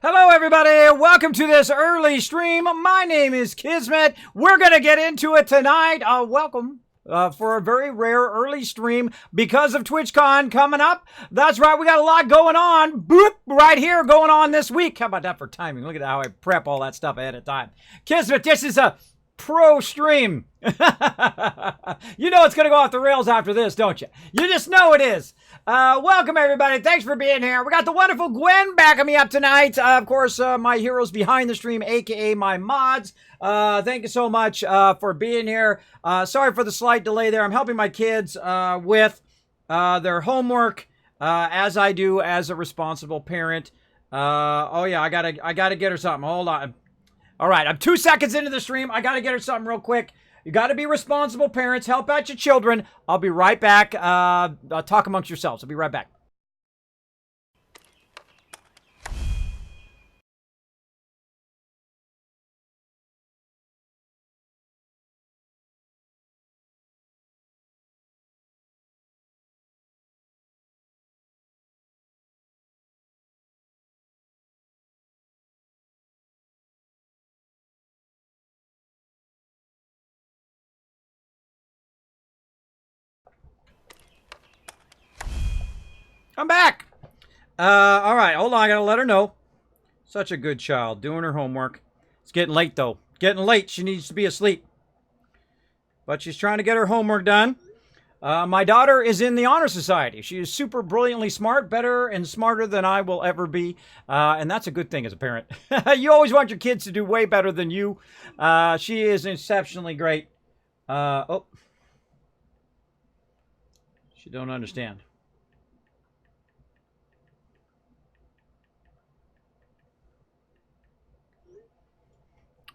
Hello, everybody. Welcome to this early stream. My name is Kismet. We're going to get into it tonight. Welcome for a very rare early stream because of TwitchCon coming up. That's right. We got a lot going on. Boop, right here going on this week. How about that for timing? Look at how I prep all that stuff ahead of time. Kismet, this is a pro stream. You know it's going to go off the rails after this, don't you? You just know it is. Welcome, everybody. Thanks for being here. We got the wonderful Gwen backing me up tonight. Of course, my heroes behind the stream, a.k.a. my mods. Thank you so much for being here. Sorry for the slight delay there. I'm helping my kids with their homework, as I do as a responsible parent. Oh, yeah, I gotta get her something. Hold on. All right, I'm 2 seconds into the stream. I got to get her something real quick. You got to be responsible parents. Help out your children. I'll be right back. Talk amongst yourselves. I'll be right back. I'm back. All right, hold on. I got to let her know. Such a good child, doing her homework. It's getting late, though. Getting late. She needs to be asleep. But she's trying to get her homework done. My daughter is in the Honor Society. She is super brilliantly smart, better and smarter than I will ever be. And that's a good thing as a parent. You always want your kids to do way better than you. She is exceptionally great. Oh. She don't understand.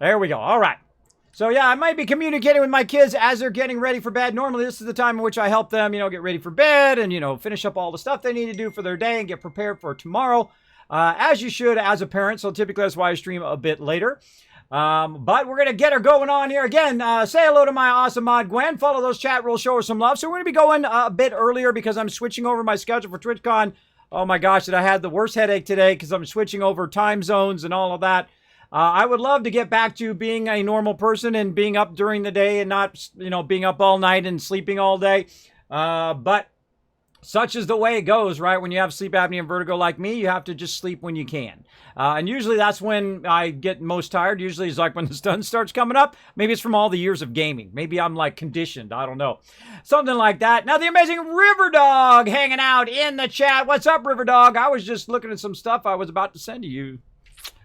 There we go. All right. So, yeah, I might be communicating with my kids as they're getting ready for bed. Normally, this is the time in which I help them, get ready for bed and, finish up all the stuff they need to do for their day and get prepared for tomorrow, as you should as a parent. So, typically, that's why I stream a bit later. But we're going to get her going on here. Again, say hello to my awesome mod, Gwen. Follow those chat rules. Show her some love. So, we're going to be going a bit earlier because I'm switching over my schedule for TwitchCon. Oh, my gosh, did I had the worst headache today because I'm switching over time zones and all of that. I would love to get back to being a normal person and being up during the day and not, being up all night and sleeping all day. But such is the way it goes, right? When you have sleep apnea and vertigo like me, you have to just sleep when you can. And usually that's when I get most tired. Usually it's like when the sun starts coming up. Maybe it's from all the years of gaming. Maybe I'm like conditioned. I don't know. Something like that. Now the amazing River Dog hanging out in the chat. What's up, River Dog? I was just looking at some stuff I was about to send to you.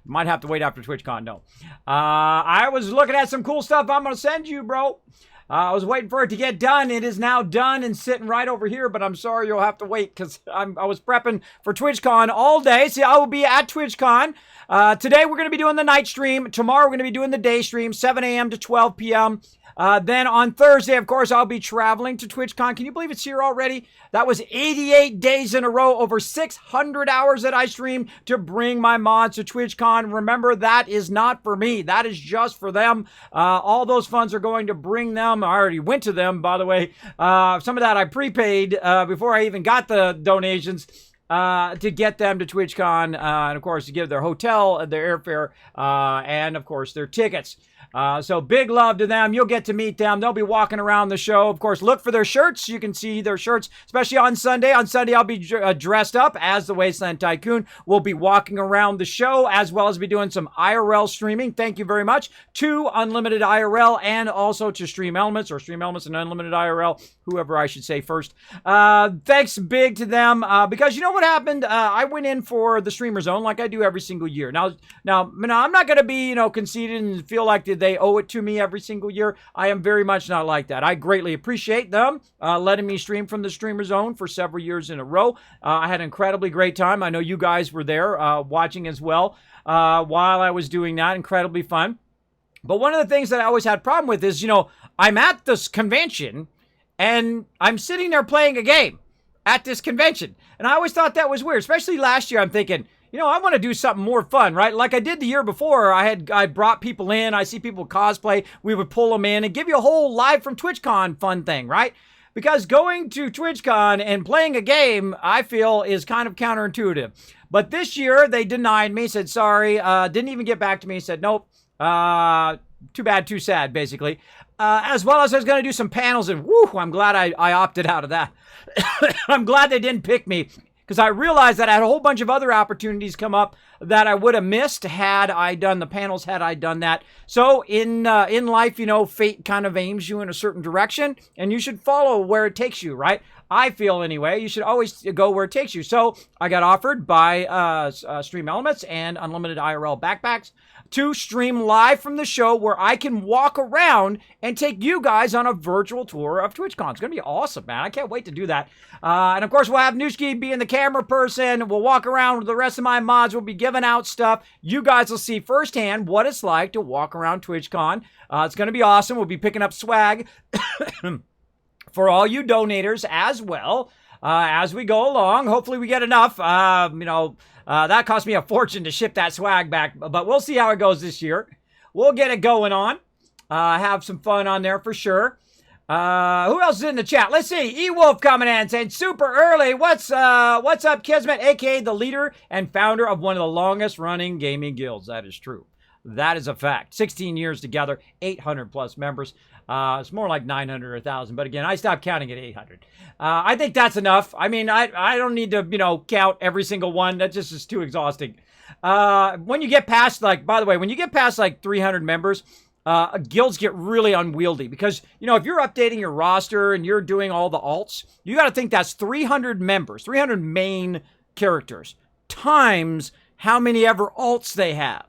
Might have to wait after TwitchCon, no. I was looking at some cool stuff I'm going to send you, bro. I was waiting for it to get done. It is now done and sitting right over here, but I'm sorry you'll have to wait because I was prepping for TwitchCon all day. See, I will be at TwitchCon. Today we're going to be doing the night stream. Tomorrow we're going to be doing the day stream, 7 a.m. to 12 p.m. Then on Thursday, of course, I'll be traveling to TwitchCon. Can you believe it's here already? That was 88 days in a row, over 600 hours that I streamed to bring my mods to TwitchCon. Remember, that is not for me. That is just for them. All those funds are going to bring them. I already went to them, by the way. Some of that I prepaid before I even got the donations. To get them to TwitchCon, and of course to give their hotel, their airfare, and of course their tickets. So big love to them. You'll get to meet them. They'll be walking around the show. Of course, look for their shirts. You can see their shirts, especially on Sunday. On Sunday, I'll be dressed up as the Wasteland Tycoon. We'll be walking around the show as well as be doing some IRL streaming. Thank you very much to Unlimited IRL and also to Stream Elements or Stream Elements and Unlimited IRL, whoever I should say first. Thanks big to them because you know what happened? I went in for the Streamer Zone like I do every single year. Now I'm not going to be, conceited and feel like they owe it to me every single year. I am very much not like that. I greatly appreciate them letting me stream from the Streamer Zone for several years in a row. I had an incredibly great time. I know you guys were there watching as well while I was doing that. Incredibly fun. But one of the things that I always had a problem with is, I'm at this convention and I'm sitting there playing a game at this convention. And I always thought that was weird, especially last year. I'm thinking, I want to do something more fun, right? Like I did the year before. I brought people in. I see people cosplay. We would pull them in and give you a whole live from TwitchCon fun thing, right? Because going to TwitchCon and playing a game, I feel, is kind of counterintuitive. But this year, they denied me, said sorry, didn't even get back to me, said nope, too bad, too sad, basically. As well as I was going to do some panels, and whoo, I'm glad I opted out of that. I'm glad they didn't pick me, because I realized that I had a whole bunch of other opportunities come up that I would have missed had I done the panels, had I done that. So in life, you know, fate kind of aims you in a certain direction, and you should follow where it takes you, right? I feel anyway, you should always go where it takes you. So I got offered by Stream Elements and Unlimited IRL Backpacks to stream live from the show where I can walk around and take you guys on a virtual tour of TwitchCon. It's going to be awesome, man. I can't wait to do that. And of course, we'll have Newski being the camera person. We'll walk around with the rest of my mods. We'll be giving out stuff. You guys will see firsthand what it's like to walk around TwitchCon. It's going to be awesome. We'll be picking up swag for all you donators as well as we go along. Hopefully we get enough. That cost me a fortune to ship that swag back, but we'll see how it goes this year. We'll get it going on. Have some fun on there for sure. Who else is in the chat? Let's see. E-Wolf coming in saying super early. What's up, Kismet, aka the leader and founder of one of the longest running gaming guilds. That is true. That is a fact. 16 years together, 800 plus members. It's more like 900 or 1,000, but again, I stopped counting at 800. I think that's enough. I mean, I don't need to, count every single one. That just is too exhausting. When you get past, by the way, when you get past 300 members, guilds get really unwieldy because, if you're updating your roster and you're doing all the alts, you got to think that's 300 members, 300 main characters times how many ever alts they have.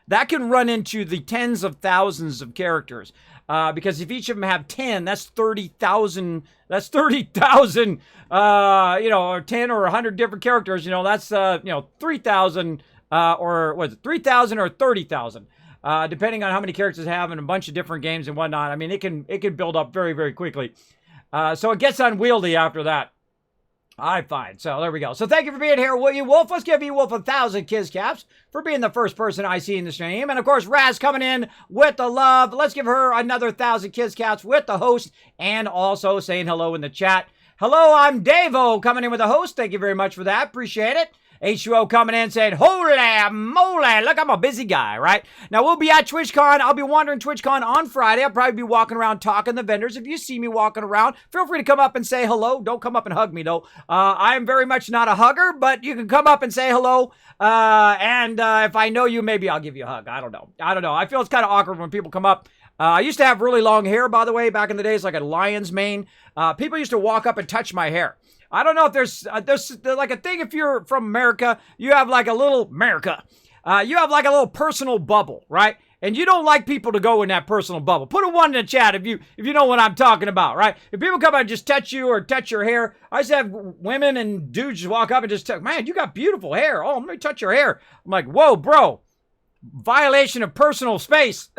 That can run into the tens of thousands of characters. Because if each of them have 10, that's 30,000. That's 30,000. Or 10 or 100 different characters. That's 3,000. Or was it 3,000 or 30,000? Depending on how many characters have in a bunch of different games and whatnot. I mean, it can build up very, very quickly. So it gets unwieldy after that. I find. So there we go. So thank you for being here, will you, Wolf? Let's give you Wolf 1,000 Kiz Caps for being the first person I see in the stream. And of course, Raz coming in with the love. Let's give her another 1,000 Kiz Caps with the host and also saying hello in the chat. Hello, I'm Davo coming in with the host. Thank you very much for that. Appreciate it. H2O coming in saying, holy moly, look, I'm a busy guy, right? Now, we'll be at TwitchCon. I'll be wandering TwitchCon on Friday. I'll probably be walking around talking to the vendors. If you see me walking around, feel free to come up and say hello. Don't come up and hug me, though. I am very much not a hugger, but you can come up and say hello. And if I know you, maybe I'll give you a hug. I don't know. I feel it's kind of awkward when people come up. I used to have really long hair, by the way, back in the days, like a lion's mane. People used to walk up and touch my hair. I don't know if there's like a thing if you're from America, you have like a little you have like a little personal bubble, right? And you don't like people to go in that personal bubble. Put a 1 in the chat if you know what I'm talking about, right? If people come up and just touch you or touch your hair, I used to have women and dudes just walk up and just touch, man, you got beautiful hair. Oh, let me touch your hair. I'm like, whoa, bro. Violation of personal space.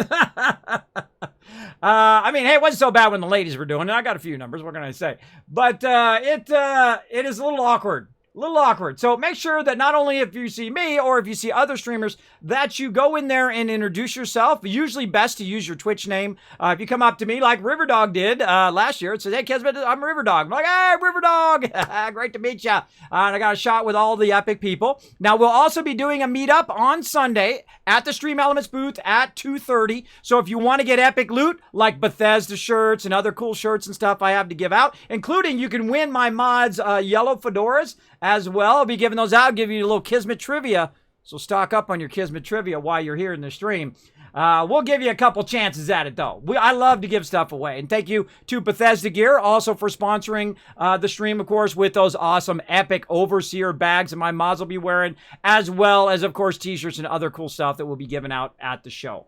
I mean, hey, it wasn't so bad when the ladies were doing it. I got a few numbers. What can I say? But it is a little awkward. So make sure that not only if you see me or if you see other streamers, that you go in there and introduce yourself. Usually best to use your Twitch name. If you come up to me like Riverdog did last year, it says, hey, Kismet, I'm Riverdog. I'm like, hey, Riverdog. Great to meet you. And I got a shot with all the epic people. Now, we'll also be doing a meetup on Sunday at the Stream Elements booth at 2:30. So if you want to get epic loot, like Bethesda shirts and other cool shirts and stuff I have to give out, including you can win my mods yellow fedoras as well. I'll be giving those out, give you a little Kismet trivia. So stock up on your Kismet trivia while you're here in the stream. We'll give you a couple chances at it, though. I love to give stuff away. And thank you to Bethesda Gear also for sponsoring the stream, of course, with those awesome epic Overseer bags that my mods will be wearing, as well as, of course, t-shirts and other cool stuff that we'll be giving out at the show.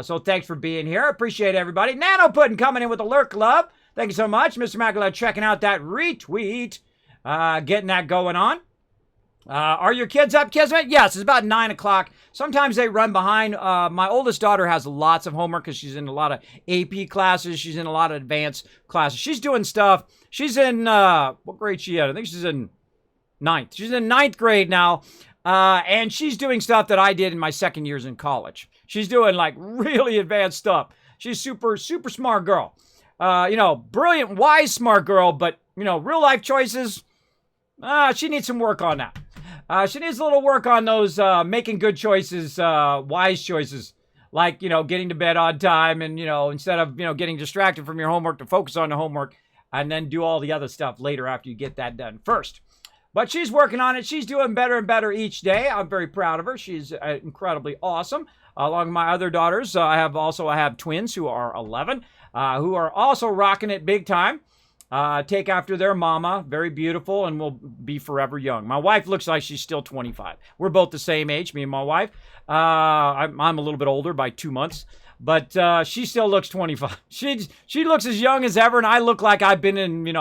So thanks for being here. Appreciate everybody. Nano Puddin' coming in with the Lurk Club. Thank you so much. Mr. Macula checking out that retweet. Getting that going on. Are your kids up, Kismet? Yes, it's about 9 o'clock. Sometimes they run behind. My oldest daughter has lots of homework because she's in a lot of AP classes. She's in a lot of advanced classes. She's doing stuff. She's in, what grade is she at? I think she's in 9th. She's in 9th grade now. And she's doing stuff that I did in my second years in college. She's doing like really advanced stuff. She's super, super smart girl. Brilliant, wise, smart girl, but, real life choices, she needs some work on that. She needs a little work on those making good choices, wise choices. Like, getting to bed on time and, instead of, getting distracted from your homework to focus on the homework and then do all the other stuff later after you get that done first. But she's working on it. She's doing better and better each day. I'm very proud of her. She's incredibly awesome. Along with my other daughters, I have twins who are 11, who are also rocking it big time. Take after their mama, very beautiful, and will be forever young. My wife looks like she's still 25. We're both the same age, me and my wife. I'm a little bit older by 2 months, but she still looks 25. She looks as young as ever, and I look like I've been in,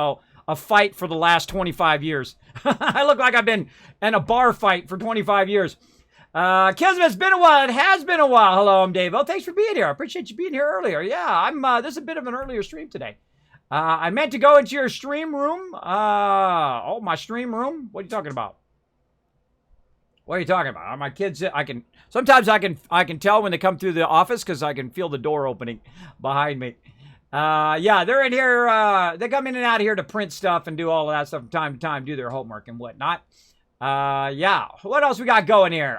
a fight for the last 25 years. I look like I've been in a bar fight for 25 years. Kismet, it's been a while. It has been a while. Hello, I'm Dave. Oh, thanks for being here. I appreciate you being here earlier. Yeah, this is a bit of an earlier stream today. I meant to go into your stream room. My stream room? What are you talking about? What are you talking about? My kids, sometimes I can tell when they come through the office because I can feel the door opening behind me. Yeah, they're in here. They come in and out of here to print stuff and do all of that stuff from time to time, do their homework and whatnot. Yeah. What else we got going here?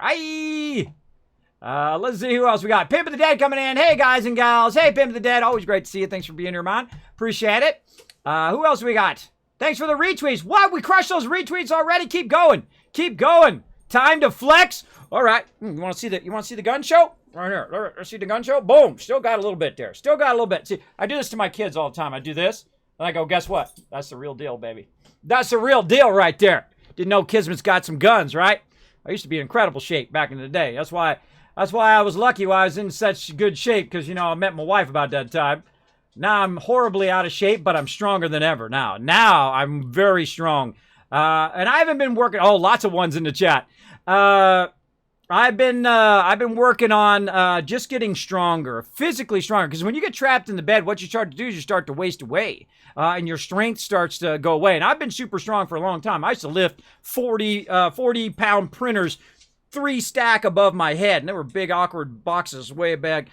Let's see who else we got. Pimp of the Dead coming in. Hey, guys and gals. Hey, Pimp of the Dead. Always great to see you. Thanks for being here, man. Appreciate it. Who else we got? Thanks for the retweets. What? We crushed those retweets already? Keep going. Keep going. Time to flex. All right. You want to see the gun show? Right here. Let's see the gun show. Boom. Still got a little bit there. Still got a little bit. See, I do this to my kids all the time. I do this, and I go, guess what? That's the real deal, baby. That's the real deal right there. Didn't know Kismet's got some guns, right? I used to be in incredible shape back in the day. That's why I was lucky why I was in such good shape, because, I met my wife about that time. Now I'm horribly out of shape, but I'm stronger than ever now. Now I'm very strong. And I haven't been working. Oh, lots of ones in the chat. I've been working on just getting stronger, physically stronger. Because when you get trapped in the bed, what you start to do is you start to waste away, and your strength starts to go away. And I've been super strong for a long time. I used to lift 40-pound printers 3 stack above my head, and they were big awkward boxes way back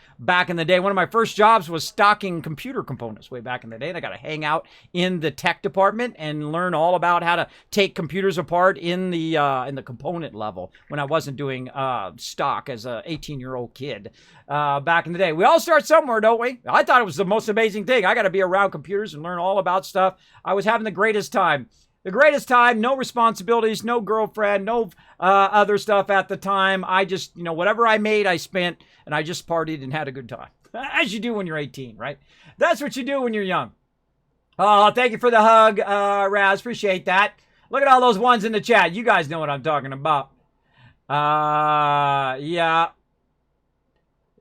in the day. One of my first jobs was stocking computer components way back in the day, and I got to hang out in the tech department and learn all about how to take computers apart in the component level when I wasn't doing stock as a 18-year-old kid back in the day. We all start somewhere, don't we? I thought it was the most amazing thing. I got to be around computers and learn all about stuff. I was having the greatest time. The greatest time, no responsibilities, no girlfriend, no other stuff at the time. I just, whatever I made, I spent, and I just partied and had a good time. As you do when you're 18, right? That's what you do when you're young. Oh, thank you for the hug, Raz. Appreciate that. Look at all those ones in the chat. You guys know what I'm talking about. Yeah.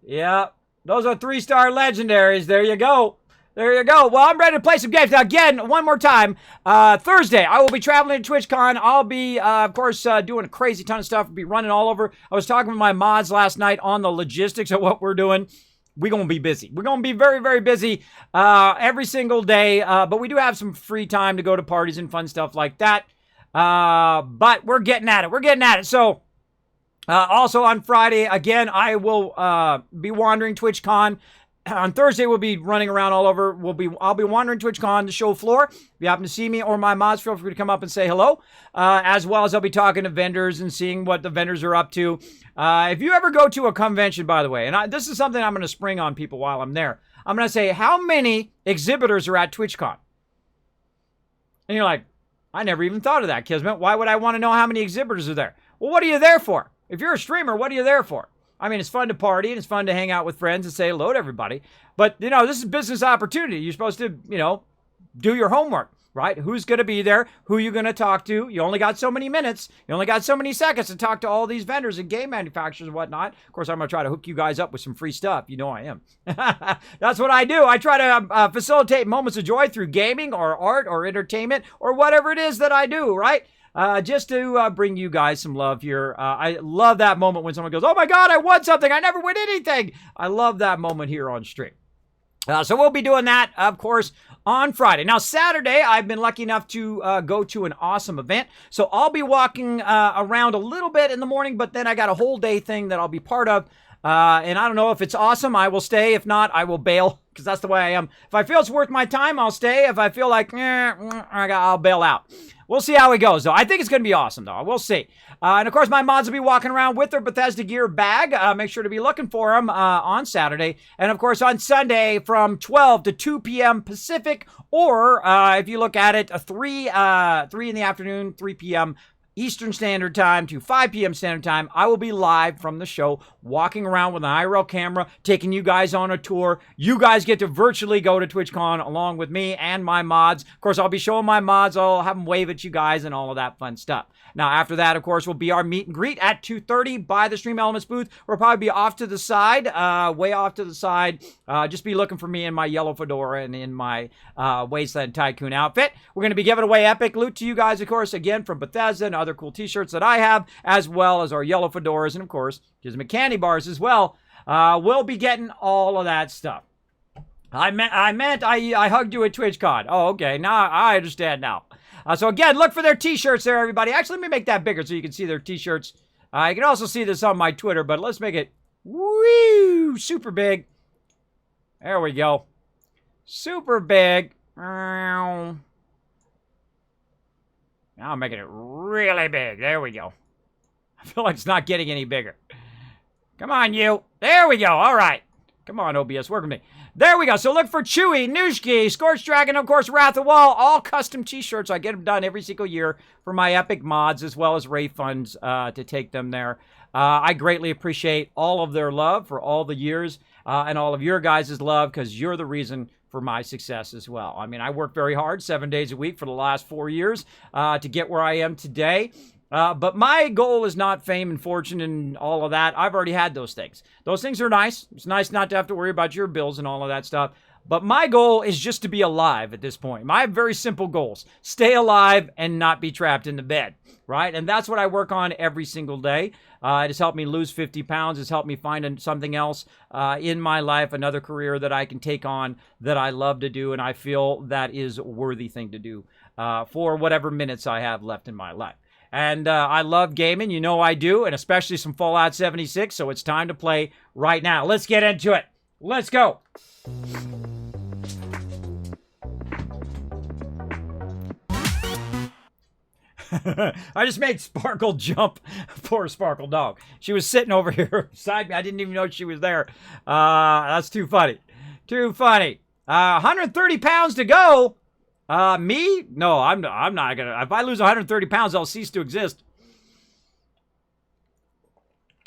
Yeah. Those are 3-star legendaries. There you go. There you go. Well, I'm ready to play some games. Now, again, one more time. Thursday, I will be traveling to TwitchCon. I'll be, of course, doing a crazy ton of stuff. I'll be running all over. I was talking with my mods last night on the logistics of what we're doing. We're going to be busy. We're going to be very, very busy every single day. But we do have some free time to go to parties and fun stuff like that. But we're getting at it. We're getting at it. So, also on Friday, again, I will be wandering TwitchCon. On Thursday, we'll be running around all over. I'll be wandering TwitchCon, the show floor. If you happen to see me or my mods, feel free to come up and say hello. As well as I'll be talking to vendors and seeing what the vendors are up to. If you ever go to a convention, by the way, and this is something I'm going to spring on people while I'm there. I'm going to say, how many exhibitors are at TwitchCon? And you're like, I never even thought of that, Kismet. Why would I want to know how many exhibitors are there? Well, what are you there for? If you're a streamer, what are you there for? I mean, it's fun to party, and it's fun to hang out with friends and say hello to everybody. But, this is a business opportunity. You're supposed to, do your homework, right? Who's going to be there? Who you going to talk to? You only got so many minutes. You only got so many seconds to talk to all these vendors and game manufacturers and whatnot. Of course, I'm going to try to hook you guys up with some free stuff. You know I am. That's what I do. I try to facilitate moments of joy through gaming or art or entertainment or whatever it is that I do, right? Just to bring you guys some love here. I love that moment when someone goes, oh my God, I won something. I never win anything. I love that moment here on stream. So we'll be doing that, of course, on Friday. Now, Saturday, I've been lucky enough to go to an awesome event. So I'll be walking around a little bit in the morning, but then I got a whole day thing that I'll be part of. And I don't know if it's awesome. I will stay. If not, I will bail, because that's the way I am. If I feel it's worth my time, I'll stay. If I feel like, I'll bail out. We'll see how it goes, though. I think it's going to be awesome, though. We'll see. And, of course, my mods will be walking around with their Bethesda gear bag. Make sure to be looking for them on Saturday. And, of course, on Sunday from 12 to 2 p.m. Pacific, or if you look at it, 3 in the afternoon, 3 p.m. Eastern Standard Time to 5 p.m. Standard Time, I will be live from the show, walking around with an IRL camera, taking you guys on a tour. You guys get to virtually go to TwitchCon along with me and my mods. Of course, I'll be showing my mods. I'll have them wave at you guys and all of that fun stuff. Now, after that, of course, will be our meet and greet at 2:30 by the Stream Elements booth. We'll probably be off to the side, way off to the side. Just be looking for me in my yellow fedora and in my Wasteland Tycoon outfit. We're going to be giving away epic loot to you guys, of course, again, from Bethesda and other cool t-shirts that I have, as well as our yellow fedoras and, of course, Kismet candy bars as well. We'll be getting all of that stuff. I hugged you at TwitchCon. Oh, okay. Now I understand now. So again, look for their t-shirts there, everybody. Actually, let me make that bigger so you can see their t-shirts. You can also see this on my Twitter, but let's make it super big. There we go. Super big. Now I'm making it really big. There we go. I feel like it's not getting any bigger. Come on, you. There we go. All right. Come on, OBS. Work with me. There we go. So look for Chewy, Nooshki, Scorched Dragon, of course, Wrath of Wall. All custom t-shirts. I get them done every single year for my epic mods, as well as Ray funds to take them there. I greatly appreciate all of their love for all the years and all of your guys' love, because you're the reason for my success as well. I mean, I work very hard 7 days a week for the last 4 years to get where I am today. But my goal is not fame and fortune and all of that. I've already had those things. Those things are nice. It's nice not to have to worry about your bills and all of that stuff. But my goal is just to be alive at this point. I have very simple goals. Stay alive and not be trapped in the bed, right? And that's what I work on every single day. It has helped me lose 50 pounds. It's helped me find something else in my life, another career that I can take on that I love to do, and I feel that is a worthy thing to do for whatever minutes I have left in my life. And I love gaming, you know I do, and especially some Fallout 76, so it's time to play right now. Let's get into it. Let's go. I just made Sparkle jump. Poor Sparkle dog. She was sitting over here beside me. I didn't even know she was there. That's too funny. Too funny. 130 pounds to go. Me? No, I'm not gonna. If I lose 130 pounds, I'll cease to exist.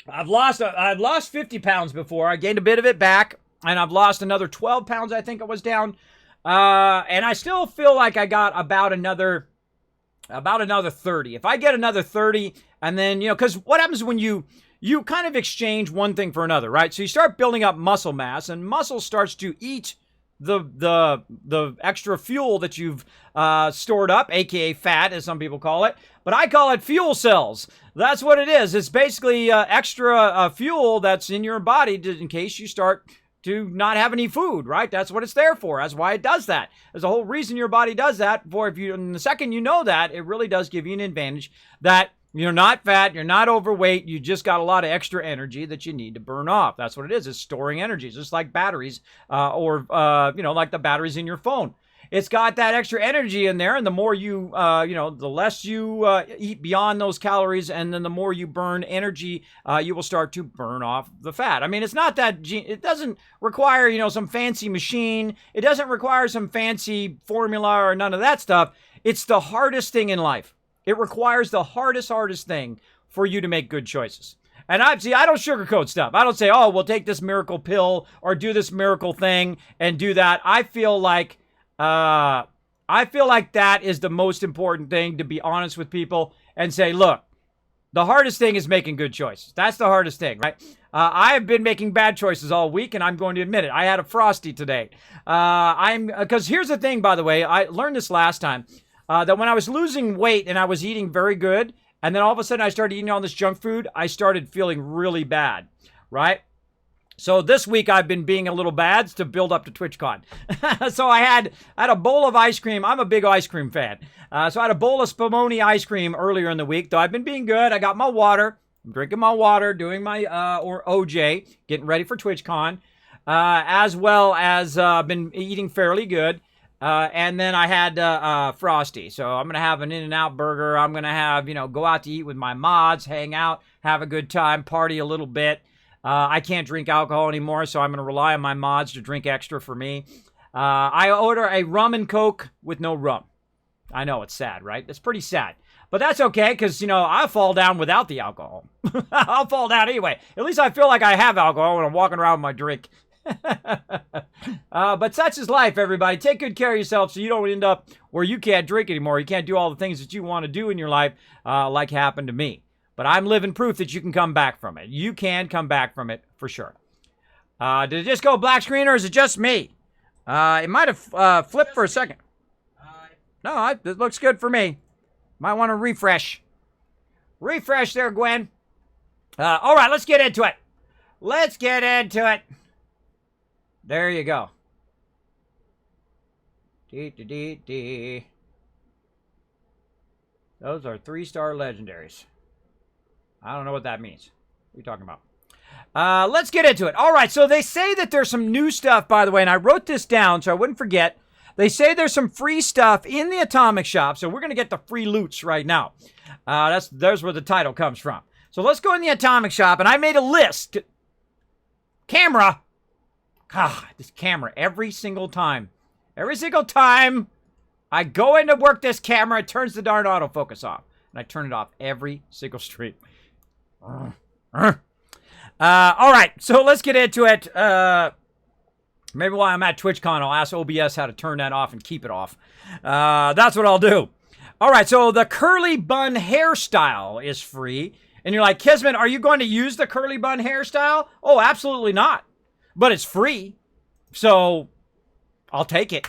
I've lost 50 pounds before. I gained a bit of it back, and I've lost another 12 pounds. I think I was down, and I still feel like I got about another 30. If I get another 30, and then because what happens when you kind of exchange one thing for another, right? So you start building up muscle mass, and muscle starts to eat the extra fuel that you've stored up, aka fat, as some people call it, but I call it fuel cells. That's what it is. It's basically extra fuel that's in your body in case you start to not have any food, right? That's what it's there for. That's why it does that. There's a whole reason your body does that. In the second you know that, it really does give you an advantage that you're not fat, you're not overweight, you just got a lot of extra energy that you need to burn off. That's what it is. It's storing energy, just like batteries or like the batteries in your phone. It's got that extra energy in there, and the more you, the less you eat beyond those calories, and then the more you burn energy, you will start to burn off the fat. I mean, it's not that, it doesn't require, some fancy machine. It doesn't require some fancy formula or none of that stuff. It's the hardest thing in life. It requires the hardest thing for you to make good choices. And I don't sugarcoat stuff. I don't say, oh, we'll take this miracle pill or do this miracle thing and do that. I feel like that is the most important thing, to be honest with people and say, look, the hardest thing is making good choices. That's the hardest thing, right? I have been making bad choices all week, and I'm going to admit it. I had a Frosty today. Because here's the thing, by the way, I learned this last time. That when I was losing weight and I was eating very good, and then all of a sudden I started eating all this junk food, I started feeling really bad, right? So this week I've been being a little bad to build up to TwitchCon. So I had a bowl of ice cream. I'm a big ice cream fan. So I had a bowl of s.p.e.c.i.a.l ice cream earlier in the week, though I've been being good. I got my water. I'm drinking my water, doing my OJ, getting ready for TwitchCon, as well as been eating fairly good. And then I had Frosty. So I'm going to have an In-N-Out burger. I'm going to have, go out to eat with my mods, hang out, have a good time, party a little bit. I can't drink alcohol anymore, so I'm going to rely on my mods to drink extra for me. I order a rum and Coke with no rum. I know, it's sad, right? It's pretty sad. But that's okay, because, I fall down without the alcohol. I'll fall down anyway. At least I feel like I have alcohol when I'm walking around with my drink. But such is life, everybody. Take good care of yourself so you don't end up where you can't drink anymore. You can't do all the things that you want to do in your life, like happened to me. But I'm living proof that you can come back from it. You can come back from it for sure. Did it just go black screen, or is it just me? It might have flipped for a second. No, it looks good for me. Might want to refresh. Refresh there, Gwen. All right, let's get into it. Let's get into it. There you go. Dee. Those are 3-star legendaries. I don't know what that means. What are you talking about? Let's get into it. All right, so they say that there's some new stuff, by the way, and I wrote this down so I wouldn't forget. They say there's some free stuff in the Atomic Shop, so we're going to get the free loots right now. There's where the title comes from. So let's go in the Atomic Shop, and I made a list. Camera. God, this camera, every single time I go in to work this camera, it turns the darn autofocus off. And I turn it off every single stream. All right, so let's get into it. Maybe while I'm at TwitchCon, I'll ask OBS how to turn that off and keep it off. That's what I'll do. All right, so the curly bun hairstyle is free. And you're like, Kismet, are you going to use the curly bun hairstyle? Oh, absolutely not. But it's free. So I'll take it.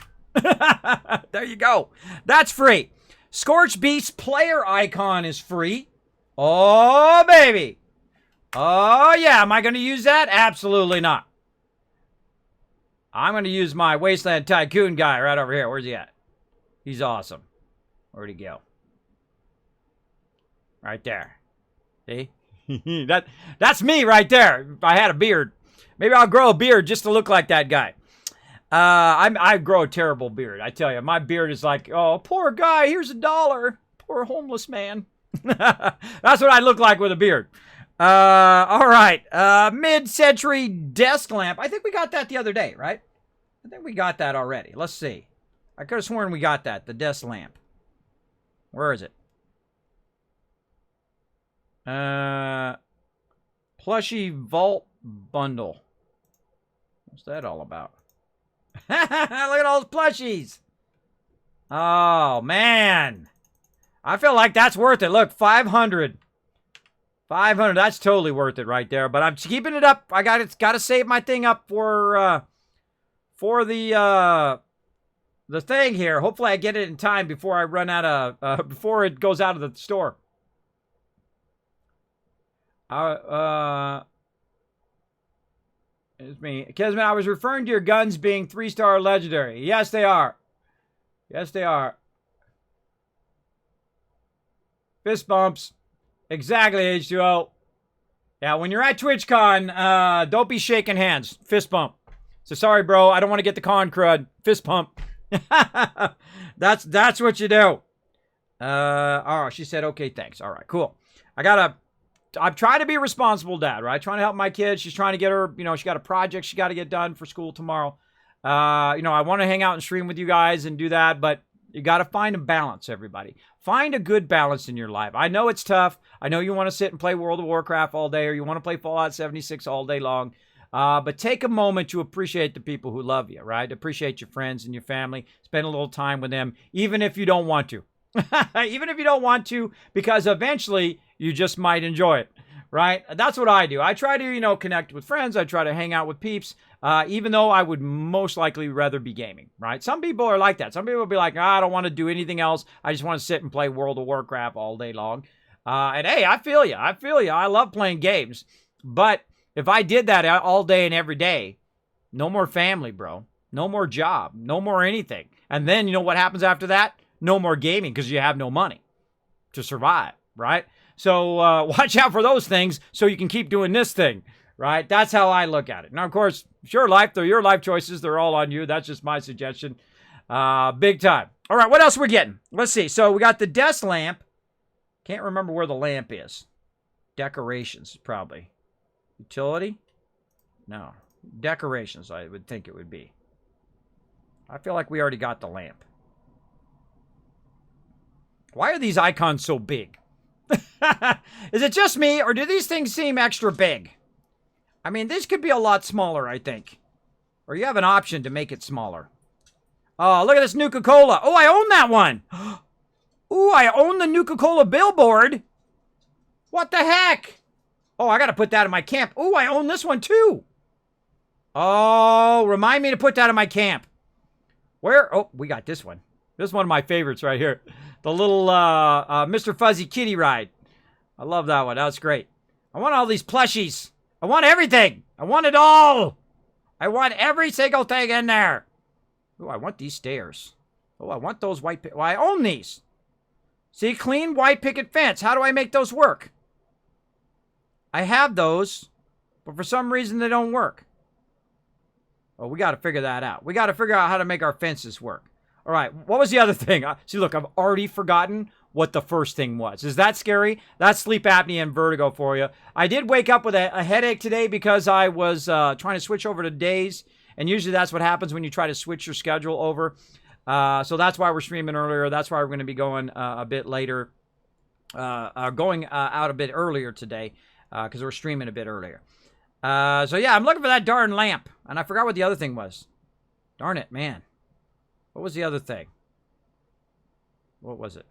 There you go. That's free. Scorched Beast player icon is free. Oh, baby. Oh, yeah. Am I going to use that? Absolutely not. I'm going to use my Wasteland Tycoon guy right over here. Where's he at? He's awesome. Where'd he go? Right there. See? That's me right there. If I had a beard. Maybe I'll grow a beard just to look like that guy. I grow a terrible beard. I tell you, my beard is like, oh, poor guy. Here's $1. Poor homeless man. That's what I look like with a beard. All right. Mid-century desk lamp. I think we got that the other day, right? I think we got that already. Let's see. I could have sworn we got that, the desk lamp. Where is it? Plushy vault bundle. What's that all about? Look at all those plushies. Oh, man. I feel like that's worth it. Look, 500. 500. That's totally worth it right there. But I'm keeping it up. I got to save my thing up for the thing here. Hopefully I get it in time before I run out of before it goes out of the store. It's me. Kismet, I was referring to your guns being 3-star legendary. Yes, they are. Yes, they are. Fist bumps. Exactly, H2O. Yeah, when you're at TwitchCon, don't be shaking hands. Fist bump. So sorry, bro. I don't want to get the con crud. Fist pump. That's what you do. Oh, she said, okay, thanks. All right, cool. I'm trying to be a responsible dad, right? Trying to help my kids. She's trying to get her, she got a project she got to get done for school tomorrow. I want to hang out and stream with you guys and do that, but you got to find a balance, everybody. Find a good balance in your life. I know it's tough. I know you want to sit and play World of Warcraft all day, or you want to play Fallout 76 all day long. But take a moment to appreciate the people who love you, right? Appreciate your friends and your family. Spend a little time with them, even if you don't want to. Even if you don't want to, because eventually you just might enjoy it, right? That's what I do. I try to, connect with friends. I try to hang out with peeps, even though I would most likely rather be gaming, right? Some people are like that. Some people will be like, I don't want to do anything else. I just want to sit and play World of Warcraft all day long. And hey, I feel you. I love playing games. But if I did that all day and every day, no more family, bro. No more job. No more anything. And then you know what happens after that? No more gaming because you have no money to survive, right? So watch out for those things so you can keep doing this thing, right? That's how I look at it. Now, of course, it's your life. They're your life choices. They're all on you. That's just my suggestion. Big time. All right, what else are we getting? Let's see. So we got the desk lamp. Can't remember where the lamp is. Decorations, probably. Utility? No. Decorations, I would think it would be. I feel like we already got the lamp. Why are these icons so big? Is it just me, or do these things seem extra big? I mean, this could be a lot smaller, I think. Or you have an option to make it smaller. Oh, look at this Nuka-Cola. Oh, I own that one. Ooh, I own the Nuka-Cola billboard. What the heck? Oh, I got to put that in my camp. Ooh, I own this one too. Oh, remind me to put that in my camp. Where? Oh, we got this one. This is one of my favorites right here. The little Mr. Fuzzy Kitty ride. I love that one. That's great. I want all these plushies. I want everything. I want it all. I want every single thing in there. Oh, I want these stairs. Oh, I want those white... Well, I own these. See, clean white picket fence. How do I make those work? I have those, but for some reason they don't work. Oh, we got to figure that out. We got to figure out how to make our fences work. All right, what was the other thing? See, look, I've already forgotten what the first thing was. Is that scary? That's sleep apnea and vertigo for you. I did wake up with a headache today because I was trying to switch over to days. And usually that's what happens when you try to switch your schedule over. So that's why we're streaming earlier. That's why we're going to be going a bit later. Going out a bit earlier today because we're streaming a bit earlier. So yeah, I'm looking for that darn lamp. And I forgot what the other thing was. Darn it, man. What was the other thing? What was it?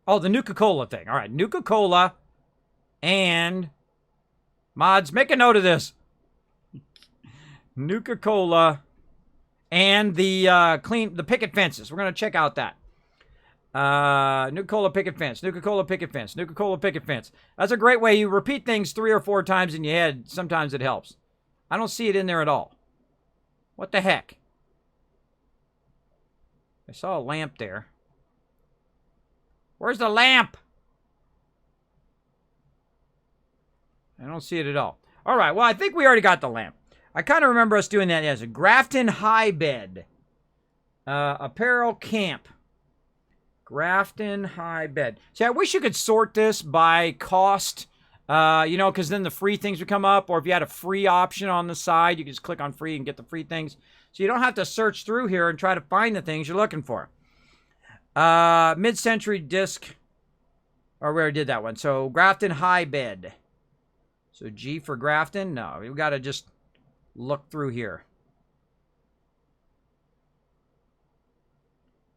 Oh, the Nuka-Cola thing. All right, Nuka-Cola and... Mods, make a note of this. Nuka-Cola and the picket fences. We're going to check out that. Nuka-Cola picket fence, Nuka-Cola picket fence, Nuka-Cola picket fence. That's a great way. You repeat things 3 or 4 times in your head. Sometimes it helps. I don't see it in there at all. What the heck? I saw a lamp there. Where's the lamp? I don't see it at all. All right, well, I think we already got the lamp. I kind of remember us doing that as a Grafton high bed. Apparel camp. Grafton high bed. See, I wish you could sort this by cost. You know, because then the free things would come up. Or if you had a free option on the side, you could just click on free and get the free things. So you don't have to search through here and try to find the things you're looking for. Mid-century disc. Or we already did that one. So Grafton high bed. So G for Grafton? No, we've got to just look through here.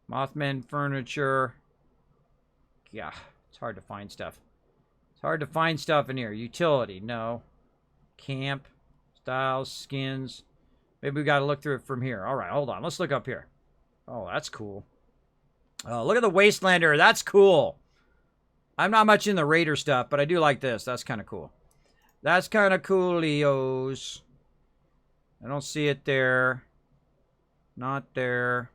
Mothman furniture. Yeah, it's hard to find stuff. It's hard to find stuff in here. Utility, no. Camp, styles, skins. Maybe we got to look through it from here. All right, hold on. Let's look up here. Oh, that's cool. Oh, look at the Wastelander. That's cool. I'm not much in the Raider stuff, but I do like this. That's kind of cool. That's kind of cool, Leos. I don't see it there. Not there.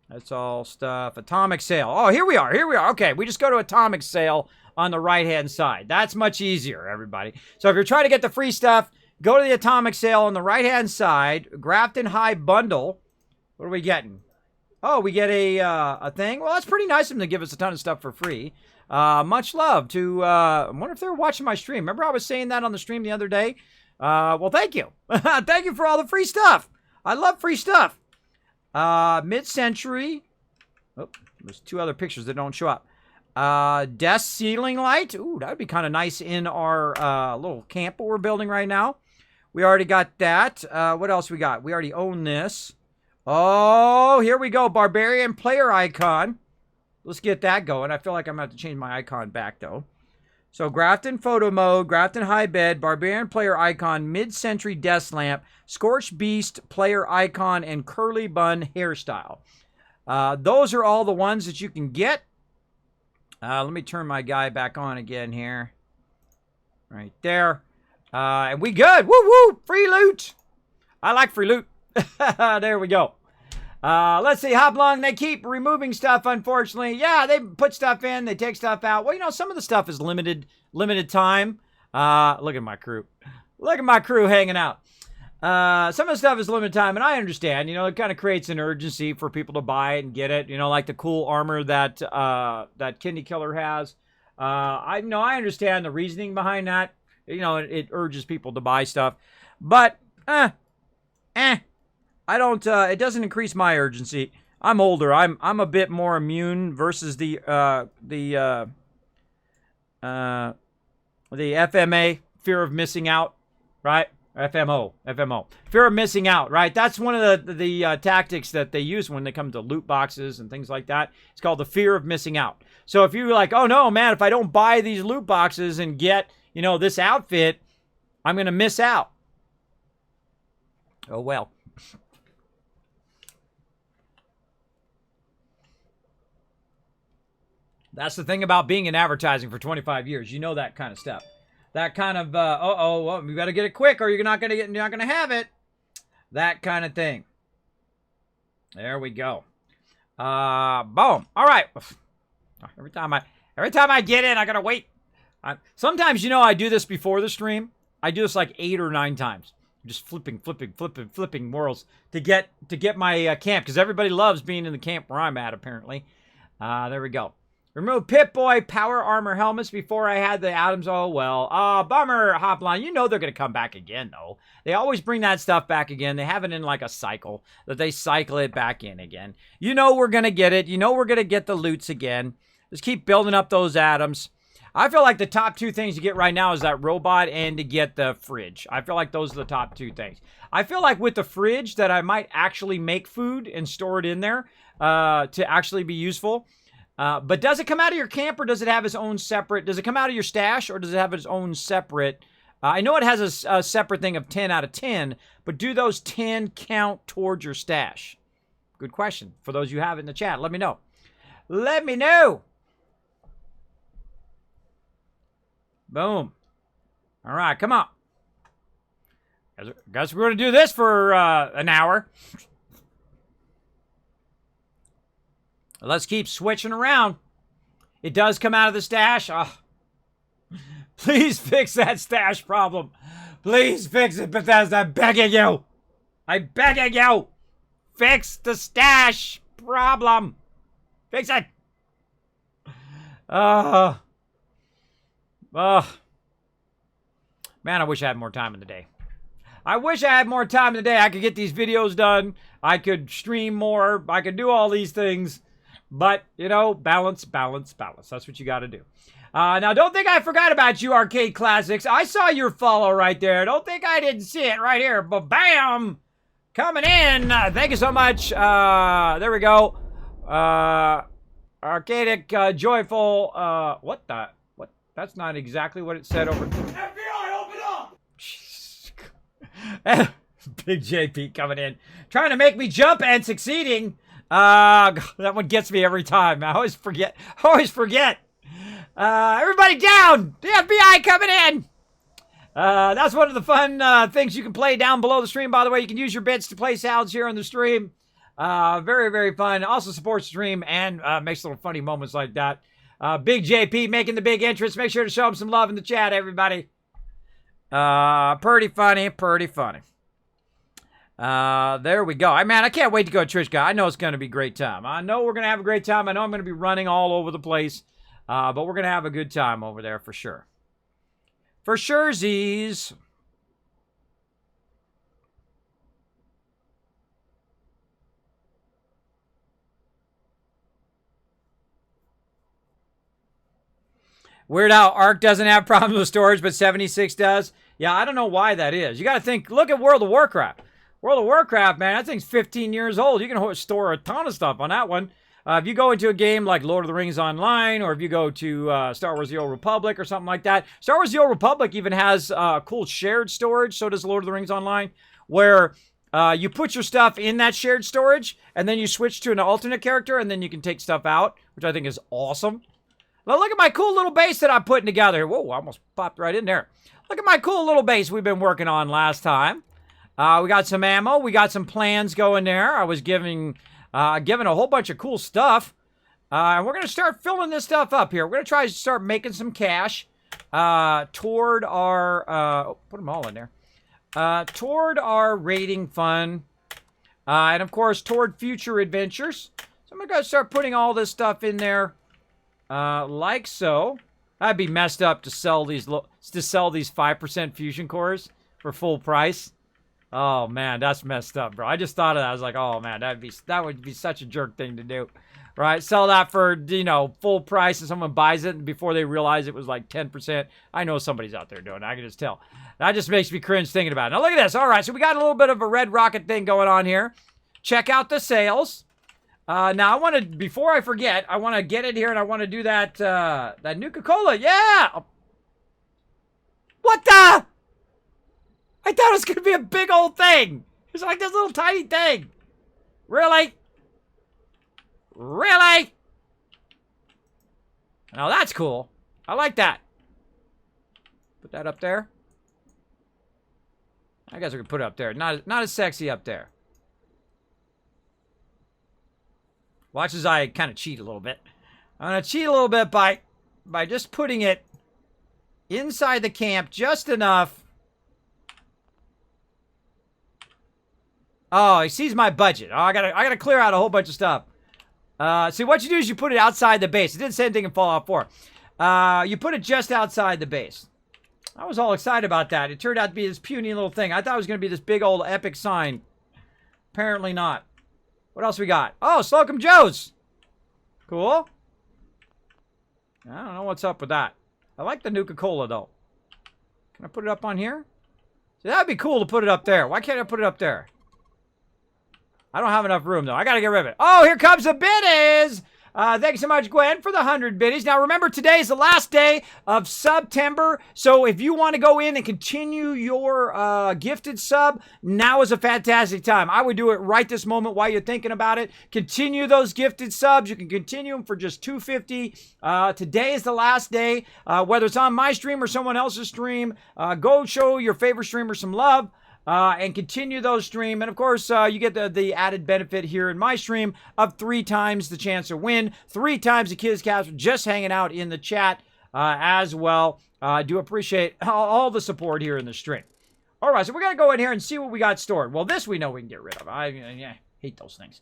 That's all stuff. Atomic Sale. Oh, here we are. Here we are. Okay, we just go to Atomic Sale on the right-hand side. That's much easier, everybody. So if you're trying to get the free stuff, go to the Atomic Sale on the right-hand side. Grafton High Bundle. What are we getting? Oh, we get a thing. Well, that's pretty nice of them to give us a ton of stuff for free. Much love to... I wonder if they're watching my stream. Remember I was saying that on the stream the other day? Well, thank you. Thank you for all the free stuff. I love free stuff. Mid-century. Oh, there's 2 other pictures that don't show up. Desk ceiling light. Ooh, that would be kind of nice in our little camp that we're building right now. We already got that. What else we got? We already own this. Oh, here we go. Barbarian player icon. Let's get that going. I feel like I'm going to have to change my icon back, though. So, Grafton photo mode, Grafton high bed, Barbarian player icon, mid-century desk lamp, Scorched Beast player icon, and curly bun hairstyle. Those are all the ones that you can get. Let me turn my guy back on again here. Right there. And we good. Woo woo. Free loot. I like free loot. There we go. Let's see how long they keep removing stuff, unfortunately. Yeah, they put stuff in, they take stuff out. Well, you know, some of the stuff is limited time. Look at my crew. Look at my crew hanging out. Some of the stuff is limited time, and I understand. You know, it kind of creates an urgency for people to buy it and get it. You know, like the cool armor that that Kidney Killer has. I know I understand the reasoning behind that. You know, it urges people to buy stuff, but I don't. It doesn't increase my urgency. I'm older. I'm a bit more immune versus the FMA, fear of missing out, right? FMO, fear of missing out, right? That's one of the tactics that they use when they come to loot boxes and things like that. It's called the fear of missing out. So if you're like, oh no, man, if I don't buy these loot boxes and get, you know, this outfit, I'm going to miss out. Oh, well. That's the thing about being in advertising for 25 years. You know that kind of stuff. That kind of, well, we got to get it quick or you're not going to have it. That kind of thing. There we go. Boom. All right. Every time I get in, I got to wait. Sometimes, you know, I do this before the stream. I do this like 8 or 9 times. Just flipping worlds to get my camp, because everybody loves being in the camp where I'm at, apparently. There we go. Remove Pip-Boy power armor helmets before I had the atoms. Oh, well. Bummer, Hopline. You know they're going to come back again, though. They always bring that stuff back again. They have it in like a cycle, that they cycle it back in again. You know we're going to get it. You know we're going to get the loots again. Just keep building up those atoms. I feel like the top 2 things to get right now is that robot and to get the fridge. I feel like those are the top 2 things. I feel like with the fridge that I might actually make food and store it in there to actually be useful. But does it come out of your camp, or does it have its own separate? Does it come out of your stash, or does it have its own separate? I know it has a separate thing of 10 out of 10, but do those 10 count towards your stash? Good question. For those you have in the chat, let me know. Let me know. Boom. All right, come on. Guess we're going to do this for an hour. Let's keep switching around. It does come out of the stash. Oh. Please fix that stash problem. Please fix it, Bethesda. I'm begging you. I'm begging you. Fix the stash problem. Fix it. Man, I wish I had more time in the day. I wish I had more time in the day. I could get these videos done. I could stream more. I could do all these things. But, you know, balance. That's what you got to do. Now, don't think I forgot about you, Arcade Classics. I saw your follow right there. Don't think I didn't see it right here. But bam! Coming in. Thank you so much. There we go. Arcadic, joyful. What? That's not exactly what it said over. FBI, open up! Big JP coming in. Trying to make me jump and succeeding. That one gets me every time. I always forget. Everybody down! The FBI coming in! That's one of the fun things you can play down below the stream, by the way. You can use your bits to play sounds here on the stream. Very, very fun. Also supports the stream and makes little funny moments like that. Big JP making the big entrance. Make sure to show him some love in the chat, everybody. Pretty funny. There we go. Man, I can't wait to go to Trish Guy. I know it's going to be a great time. I know we're going to have a great time. I know I'm going to be running all over the place. But we're going to have a good time over there for sure. For sure, Z's. Weird how Ark doesn't have problems with storage, but 76 does. Yeah, I don't know why that is. You got to think, look at World of Warcraft. World of Warcraft, man, that thing's 15 years old. You can store a ton of stuff on that one. If you go into a game like Lord of the Rings Online, or if you go to Star Wars The Old Republic or something like that. Star Wars The Old Republic even has cool shared storage, so does Lord of the Rings Online, where you put your stuff in that shared storage, and then you switch to an alternate character, and then you can take stuff out, which I think is awesome. Now look at my cool little base that I'm putting together. Whoa, I almost popped right in there. Look at my cool little base we've been working on last time. We got some ammo. We got some plans going there. I was giving a whole bunch of cool stuff. And we're going to start filling this stuff up here. We're going to try to start making some cash toward our... put them all in there. toward our raiding fun. And of course, toward future adventures. So I'm going to start putting all this stuff in there. Like so. That'd be messed up to sell these 5% fusion cores for full price. Oh man, that's messed up, bro. I just thought of that. I was like, oh man, that would be such a jerk thing to do. Right? Sell that for, you know, full price and someone buys it before they realize it was like 10%. I know somebody's out there doing it. I can just tell. That just makes me cringe thinking about it. Now look at this. All right, so we got a little bit of a red rocket thing going on here. Check out the sales. Now I want to, before I forget, I want to get it here and I want to do that, that Nuka-Cola. Yeah! What the? I thought it was going to be a big old thing. It's like this little tiny thing. Really? Really? Now that's cool. I like that. Put that up there. I guess we could put it up there. Not as sexy up there. Watch as I kind of cheat a little bit. I'm going to cheat a little bit by just putting it inside the camp just enough. Oh, he sees my budget. Oh, I gotta clear out a whole bunch of stuff. See, what you do is you put it outside the base. It didn't say anything in Fallout 4. You put it just outside the base. I was all excited about that. It turned out to be this puny little thing. I thought it was going to be this big old epic sign. Apparently not. What else we got? Oh, Slocum Joe's. Cool. I don't know what's up with that. I like the Nuka-Cola, though. Can I put it up on here? See, that'd be cool to put it up there. Why can't I put it up there? I don't have enough room, though. I gotta get rid of it. Oh, here comes the biddies! Thanks so much, Gwen, for the 100 biddies. Now, remember, today is the last day of September. So if you want to go in and continue your gifted sub, now is a fantastic time. I would do it right this moment while you're thinking about it. Continue those gifted subs. You can continue them for just $2.50. Today is the last day. Whether it's on my stream or someone else's stream, go show your favorite streamer some love. And continue those stream. And of course, you get the added benefit here in my stream of 3 times the chance to win, 3 times the Kids Caps just hanging out in the chat as well. I do appreciate all the support here in the stream. All right, so we're going to go in here and see what we got stored. Well, this we know we can get rid of. I hate those things.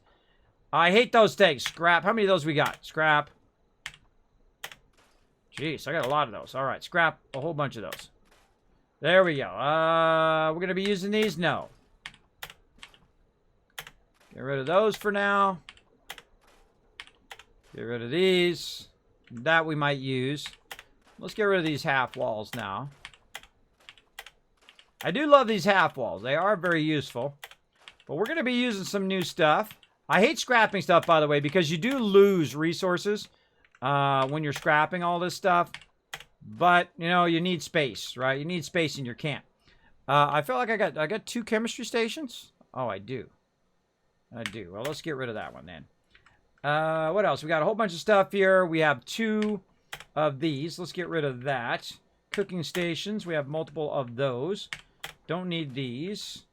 I hate those things. Scrap. How many of those we got? Scrap. Jeez, I got a lot of those. All right, scrap a whole bunch of those. There we go. We're going to be using these? No. Get rid of those for now. Get rid of these. That we might use. Let's get rid of these half walls now. I do love these half walls. They are very useful. But we're going to be using some new stuff. I hate scrapping stuff, by the way, because you do lose resources when you're scrapping all this stuff. But, you know, you need space, right? You need space in your camp. I feel like I got 2 chemistry stations. Oh, I do. I do. Well, let's get rid of that one then. What else? We got a whole bunch of stuff here. We have 2 of these. Let's get rid of that. Cooking stations. We have multiple of those. Don't need these.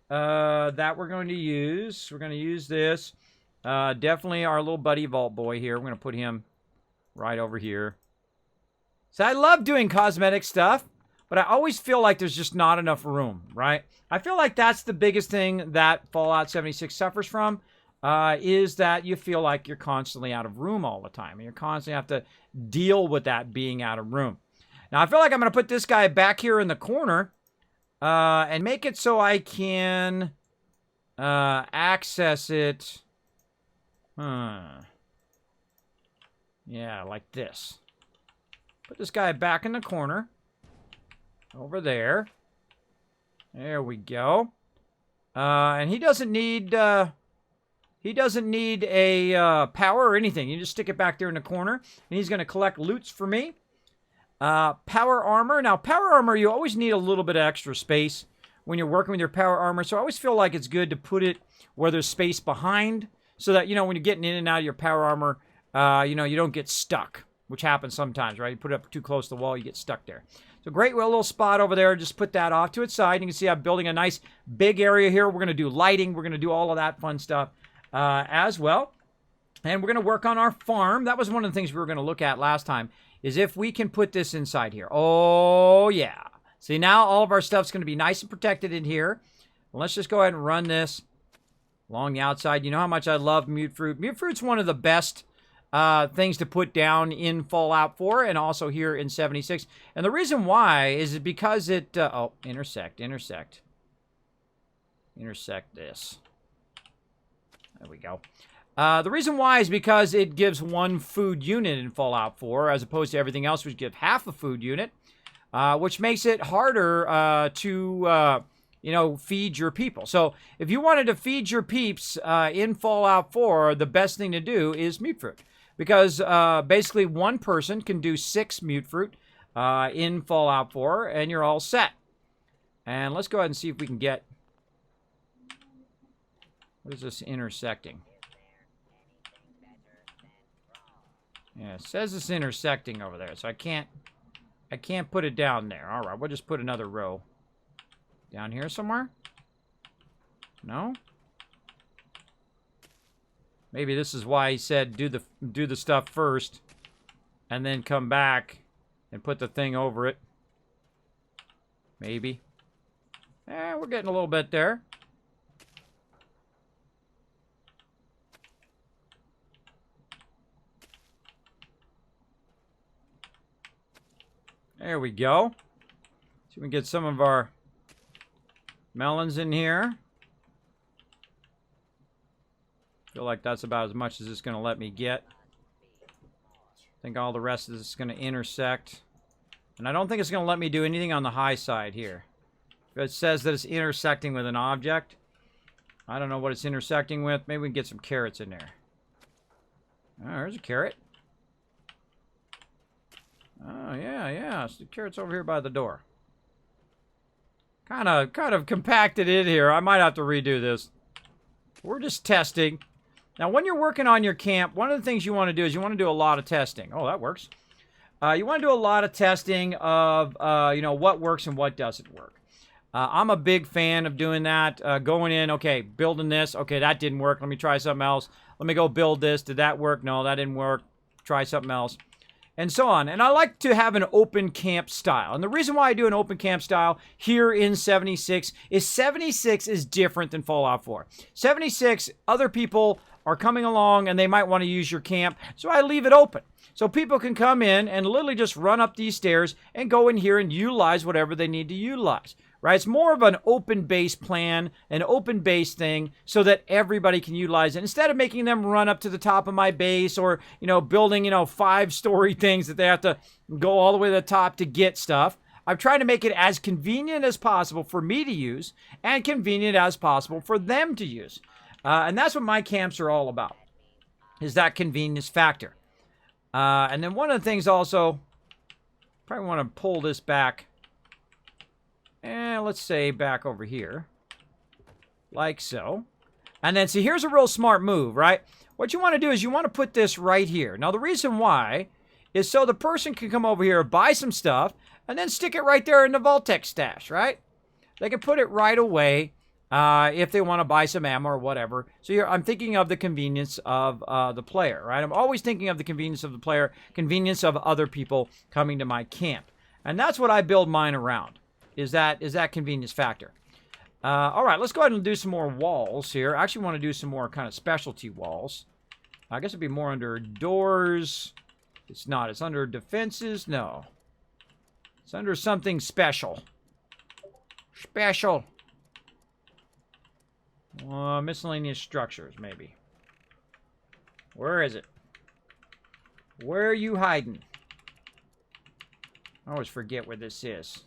That we're going to use. We're going to use this. Definitely our little buddy Vault Boy here. We're going to put him right over here. So I love doing cosmetic stuff, but I always feel like there's just not enough room, right? I feel like that's the biggest thing that Fallout 76 suffers from, is that you feel like you're constantly out of room all the time. And you constantly have to deal with that being out of room. Now, I feel like I'm going to put this guy back here in the corner and make it so I can access it. Yeah, like this. Put this guy back in the corner. Over there. There we go. And he doesn't need a power or anything. You just stick it back there in the corner. And he's going to collect loots for me. Power armor. Now, power armor, you always need a little bit of extra space when you're working with your power armor. So I always feel like it's good to put it where there's space behind. So that, you know, when you're getting in and out of your power armor, you know, you don't get stuck. Which happens sometimes, right? You put it up too close to the wall, you get stuck there. So great little spot over there. Just put that off to its side. You can see I'm building a nice big area here. We're going to do lighting. We're going to do all of that fun stuff as well. And we're going to work on our farm. That was one of the things we were going to look at last time, is if we can put this inside here. Oh, yeah. See, now all of our stuff's going to be nice and protected in here. Well, let's just go ahead and run this along the outside. You know how much I love mute fruit. Mute fruit's one of the best things to put down in Fallout 4 and also here in 76. And the reason why is because it... oh, intersect this. There we go. The reason why is because it gives one food unit in Fallout 4 as opposed to everything else, which gives half a food unit, which makes it harder to, you know, feed your people. So if you wanted to feed your peeps in Fallout 4, the best thing to do is mute fruit. Because basically one person can do 6 mute fruit in Fallout 4, and you're all set. And let's go ahead and see if we can get... What is this intersecting? Yeah, it says it's intersecting over there, so I can't put it down there. All right, we'll just put another row down here somewhere. No? Maybe this is why he said do the stuff first and then come back and put the thing over it. Maybe. We're getting a little bit there. There we go. See if we can get some of our melons in here. Feel like that's about as much as it's going to let me get. I think all the rest of this is going to intersect. And I don't think it's going to let me do anything on the high side here. If it says that it's intersecting with an object, I don't know what it's intersecting with. Maybe we can get some carrots in there. Oh, there's a carrot. Oh, yeah. So the carrot's over here by the door. Kind of compacted in here. I might have to redo this. We're just testing. Now, when you're working on your camp, one of the things you want to do is you want to do a lot of testing. Oh, that works. You want to do a lot of testing of, you know, what works and what doesn't work. I'm a big fan of doing that. Going in, okay, building this. Okay, that didn't work. Let me try something else. Let me go build this. Did that work? No, that didn't work. Try something else. And so on. And I like to have an open camp style. And the reason why I do an open camp style here in 76 is different than Fallout 4. 76, other people are coming along and they might want to use your camp. So I leave it open. So people can come in and literally just run up these stairs and go in here and utilize whatever they need to utilize. Right? It's more of an open base plan, an open base thing, so that everybody can utilize it. Instead of making them run up to the top of my base or, you know, building, you know, 5-story things that they have to go all the way to the top to get stuff, I've tried to make it as convenient as possible for me to use and convenient as possible for them to use. And that's what my camps are all about, is that convenience factor. And then one of the things also, probably want to pull this back. And let's say back over here. Like so. And then, see, here's a real smart move, right? What you want to do is you want to put this right here. Now, the reason why is so the person can come over here, buy some stuff, and then stick it right there in the Vault-Tec stash, right? They can put it right away if they want to buy some ammo or whatever. So here, I'm thinking of the convenience of the player, right? I'm always thinking of the convenience of the player, convenience of other people coming to my camp. And that's what I build mine around. Is that convenience factor. All right, let's go ahead and do some more walls here. I actually want to do some more kind of specialty walls. I guess it'd be more under doors. It's not. It's under defenses. No. It's under something special. Special. Miscellaneous structures, maybe. Where is it? Where are you hiding? I always forget where this is.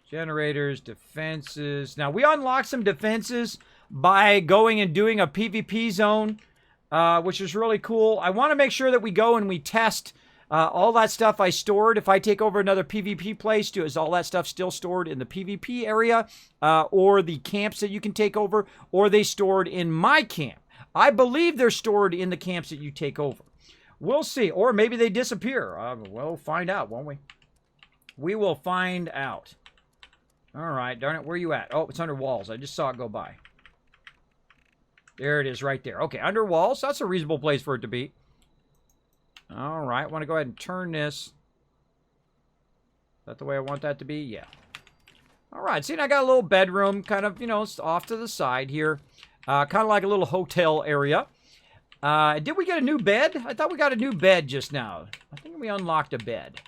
Generators, defenses. Now, we unlocked some defenses by going and doing a PvP zone, which is really cool. I want to make sure that we go and we test all that stuff I stored. If I take over another PvP place, is all that stuff still stored in the PvP area, or the camps that you can take over, or are they stored in my camp? I believe they're stored in the camps that you take over. We'll see. Or maybe they disappear. We'll find out, won't we? We will find out. All right, darn it, where are you at? Oh, it's under walls. I just saw it go by. There it is right there. Okay, under walls. That's a reasonable place for it to be. All right, I want to go ahead and turn this that the way I want that to be? Yeah. All right. See, I got a little bedroom kind of, you know, off to the side here. Kind of like a little hotel area. Did we get a new bed? I thought we got a new bed just now. I think we unlocked a bed.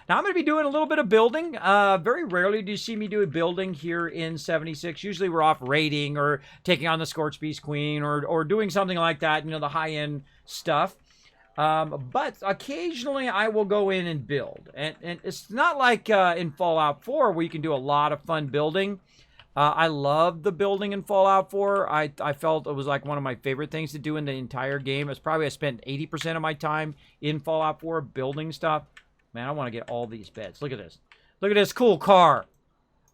Now, I'm going to be doing a little bit of building. Very rarely do you see me do a building here in 76. Usually we're off raiding or taking on the Scorched Beast Queen or doing something like that, you know, the high-end stuff. But occasionally I will go in and build. And it's not like in Fallout 4 where you can do a lot of fun building. I love the building in Fallout 4. I felt it was like one of my favorite things to do in the entire game. It's probably I spent 80% of my time in Fallout 4 building stuff. Man, I want to get all these beds. Look at this. Look at this cool car.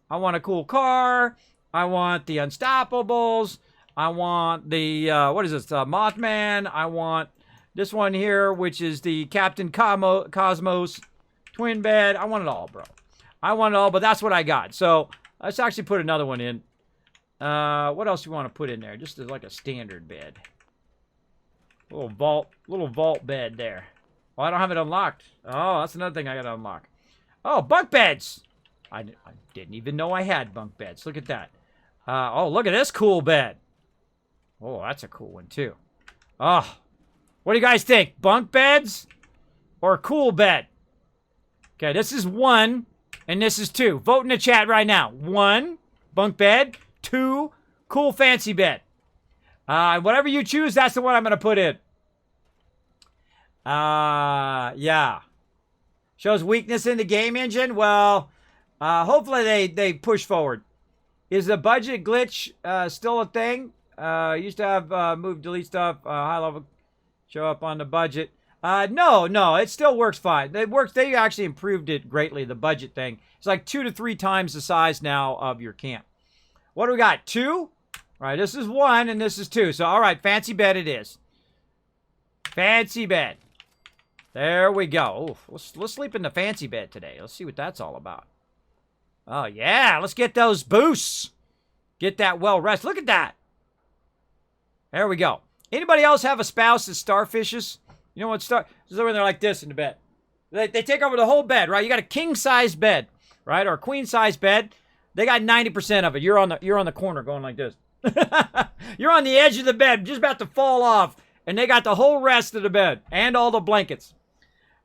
I want a cool car. I want the Unstoppables. I want the, what is this, Mothman. I want this one here, which is the Captain Cosmos twin bed. I want it all, bro. I want it all, but that's what I got. So let's actually put another one in. What else do you want to put in there? Just as like a standard bed. Little vault bed there. Oh, I don't have it unlocked. Oh, that's another thing I gotta unlock. Oh, bunk beds! I didn't even know I had bunk beds. Look at that. Oh, look at this cool bed. Oh, that's a cool one, too. Oh, what do you guys think? Bunk beds or cool bed? Okay, this is 1, and this is 2. Vote in the chat right now. 1, bunk bed. 2, cool fancy bed. Whatever you choose, that's the one I'm gonna put in. Yeah. Shows weakness in the game engine. Well, hopefully they push forward. Is the budget glitch still a thing? Used to have move, delete stuff, high level show up on the budget. No, it still works fine. It works. They actually improved it greatly, the budget thing. It's like 2 to 3 times the size now of your camp. What do we got? 2? All right, this is 1 and this is 2. So, all right, fancy bed it is. Fancy bed. There we go. Ooh, let's sleep in the fancy bed today. Let's see what that's all about. Oh, yeah. Let's get those boosts. Get that well rest. Look at that. There we go. Anybody else have a spouse that starfishes? You know what? They're like this in the bed. They take over the whole bed, right? You got a king-size bed, right? Or a queen-size bed. They got 90% of it. You're on the corner going like this. You're on the edge of the bed, just about to fall off. And they got the whole rest of the bed and all the blankets.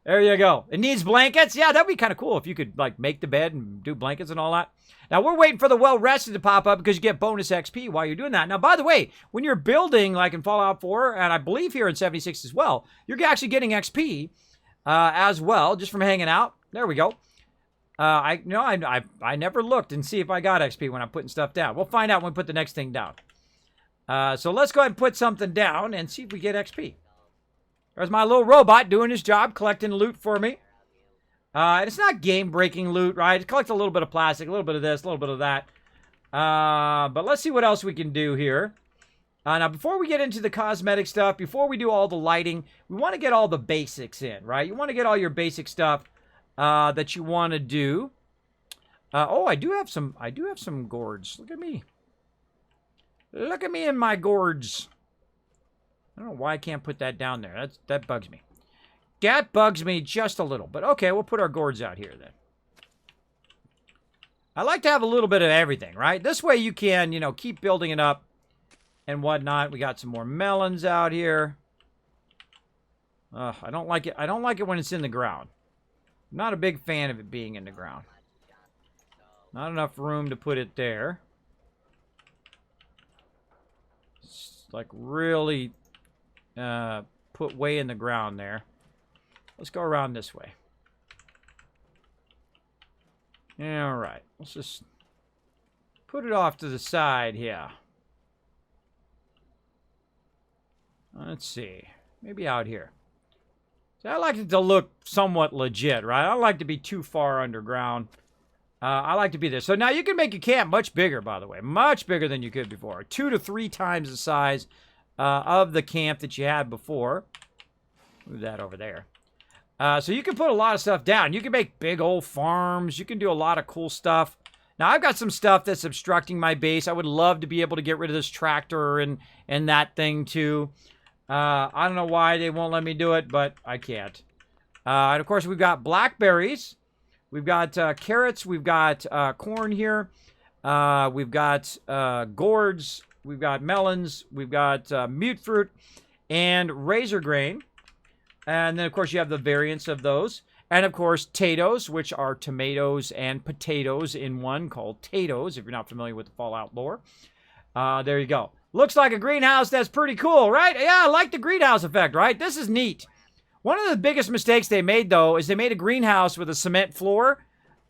There you go. It needs blankets? Yeah, that'd be kind of cool if you could, like, make the bed and do blankets and all that. Now, we're waiting for the well-rested to pop up because you get bonus XP while you're doing that. Now, by the way, when you're building, like in Fallout 4, and I believe here in 76 as well, you're actually getting XP as well, just from hanging out. There we go. I never looked and see if I got XP when I'm putting stuff down. We'll find out when we put the next thing down. So let's go ahead and put something down and see if we get XP. There's my little robot doing his job, collecting loot for me. And it's not game-breaking loot, right? It collects a little bit of plastic, a little bit of this, a little bit of that. But let's see what else we can do here. Now, before we get into the cosmetic stuff, before we do all the lighting, we want to get all the basics in, right? You want to get all your basic stuff that you want to do. Oh, I do have some gourds. Look at me. Look at me in my gourds. I don't know why I can't put that down there. That bugs me. That bugs me just a little. But okay, we'll put our gourds out here then. I like to have a little bit of everything, right? This way you can, you know, keep building it up and whatnot. We got some more melons out here. I don't like it. I don't like it when it's in the ground. I'm not a big fan of it being in the ground. Not enough room to put it there. It's like really put way in the ground there. Let's go around this way. All right. Let's just put it off to the side here. Let's see. Maybe out here. See, I like it to look somewhat legit, right? I don't like to be too far underground. I like to be there. So now you can make your camp much bigger, by the way. Much bigger than you could before. 2 to 3 times the size of the camp that you had before. Move that over there. So you can put a lot of stuff down. You can make big old farms. You can do a lot of cool stuff. Now, I've got some stuff that's obstructing my base. I would love to be able to get rid of this tractor and that thing, too. I don't know why they won't let me do it, but I can't. And, of course, we've got blackberries. We've got carrots. We've got corn here. We've got gourds. We've got melons. We've got mute fruit and razor grain. And then, of course, you have the variants of those. And, of course, potatoes, which are tomatoes and potatoes in one, called potatoes, if you're not familiar with the Fallout lore. There you go. Looks like a greenhouse. That's pretty cool, right? Yeah, I like the greenhouse effect, right? This is neat. One of the biggest mistakes they made, though, is they made a greenhouse with a cement floor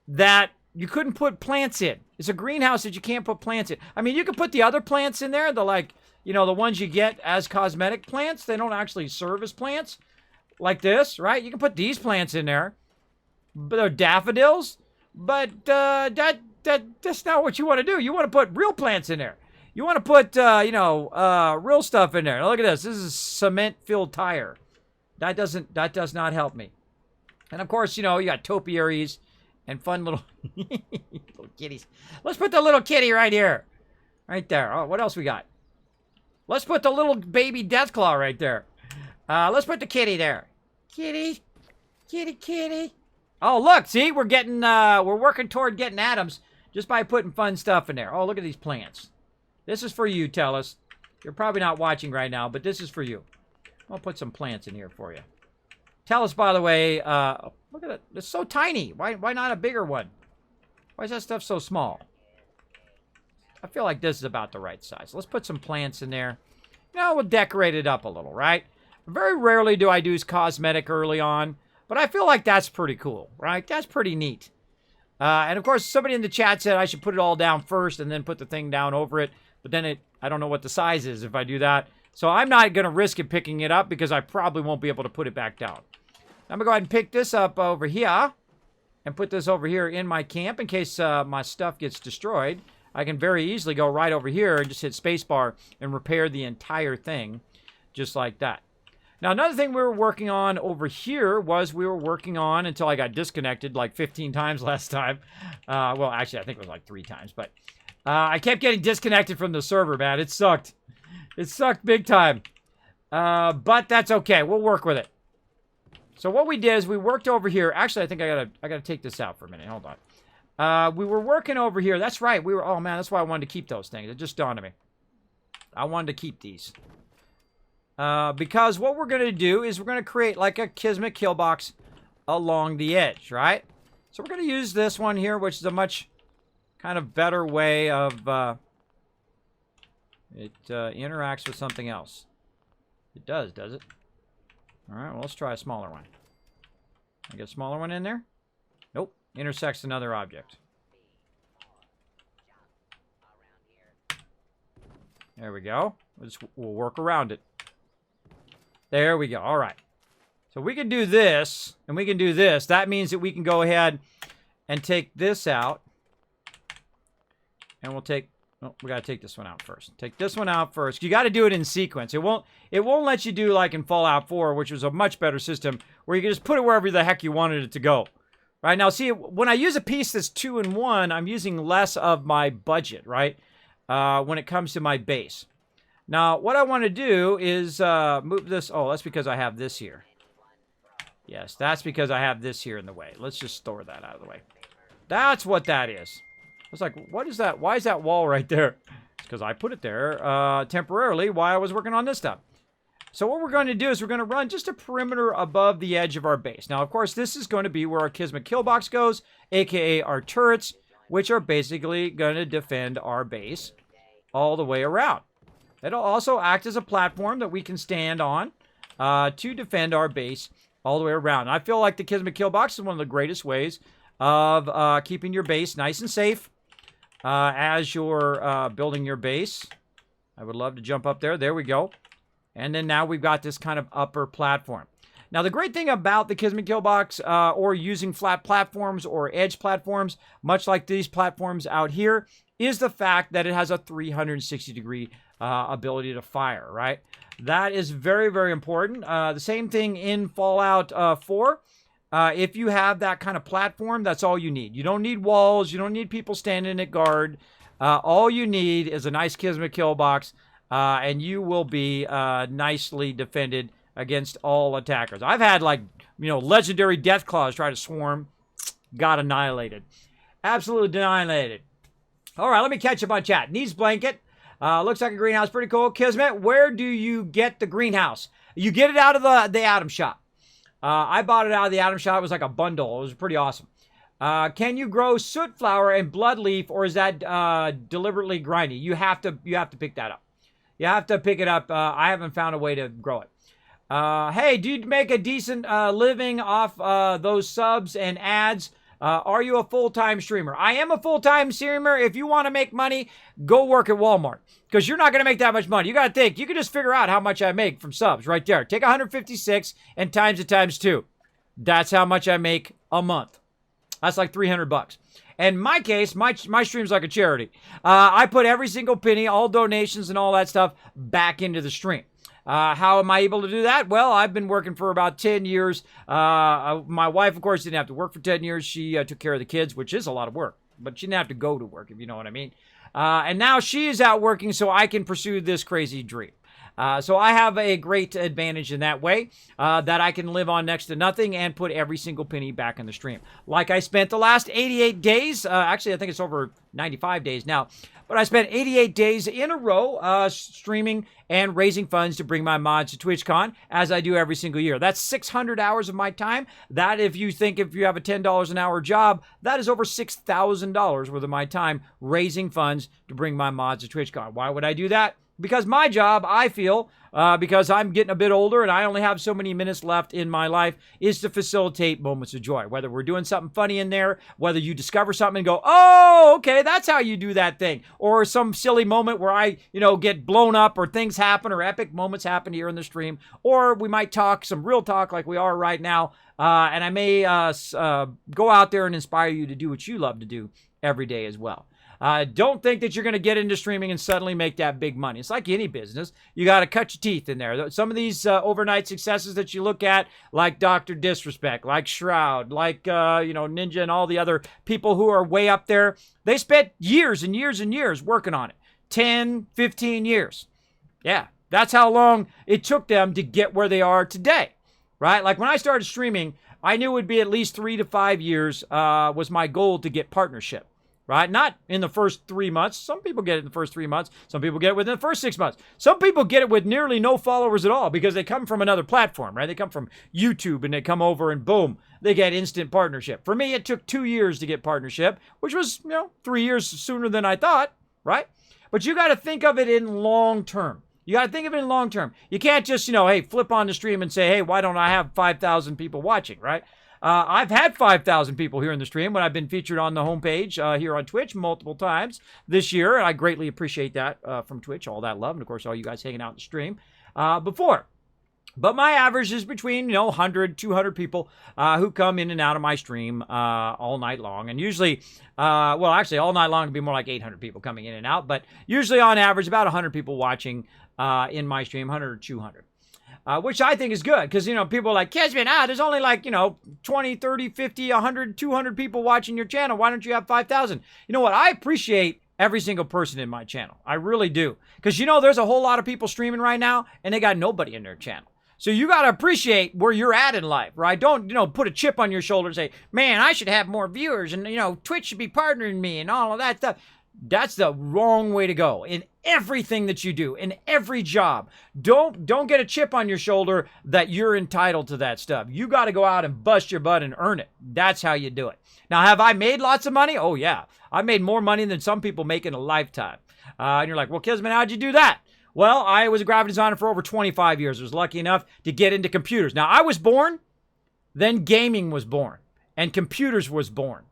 that you couldn't put plants in. It's a greenhouse that you can't put plants in. I mean, you could put the other plants in there, the the ones you get as cosmetic plants. They don't actually serve as plants. Like this, right? You can put these plants in there. But they're daffodils. But that's not what you want to do. You want to put real plants in there. You want to put, real stuff in there. Now look at this. This is cement-filled tire. That does not help me. And, of course, you got topiaries and fun little kitties. Let's put the little kitty right here. Right there. Oh, what else we got? Let's put the little baby Deathclaw right there. Let's put the kitty there. Kitty. Kitty, kitty. Oh, look. See, we're working toward getting atoms just by putting fun stuff in there. Oh, look at these plants. This is for you, Tellus. You're probably not watching right now, but this is for you. I'll put some plants in here for you. Tellus, by the way, look at it. It's so tiny. Why not a bigger one? Why is that stuff so small? I feel like this is about the right size. Let's put some plants in there. We'll decorate it up a little, right? Very rarely do I do cosmetic early on, but I feel like that's pretty cool, right? That's pretty neat. And of course, somebody in the chat said I should put it all down first and then put the thing down over it. But then I don't know what the size is if I do that. So I'm not going to risk it picking it up because I probably won't be able to put it back down. I'm going to go ahead and pick this up over here and put this over here in my camp in case my stuff gets destroyed. I can very easily go right over here and just hit spacebar and repair the entire thing just like that. Now, another thing we were working on over here was we were working on, until I got disconnected like 15 times last time. Well, actually, I think it was like 3 times. But I kept getting disconnected from the server, man. It sucked. It sucked big time. But that's okay. We'll work with it. So what we did is we worked over here. Actually, I think I gotta take this out for a minute. Hold on. We were working over here. That's right. Oh, man, that's why I wanted to keep those things. It just dawned on me. I wanted to keep these. Because what we're going to do is we're going to create like a Kismet box along the edge, right? So we're going to use this one here, which is a much kind of better way of, it interacts with something else. It does it? All right, well, let's try a smaller one. I get a smaller one in there? Nope, intersects another object. There we go. We'll work around it. There we go. All right. So we can do this, and we can do this. That means that we can go ahead and take this out. And we'll take... Oh, we got to take this one out first. Take this one out first. You got to do it in sequence. It won't let you do like in Fallout 4, which was a much better system, where you can just put it wherever the heck you wanted it to go. Right? Now, see, when I use a piece that's 2-in-1, I'm using less of my budget, right? When it comes to my base. Now, what I want to do is move this. Oh, that's because I have this here. Yes, that's because I have this here in the way. Let's just store that out of the way. That's what that is. I was like, what is that? Why is that wall right there? It's because I put it there temporarily while I was working on this stuff. So what we're going to do is we're going to run just a perimeter above the edge of our base. Now, of course, this is going to be where our Kismet kill box goes, a.k.a. our turrets, which are basically going to defend our base all the way around. It'll also act as a platform that we can stand on to defend our base all the way around. And I feel like the Kismet kill box is one of the greatest ways of keeping your base nice and safe as you're building your base. I would love to jump up there. There we go. And then now we've got this kind of upper platform. Now, the great thing about the Kismet kill box or using flat platforms or edge platforms, much like these platforms out here, is the fact that it has a 360-degree ability to fire, right? That is very, very important. The same thing in Fallout 4. If you have that kind of platform, that's all you need. You don't need walls. You don't need people standing at guard. All you need is a nice Kismet kill box, and you will be nicely defended against all attackers. I've had, like, legendary Deathclaws try to swarm. got annihilated. Absolutely annihilated. All right, let me catch up on chat. Needs blanket. Looks like a greenhouse. Pretty cool. Kismet, where do you get the greenhouse? You get it out of the Atom Shop. I bought it out of the Atom Shop. It was like a bundle. It was pretty awesome. Can you grow soot flower and blood leaf, or is that deliberately grindy? You have to pick that up. You have to pick it up. I haven't found a way to grow it. Hey, do you make a decent living off those subs and ads? Are you a full-time streamer? I am a full-time streamer. If you want to make money, go work at Walmart, because you're not going to make that much money. You got to think. You can just figure out how much I make from subs right there. Take 156 and times it times 2. That's how much I make a month. That's like $300. In my case, my stream's like a charity. I put every single penny, all donations and all that stuff back into the stream. How am I able to do that? Well, I've been working for about 10 years. My wife, of course, didn't have to work for 10 years. She took care of the kids, which is a lot of work. But she didn't have to go to work, if you know what I mean. And now she is out working, so I can pursue this crazy dream. So I have a great advantage in that way, that I can live on next to nothing and put every single penny back in the stream. Like I spent the last 88 days. Actually, I think it's over 95 days now. But I spent 88 days in a row streaming and raising funds to bring my mods to TwitchCon, as I do every single year. That's 600 hours of my time. That, if you have a $10 an hour job, that is over $6,000 worth of my time raising funds to bring my mods to TwitchCon. Why would I do that? Because my job, I feel, because I'm getting a bit older and I only have so many minutes left in my life, is to facilitate moments of joy. Whether we're doing something funny in there, whether you discover something and go, oh, okay, that's how you do that thing. Or some silly moment where I, get blown up, or things happen, or epic moments happen here in the stream. Or we might talk some real talk like we are right now. And I may go out there and inspire you to do what you love to do every day as well. Don't think that you're going to get into streaming and suddenly make that big money. It's like any business. You got to cut your teeth in there. Some of these overnight successes that you look at, like Dr. Disrespect, like Shroud, like, Ninja and all the other people who are way up there, they spent years and years and years working on it. 10, 15 years. Yeah, that's how long it took them to get where they are today, right? Like when I started streaming, I knew it would be at least 3 to 5 years was my goal to get partnership. Right? Not in the first 3 months. Some people get it in the first 3 months. Some people get it within the first 6 months. Some people get it with nearly no followers at all because they come from another platform, right? They come from YouTube and they come over and boom, they get instant partnership. For me, it took 2 years to get partnership, which was, 3 years sooner than I thought, right? But you got to think of it in long term. You got to think of it in long term. You can't just, hey, flip on the stream and say, hey, why don't I have 5,000 people watching, right? I've had 5,000 people here in the stream when I've been featured on the homepage here on Twitch multiple times this year. And I greatly appreciate that from Twitch, all that love. And, of course, all you guys hanging out in the stream before. But my average is between, 100, 200 people who come in and out of my stream all night long. And usually, actually, all night long would be more like 800 people coming in and out. But usually, on average, about 100 people watching in my stream, 100 or 200. Which I think is good because, people are like, Kismet, there's only like, 20, 30, 50, 100, 200 people watching your channel. Why don't you have 5,000? You know what? I appreciate every single person in my channel. I really do. Because, there's a whole lot of people streaming right now and they got nobody in their channel. So you got to appreciate where you're at in life, right? Don't, put a chip on your shoulder and say, man, I should have more viewers and, Twitch should be partnering me and all of that stuff. That's the wrong way to go in everything that you do, in every job. Don't get a chip on your shoulder that you're entitled to that stuff. You got to go out and bust your butt and earn it. That's how you do it. Now, have I made lots of money? Oh, yeah. I made more money than some people make in a lifetime. And you're like, well, Kismet, how'd you do that? Well, I was a graphic designer for over 25 years. I was lucky enough to get into computers. Now, I was born, then gaming was born, and computers was born.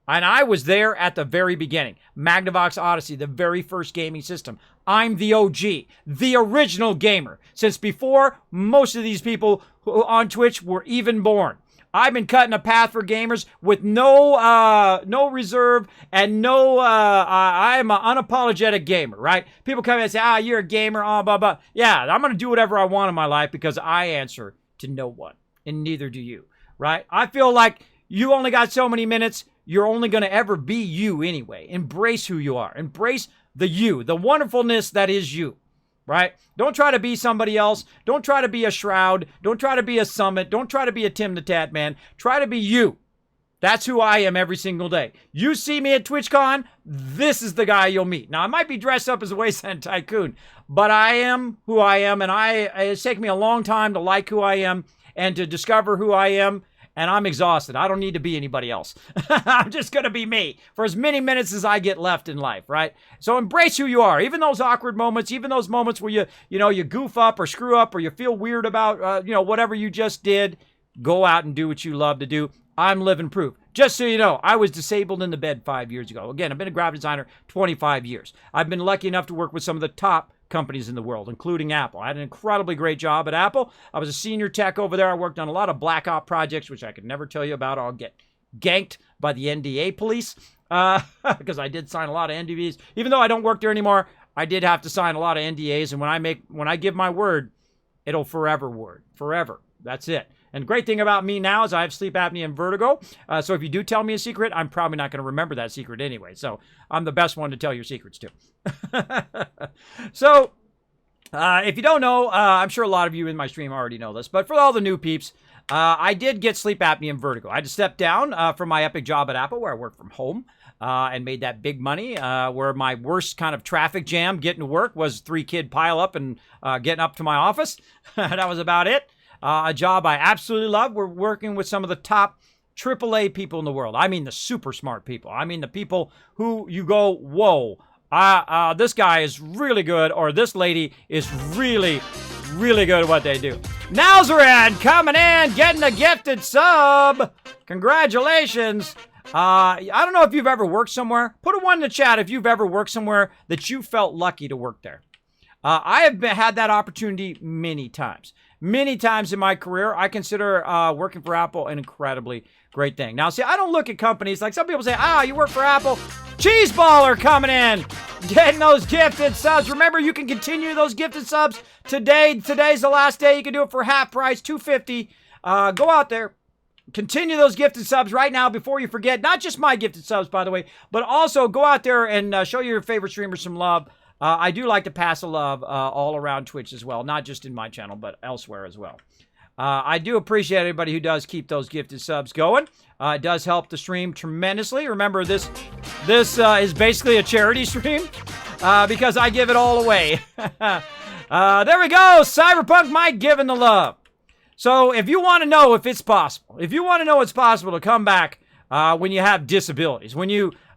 And I was there at the very beginning. Magnavox Odyssey, the very first gaming system. I'm the OG, the original gamer, since before most of these people on Twitch were even born. I've been cutting a path for gamers with no reserve and I'm an unapologetic gamer, right? People come in and say, you're a gamer, blah, blah. Yeah, I'm going to do whatever I want in my life because I answer to no one, and neither do you, right? I feel like you only got so many minutes. You're only going to ever be you anyway. Embrace who you are. Embrace the you, the wonderfulness that is you, right? Don't try to be somebody else. Don't try to be a Shroud. Don't try to be a Summit. Don't try to be a Tim the Tat Man. Try to be you, That's who I am every single day. You see me at TwitchCon, this is the guy you'll meet. Now, I might be dressed up as a Wasteland Tycoon, but I am who I am, and it's taken me a long time to like who I am and to discover who I am, and I'm exhausted. I don't need to be anybody else. I'm just going to be me for as many minutes as I get left in life, right? So embrace who you are. Even those awkward moments, even those moments where you goof up or screw up or you feel weird about, whatever you just did, go out and do what you love to do. I'm living proof. Just so you know, I was disabled in the bed 5 years ago. Again, I've been a graphic designer 25 years. I've been lucky enough to work with some of the top companies in the world, including Apple. I had an incredibly great job at Apple. I was a senior tech over there. I worked on a lot of black op projects, which I could never tell you about. I'll get ganked by the NDA police because I did sign a lot of NDAs. Even though I don't work there anymore, I did have to sign a lot of NDAs. And when I give my word, it'll forever. That's it. And the great thing about me now is I have sleep apnea and vertigo. So if you do tell me a secret, I'm probably not going to remember that secret anyway. So I'm the best one to tell your secrets to. So if you don't know, I'm sure a lot of you in my stream already know this. But for all the new peeps, I did get sleep apnea and vertigo. I had to step down from my epic job at Apple where I worked from home. And made that big money, where my worst kind of traffic jam getting to work was 3-kid pile up and getting up to my office. That was about it. A job I absolutely love. We're working with some of the top AAA people in the world. I mean the super smart people. I mean the people who you go, whoa, this guy is really good, or this lady is really, really good at what they do. Nowzaran coming in, getting a gifted sub. Congratulations. I don't know if you've ever worked somewhere. Put a 1 in the chat if you've ever worked somewhere that you felt lucky to work there. I have had that opportunity many times. Many times in my career, I consider working for Apple an incredibly great thing. Now, see, I don't look at companies like some people say, you work for Apple. Cheese baller coming in, getting those gifted subs. Remember, you can continue those gifted subs today. Today's the last day. You can do it for half price, $250. Go out there. Continue those gifted subs right now before you forget. Not just my gifted subs, by the way, but also go out there and show your favorite streamers some love. I do like to pass the love all around Twitch as well, not just in my channel, but elsewhere as well. I do appreciate everybody who does keep those gifted subs going. It does help the stream tremendously. Remember, this is basically a charity stream because I give it all away. There we go. Cyberpunk Mike giving the love. So if you want to know if it's possible, if you want to know it's possible to come back when you have disabilities,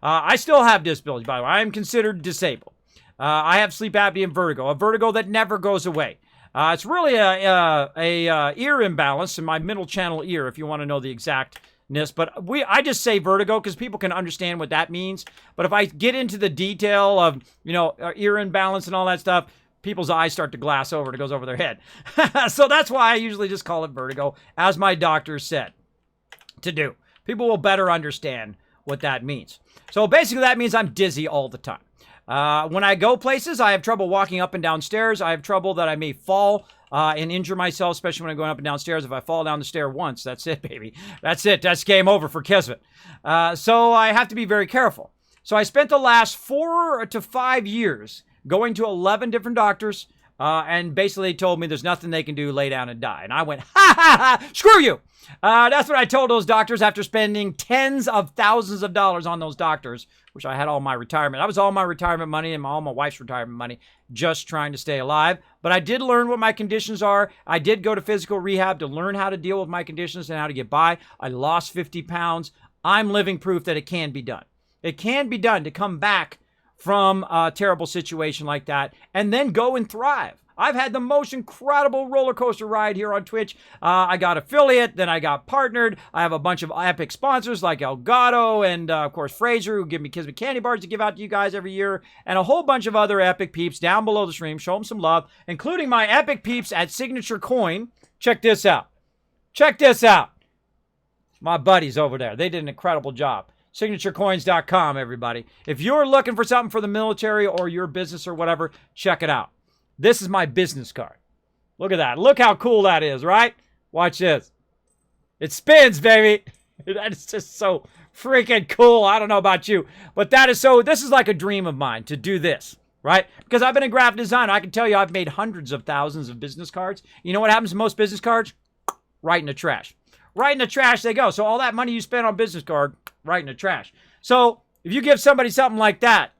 I still have disabilities, by the way. I am considered disabled. I have sleep apnea and vertigo, a vertigo that never goes away. It's really a ear imbalance in my middle channel ear, if you want to know the exactness. But I just say vertigo because people can understand what that means. But if I get into the detail of, ear imbalance and all that stuff, people's eyes start to glass over and it goes over their head. So that's why I usually just call it vertigo, as my doctor said to do. People will better understand what that means. So basically that means I'm dizzy all the time. When I go places, I have trouble walking up and down stairs. I have trouble that I may fall and injure myself, especially when I'm going up and down stairs. If I fall down the stair once, that's it, baby. That's it. That's game over for Kismet. So I have to be very careful. So I spent the last 4 to 5 years going to 11 different doctors, and basically they told me there's nothing they can do, lay down and die. And I went, screw you. That's what I told those doctors after spending tens of thousands of dollars on those doctors, which I had all my retirement. That was all my retirement money and all my wife's retirement money, just trying to stay alive. But I did learn what my conditions are. I did go to physical rehab to learn how to deal with my conditions and how to get by. I lost 50 pounds. I'm living proof that it can be done. It can be done to come back from a terrible situation like that and then go and thrive. I've had the most incredible roller coaster ride here on Twitch. I got affiliate, then I got partnered. I have a bunch of epic sponsors like Elgato and, of course, Fraser, who give me Kismet candy bars to give out to you guys every year, and a whole bunch of other epic peeps down below the stream. Show them some love, including my epic peeps at Signature Coin. Check this out. Check this out. My buddies over there. They did an incredible job. SignatureCoins.com, everybody. If you're looking for something for the military or your business or whatever, check it out. This is my business card. Look at that. Look how cool that is, right? Watch this. It spins, baby. That is just so freaking cool. I don't know about you, but this is like a dream of mine to do this, right? Because I've been a graphic designer. I can tell you I've made hundreds of thousands of business cards. You know what happens to most business cards? Right in the trash. right in the trash they go. So all that money you spent on business card, right in the trash. So if you give somebody something like that,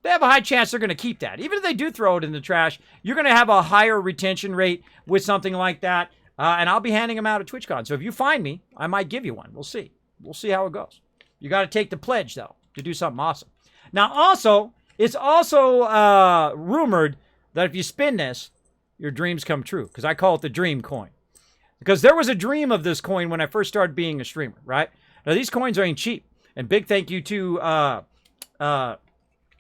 they have a high chance they're going to keep that. Even if they do throw it in the trash, you're going to have a higher retention rate with something like that. And I'll be handing them out at TwitchCon. So if you find me, I might give you one. We'll see. We'll see how it goes. You got to take the pledge, though, to do something awesome. Now, also, it's also rumored that if you spin this, your dreams come true. Because I call it the dream coin. Because there was a dream of this coin when I first started being a streamer, right? Now, these coins ain't cheap. And big thank you to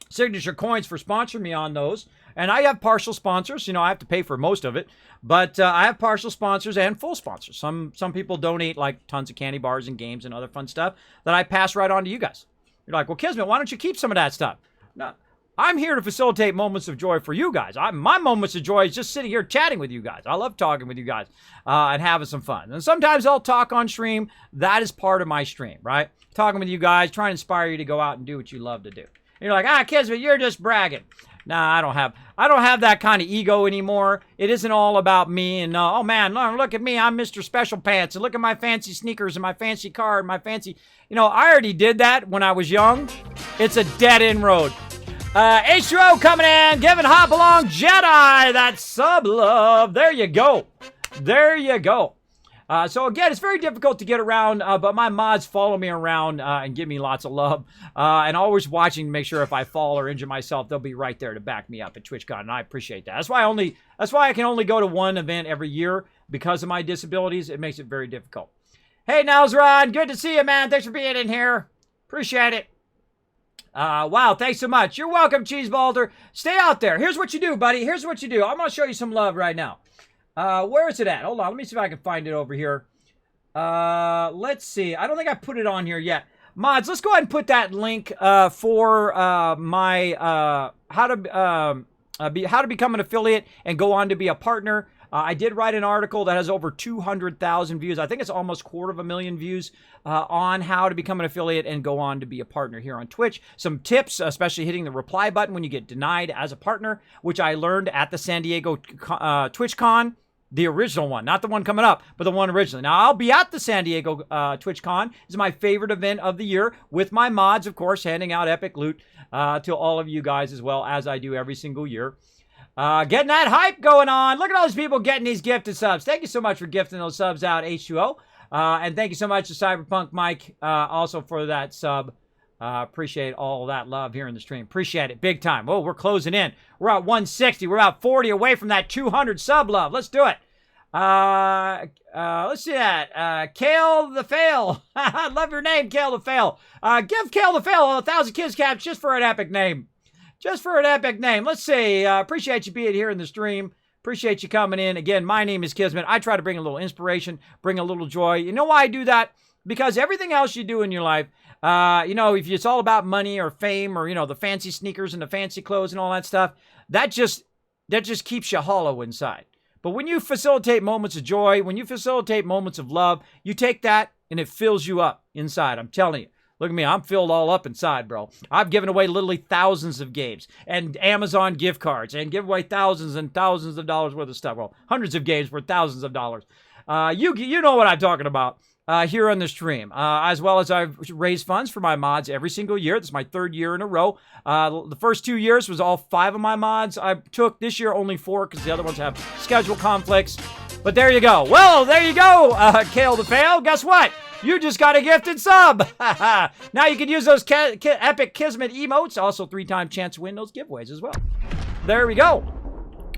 Signature Coins for sponsoring me on those. And I have partial sponsors. You know, I have to pay for most of it. But I have partial sponsors and full sponsors. Some people donate like tons of candy bars and games and other fun stuff that I pass right on to you guys. You're like, well, Kismet, why don't you keep some of that stuff? No, I'm here to facilitate moments of joy for you guys. My moments of joy is just sitting here chatting with you guys. I love talking with you guys and having some fun. And sometimes I'll talk on stream. That is part of my stream, right? Talking with you guys, trying to inspire you to go out and do what you love to do. And you're like, Kismet, you're just bragging. Nah, I don't have that kind of ego anymore. It isn't all about me and oh man, look at me, I'm Mr. Special Pants and look at my fancy sneakers and my fancy car and my fancy, I already did that when I was young. It's a dead end road. H2O coming in, giving Hop Along Jedi that sub love. There you go. There you go. So again, it's very difficult to get around, but my mods follow me around and give me lots of love, and always watching to make sure if I fall or injure myself, they'll be right there to back me up at TwitchCon, and I appreciate that. That's why I can only go to one event every year because of my disabilities. It makes it very difficult. Hey, Nalsrod, good to see you, man. Thanks for being in here. Appreciate it. Wow, thanks so much. You're welcome, Cheesebalder. Stay out there. Here's what you do, buddy. Here's what you do. I'm going to show you some love right now. Where is it at? Hold on. Let me see if I can find it over here. Let's see. I don't think I put it on here yet. Mods, let's go ahead and put that link for my how to become an affiliate and go on to be a partner. I did write an article that has over 200,000 views. I think it's almost 250,000 views on how to become an affiliate and go on to be a partner here on Twitch. Some tips, especially hitting the reply button when you get denied as a partner, which I learned at the San Diego TwitchCon. The original one, not the one coming up, but the one originally. Now, I'll be at the San Diego TwitchCon. It's my favorite event of the year with my mods, of course, handing out epic loot to all of you guys as well, as I do every single year. Getting that hype going on. Look at all these people getting these gifted subs. Thank you so much for gifting those subs out, H2O. And thank you so much to Cyberpunk Mike also for that sub. Appreciate all that love here in the stream. Appreciate it big time. Oh, we're closing in. We're at 160. We're about 40 away from that 200 sub love. Let's do it. Let's see that. Kale the Fail. I love your name, Kale the Fail. Give Kale the Fail 1,000 kids caps just for an epic name. Just for an epic name. Let's see. Appreciate you being here in the stream. Appreciate you coming in. Again, my name is Kismet. I try to bring a little inspiration, bring a little joy. You know why I do that? Because everything else you do in your life, if it's all about money or fame or, the fancy sneakers and the fancy clothes and all that stuff, that just keeps you hollow inside. But when you facilitate moments of joy, when you facilitate moments of love, you take that and it fills you up inside. I'm telling you. Look at me. I'm filled all up inside, bro. I've given away literally thousands of games and Amazon gift cards and give away thousands and thousands of dollars worth of stuff. Well, hundreds of games worth thousands of dollars. You know what I'm talking about. Here on the stream, as well as I've raised funds for my mods every single year. This is my third year in a row. The first 2 years was all 5 of my mods. I took this year only 4 because the other ones have schedule conflicts. But there you go. Well, there you go, Kale the Fail. Guess what? You just got a gifted sub. Now you can use those epic Kismet emotes. Also 3-time chance to win those giveaways as well. There we go.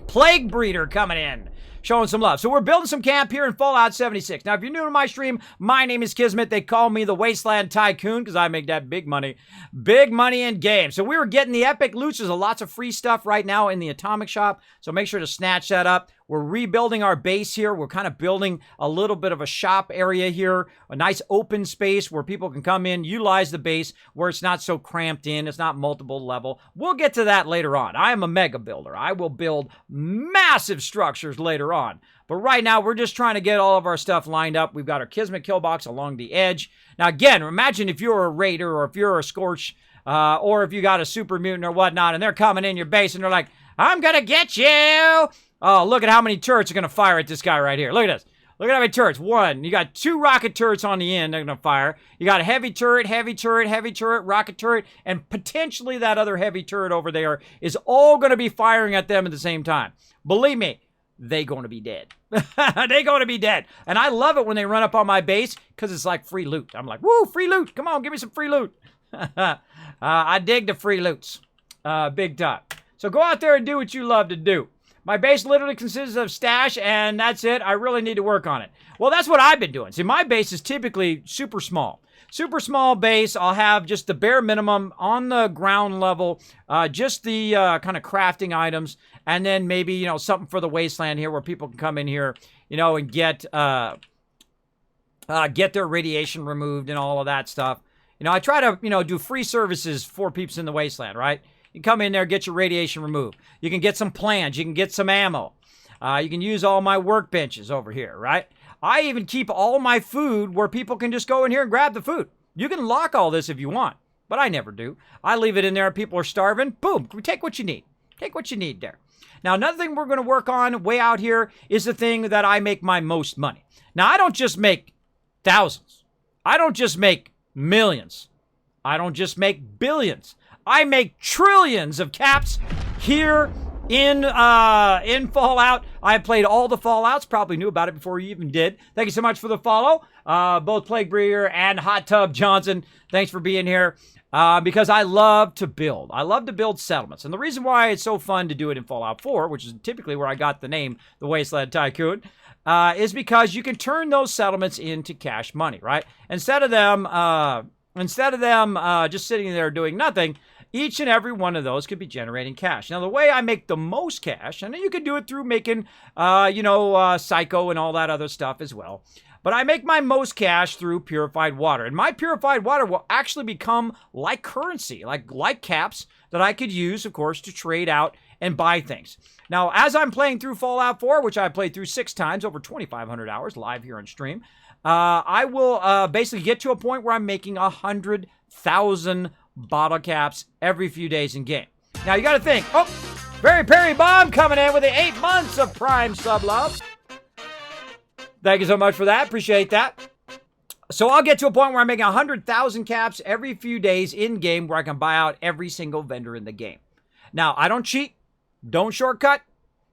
Plague Breeder coming in. Showing some love. So we're building some camp here in Fallout 76. Now, if you're new to my stream, my name is Kismet. They call me the Wasteland Tycoon because I make that big money. Big money in games. So we were getting the epic loot. There's lots of free stuff right now in the Atomic Shop. So make sure to snatch that up. We're rebuilding our base here. We're kind of building a little bit of a shop area here. A nice open space where people can come in, utilize the base where it's not so cramped in. It's not multiple level. We'll get to that later on. I am a mega builder. I will build massive structures later on. But right now, we're just trying to get all of our stuff lined up. We've got our Kismet kill box along the edge. Now, again, imagine if you're a raider or if you're a Scorch or if you got a super mutant or whatnot, and they're coming in your base and they're like, I'm going to get you. Oh, look at how many turrets are going to fire at this guy right here. Look at this. Look at my turrets. One, you got 2 rocket turrets on the end they're going to fire. You got a heavy turret, heavy turret, heavy turret, rocket turret, and potentially that other heavy turret over there is all going to be firing at them at the same time. Believe me, they going to be dead. They going to be dead. And I love it when they run up on my base because it's like free loot. I'm like, woo, free loot. Come on, give me some free loot. I dig the free loots. Big time. So go out there and do what you love to do. My base literally consists of stash, and that's it. I really need to work on it. Well, that's what I've been doing. See, my base is typically super small. Super small base. I'll have just the bare minimum on the ground level, just the kind of crafting items, and then maybe, you know, something for the wasteland here where people can come in here, you know, and get their radiation removed and all of that stuff. You know, I try to, you know, do free services for peeps in the wasteland, right? You come in there, get your radiation removed. You can get some plans. You can get some ammo. You can use all my workbenches over here, right? I even keep all my food where people can just go in here and grab the food. You can lock all this if you want, but I never do. I leave it in there. People are starving. Boom. Take what you need. Take what you need there. Now, another thing we're going to work on way out here is the thing that I make my most money. Now, I don't just make thousands. I don't just make millions. I don't just make billions. I make trillions of caps here in Fallout. I played all the Fallouts. Probably knew about it before you even did. Thank you so much for the follow. Both Plague Breeder and Hot Tub Johnson. Thanks for being here. Because I love to build. I love to build settlements. And the reason why it's so fun to do it in Fallout 4, which is typically where I got the name, the Wasteland Tycoon, is because you can turn those settlements into cash money, right? Instead of them just sitting there doing nothing, each and every one of those could be generating cash. Now, the way I make the most cash, and you can do it through making, Psycho and all that other stuff as well. But I make my most cash through purified water. And my purified water will actually become like currency, like caps that I could use, of course, to trade out and buy things. Now, as I'm playing through Fallout 4, which I played through 6 times, over 2,500 hours live here on stream, I will basically get to a point where I'm making 100,000 bottle caps every few days in game. Now, you got to think, oh, Very Perry Bomb coming in with the 8 months of Prime sub love. Thank you so much for that. Appreciate that. So I'll get to a point where I'm making 100,000 caps every few days in game where I can buy out every single vendor in the game. Now, I don't cheat, don't shortcut,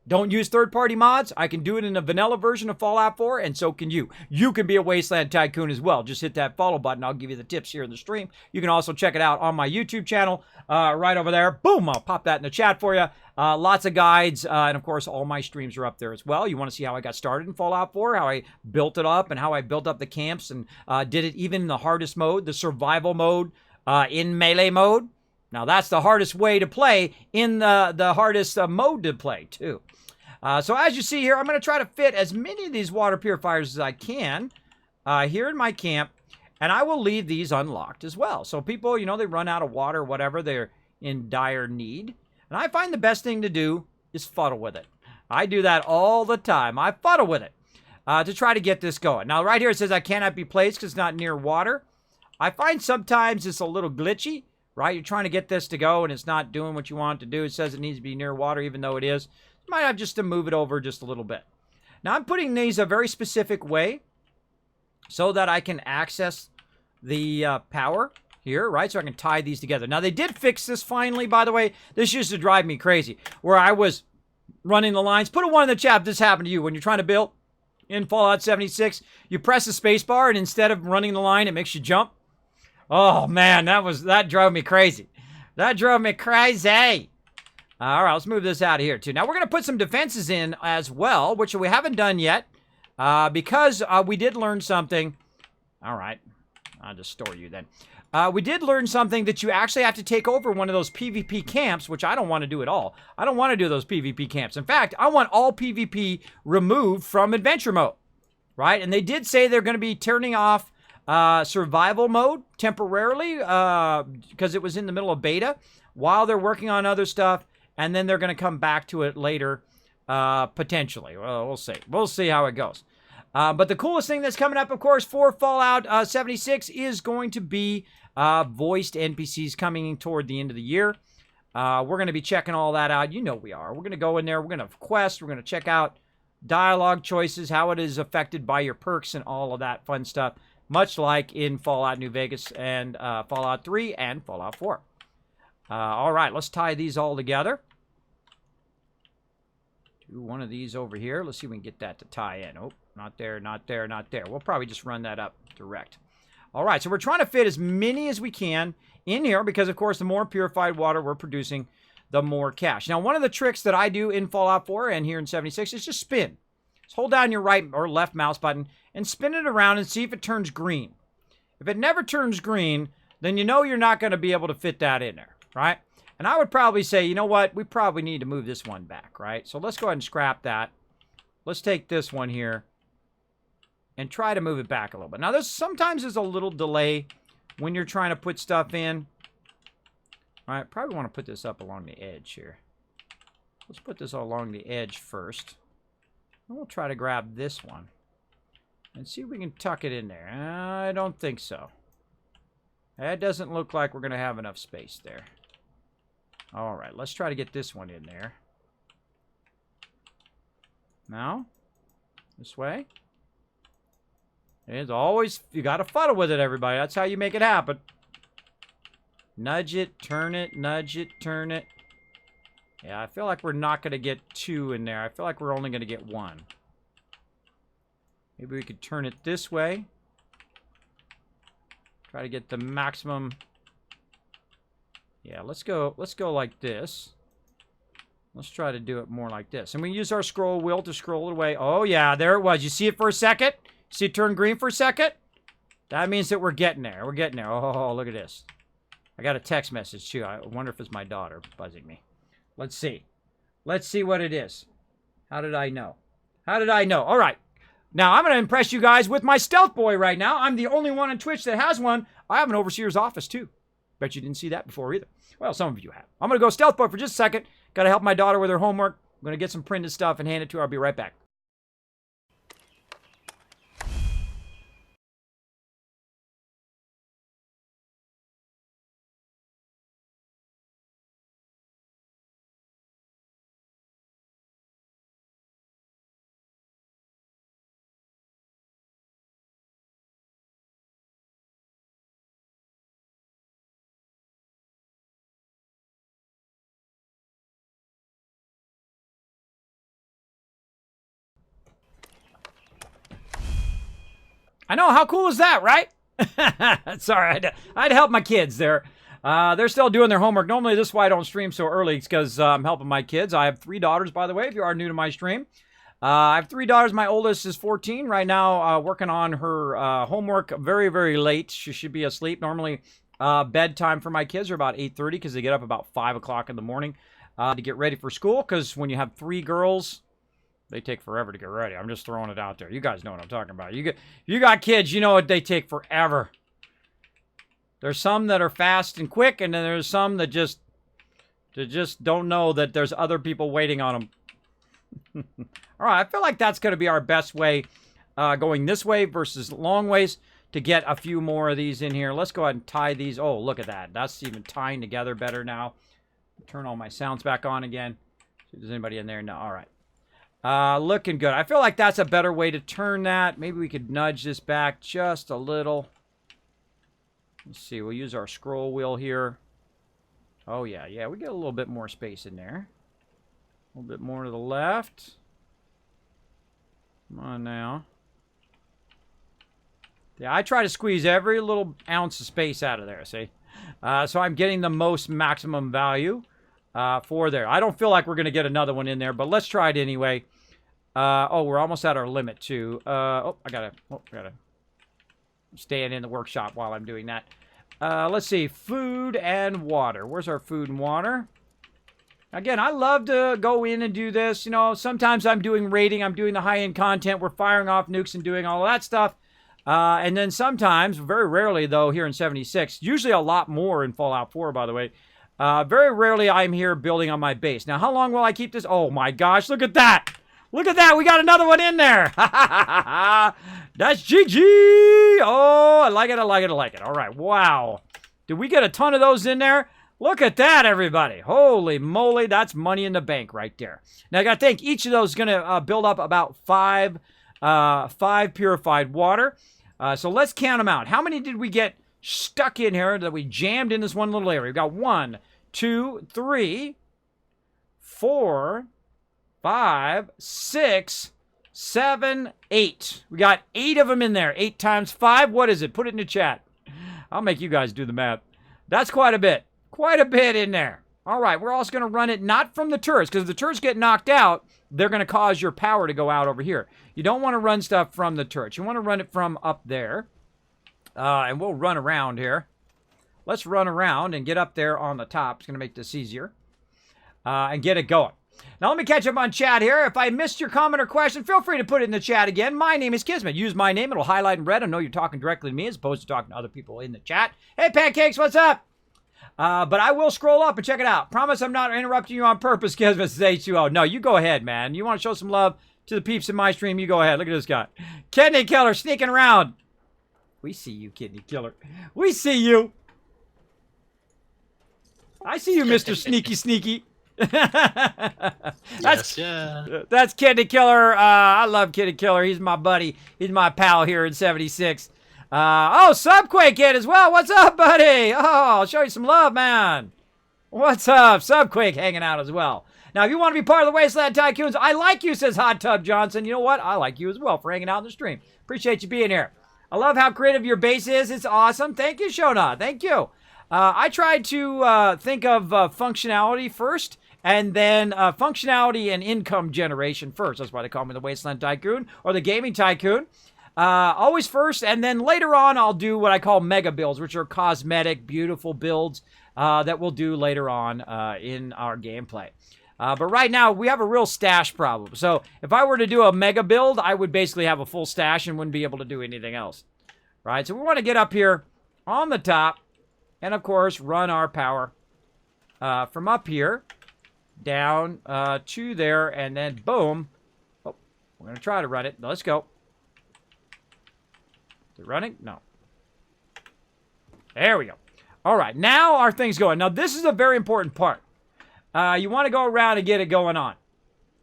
don't use third-party mods. I can do it in a vanilla version of Fallout 4, and so can you. You can be a Wasteland Tycoon as well. Just hit that follow button. I'll give you the tips here in the stream. You can also check it out on my YouTube channel right over there. Boom, I'll pop that in the chat for you. Lots of guides, and of course, all my streams are up there as well. You want to see how I got started in Fallout 4, how I built it up, and how I built up the camps, and did it even in the hardest mode, the survival mode, in melee mode. Now, that's the hardest way to play in the hardest mode to play, too. So as you see here, I'm going to try to fit as many of these water purifiers as I can here in my camp, and I will leave these unlocked as well. So people, you know, they run out of water or whatever, they're in dire need. And I find the best thing to do is fuddle with it. I do that all the time. I fuddle with it to try to get this going. Now, right here it says I cannot be placed because it's not near water. I find sometimes it's a little glitchy, right? You're trying to get this to go and it's not doing what you want it to do. It says it needs to be near water even though it is. You might have just to move it over just a little bit. Now, I'm putting these a very specific way so that I can access the power here, right? So I can tie these together. Now, they did fix this finally, by the way. This used to drive me crazy, where I was running the lines. Put a 1 in the chat if this happened to you. When you're trying to build in Fallout 76, you press the space bar, and instead of running the line, it makes you jump. Oh, man, that drove me crazy. That drove me crazy. All right, let's move this out of here, too. Now, we're going to put some defenses in as well, which we haven't done yet, because we did learn something. All right, I'll just store you then. We did learn something that you actually have to take over one of those PvP camps, which I don't want to do at all. I don't want to do those PvP camps. In fact, I want all PvP removed from adventure mode, right? And they did say they're going to be turning off survival mode temporarily because it was in the middle of beta while they're working on other stuff, and then they're going to come back to it later, potentially. Well, we'll see. We'll see how it goes. But the coolest thing that's coming up, of course, for Fallout 76 is going to be voiced NPCs coming toward the end of the year. We're going to be checking all that out. You know we are. We're going to go in there. We're going to quest. We're going to check out dialogue choices, how it is affected by your perks and all of that fun stuff, much like in Fallout New Vegas and Fallout 3 and Fallout 4. All right, let's tie these all together. Do one of these over here. Let's see if we can get that to tie in. Oh, not there, not there, not there. We'll probably just run that up direct. All right, so we're trying to fit as many as we can in here because, of course, the more purified water we're producing, the more cash. Now, one of the tricks that I do in Fallout 4 and here in 76 is just spin. Just hold down your right or left mouse button and spin it around and see if it turns green. If it never turns green, then you know you're not going to be able to fit that in there, right? And I would probably say, you know what? We probably need to move this one back, right? So let's go ahead and scrap that. Let's take this one here and try to move it back a little bit. Now, sometimes there's a little delay when you're trying to put stuff in. All right, probably want to put this up along the edge here. Let's put this along the edge first. And we'll try to grab this one and see if we can tuck it in there. I don't think so. That doesn't look like we're going to have enough space there. All right, let's try to get this one in there. Now, this way. It's always, you got to fuddle with it, everybody. That's how you make it happen. Nudge it, turn it, nudge it, turn it. Yeah, I feel like we're not going to get 2 in there. I feel like we're only going to get 1. Maybe we could turn it this way. Try to get the maximum. Yeah, let's go like this. Let's try to do it more like this. And we use our scroll wheel to scroll it away. Oh, yeah, there it was. You see it for a second? See it turn green for a second? That means that we're getting there. We're getting there. Oh, look at this. I got a text message, too. I wonder if it's my daughter buzzing me. Let's see. Let's see what it is. How did I know? How did I know? All right. Now, I'm going to impress you guys with my stealth boy right now. I'm the only one on Twitch that has one. I have an overseer's office, too. Bet you didn't see that before either. Well, some of you have. I'm going to go stealth boy for just a second. Got to help my daughter with her homework. I'm going to get some printed stuff and hand it to her. I'll be right back. I know, how cool is that, right? Sorry, I had to help my kids there. They're still doing their homework. Normally, this is why I don't stream so early. It's because I'm helping my kids. I have 3 daughters, by the way, if you are new to my stream. I have 3 daughters. My oldest is 14 right now, working on her homework very, very late. She should be asleep. Normally, bedtime for my kids are about 8:30 because they get up about 5 o'clock in the morning to get ready for school. Because when you have 3 girls, they take forever to get ready. I'm just throwing it out there. You guys know what I'm talking about. You got kids, you know what they take forever. There's some that are fast and quick, and then there's some that just don't know that there's other people waiting on them. All right, I feel like that's going to be our best way, going this way versus long ways to get a few more of these in here. Let's go ahead and tie these. Oh, look at that. That's even tying together better now. Turn all my sounds back on again. See if there's anybody in there. No, all right. Looking good. I feel like that's a better way to turn that. Maybe we could nudge this back just a little. Let's see. We'll use our scroll wheel here. Oh, yeah. Yeah, we get a little bit more space in there. A little bit more to the left. Come on now. Yeah, I try to squeeze every little ounce of space out of there, see? So I'm getting the most maximum value for there. I don't feel like we're going to get another one in there, but let's try it anyway. Oh, we're almost at our limit, too. I gotta stand in the workshop while I'm doing that. Let's see. Food and water. Where's our food and water? Again, I love to go in and do this. You know, sometimes I'm doing raiding. I'm doing the high-end content. We're firing off nukes and doing all of that stuff. And then sometimes, very rarely, though, here in 76, usually a lot more in Fallout 4, by the way, very rarely I'm here building on my base. Now, how long will I keep this? Oh, my gosh, look at that. Look at that. We got another one in there. That's GG. Oh, I like it. I like it. I like it. All right. Wow. Did we get a ton of those in there? Look at that, everybody. Holy moly, that's money in the bank right there. Now, I got to think, each of those is going to build up about five purified water. So let's count them out. How many did we get stuck in here that we jammed in this one little area? We got 1, 2, 3, 4, 5, 6, 7, 8. We got 8 of them in there. 8 times 5, what is it? Put it in the chat. I'll make you guys do the math. That's quite a bit. Quite a bit in there. All right, we're also going to run it not from the turrets, because if the turrets get knocked out, they're going to cause your power to go out over here. You don't want to run stuff from the turrets. You want to run it from up there. And we'll run around here. Let's run around and get up there on the top. It's going to make this easier. And get it going. Now, let me catch up on chat here. If I missed your comment or question, feel free to put it in the chat again. My name is Kismet. Use my name. It'll highlight in red. I know you're talking directly to me as opposed to talking to other people in the chat. Hey, Pancakes, what's up? But I will scroll up and check it out. Promise I'm not interrupting you on purpose, Kismet says H2O. No, you go ahead, man. You want to show some love to the peeps in my stream, you go ahead. Look at this guy. Kidney Killer sneaking around. We see you, Kidney Killer. We see you. I see you, Mr. Sneaky Sneaky. That's Kidney Killer. I love Kidney Killer. He's my buddy. He's my pal here in 76. Oh, Subquake Kid as well. What's up, buddy? Oh, I'll show you some love, man. What's up? Subquake hanging out as well. Now, if you want to be part of the Wasteland Tycoons, I like you, says Hot Tub Johnson. You know what? I like you as well for hanging out in the stream. Appreciate you being here. I love how creative your base is. It's awesome. Thank you, Shona. Thank you. I tried to think of functionality first, and then functionality and income generation first. That's why they call me the Wasteland Tycoon or the Gaming Tycoon. Always first, and then later on I'll do what I call mega builds, which are cosmetic, beautiful builds that we'll do later on in our gameplay. But right now, we have a real stash problem. So if I were to do a mega build, I would basically have a full stash and wouldn't be able to do anything else. Right? So we want to get up here on the top and, of course, run our power from up here down to there, and then boom. Oh, we're going to try to run it. Let's go. Is it running? No. There we go. All right, now our thing's going. Now, this is a very important part. You want to go around and get it going on.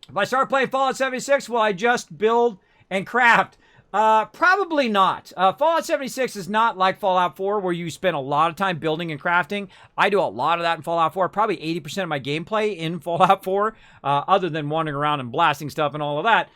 If I start playing Fallout 76, will I just build and craft? Probably not. Fallout 76 is not like Fallout 4 where you spend a lot of time building and crafting. I do a lot of that in Fallout 4. Probably 80% of my gameplay in Fallout 4, other than wandering around and blasting stuff and all of that,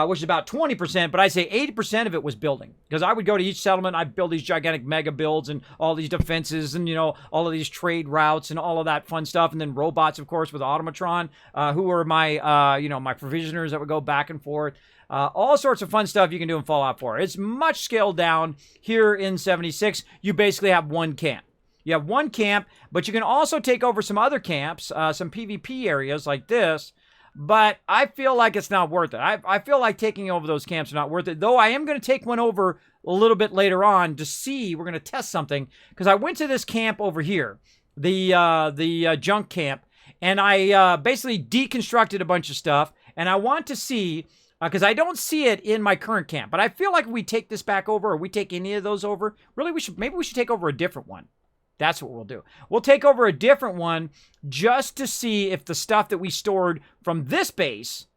which is about 20%. But I'd say 80% of it was building. Because I would go to each settlement, I'd build these gigantic mega builds and all these defenses and, you know, all of these trade routes and all of that fun stuff. And then robots, of course, with Automatron, who were my, my provisioners that would go back and forth. All sorts of fun stuff you can do in Fallout 4. It's much scaled down here in 76. You basically have one camp. You have one camp, but you can also take over some other camps, some PvP areas like this, but I feel like it's not worth it. I feel like taking over those camps are not worth it, though I am going to take one over a little bit later on to see. We're going to test something, because I went to this camp over here, the junk camp, and I basically deconstructed a bunch of stuff, and I want to see... because I don't see it in my current camp. But I feel like if we take this back over, or we take any of those over, really, maybe we should take over a different one. That's what we'll do. We'll take over a different one just to see if the stuff that we stored from this base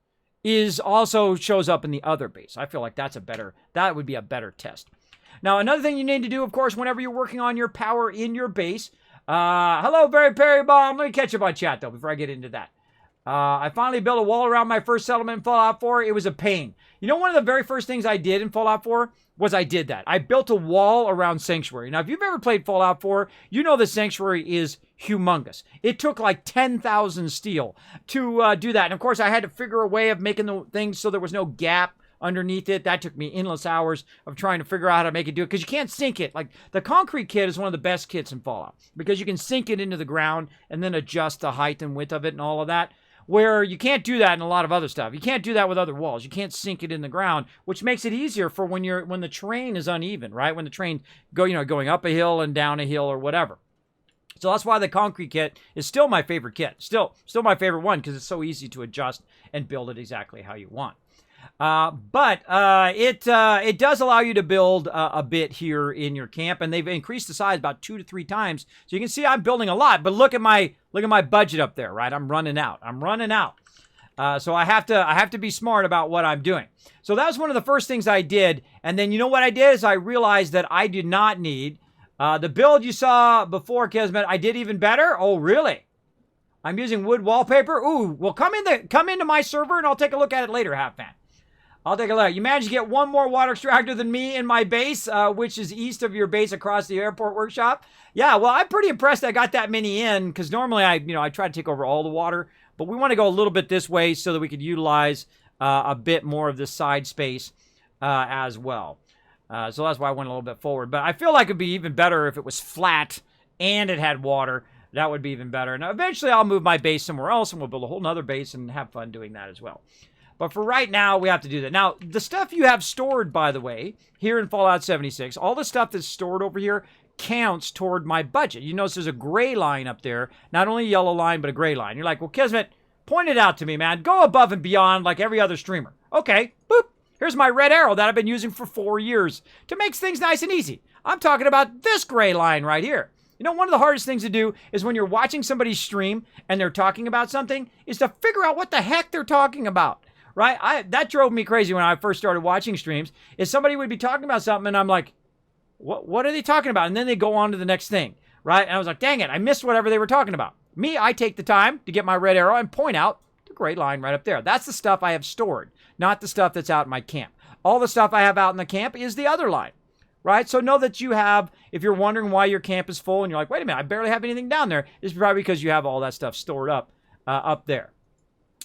also shows up in the other base. I feel like that would be a better test. Now, another thing you need to do, of course, whenever you're working on your power in your base. Hello, Perry Bomb. Let me catch up on chat, though, before I get into that. I finally built a wall around my first settlement in Fallout 4. It was a pain. You know, one of the very first things I did in Fallout 4 was I did that. I built a wall around Sanctuary. Now, if you've ever played Fallout 4, you know the Sanctuary is humongous. It took like 10,000 steel to do that. And, of course, I had to figure a way of making the things so there was no gap underneath it. That took me endless hours of trying to figure out how to make it do it, because you can't sink it. Like, the concrete kit is one of the best kits in Fallout, because you can sink it into the ground and then adjust the height and width of it and all of that. Where you can't do that in a lot of other stuff. You can't do that with other walls. You can't sink it in the ground, which makes it easier for when the terrain is uneven, right? When the terrain going up a hill and down a hill or whatever. So that's why the concrete kit is still my favorite kit. Still my favorite one, because it's so easy to adjust and build it exactly how you want. It does allow you to build a bit here in your camp, and they've increased the size about 2 to 3 times. So you can see I'm building a lot, but look at my budget up there, right? I'm running out. So I have to be smart about what I'm doing. So that was one of the first things I did, and then you know what I did is I realized that I did not need the build you saw before, Kismet. I did even better. Oh, really? I'm using wood wallpaper. Ooh, well, come into my server, and I'll take a look at it later, Half Fan. I'll take a look. You managed to get one more water extractor than me in my base, which is east of your base across the airport workshop. Yeah, well, I'm pretty impressed I got that many in, because normally I try to take over all the water, but we want to go a little bit this way so that we could utilize a bit more of this side space as well. So that's why I went a little bit forward. But I feel like it'd be even better if it was flat and it had water. That would be even better. Now, eventually I'll move my base somewhere else, and we'll build a whole nother base and have fun doing that as well. But for right now, we have to do that. Now, the stuff you have stored, by the way, here in Fallout 76, all the stuff that's stored over here counts toward my budget. You notice there's a gray line up there. Not only a yellow line, but a gray line. You're like, well, Kismet, point it out to me, man. Go above and beyond like every other streamer. Okay, boop. Here's my red arrow that I've been using for 4 years to make things nice and easy. I'm talking about this gray line right here. You know, one of the hardest things to do is when you're watching somebody stream and they're talking about something is to figure out what the heck they're talking about. Right? That drove me crazy when I first started watching streams, is somebody would be talking about something and I'm like, what are they talking about? And then they go on to the next thing, right? And I was like, dang it, I missed whatever they were talking about. Me, I take the time to get my red arrow and point out the gray line right up there. That's the stuff I have stored, not the stuff that's out in my camp. All the stuff I have out in the camp is the other line, right? So know that you have, if you're wondering why your camp is full and you're like, wait a minute, I barely have anything down there, it's probably because you have all that stuff stored up there.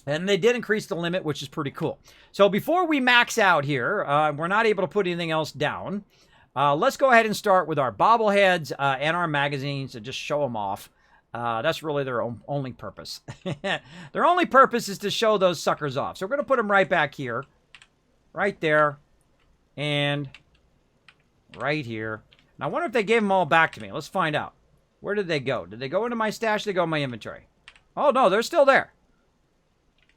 And they did increase the limit, which is pretty cool. So before we max out here, we're not able to put anything else down. Let's go ahead and start with our bobbleheads and our magazines and just show them off. That's really their only purpose. Their only purpose is to show those suckers off. So we're going to put them right back here, right there, and right here. Now, I wonder if they gave them all back to me. Let's find out. Where did they go? Did they go into my stash? Did they go in my inventory? Oh, no, they're still there.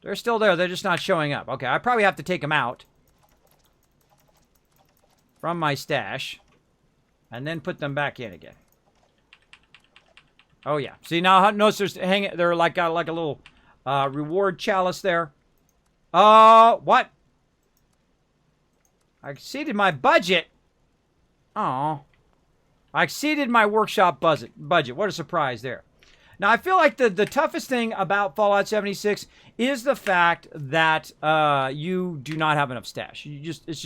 They're still there. They're just not showing up. Okay, I probably have to take them out from my stash and then put them back in again. Oh, yeah. See, now notice they're like got like a little reward chalice there. What? I exceeded my budget. Oh, I exceeded my workshop budget. What a surprise there. Now, I feel like the toughest thing about Fallout 76 is the fact that you do not have enough stash. There's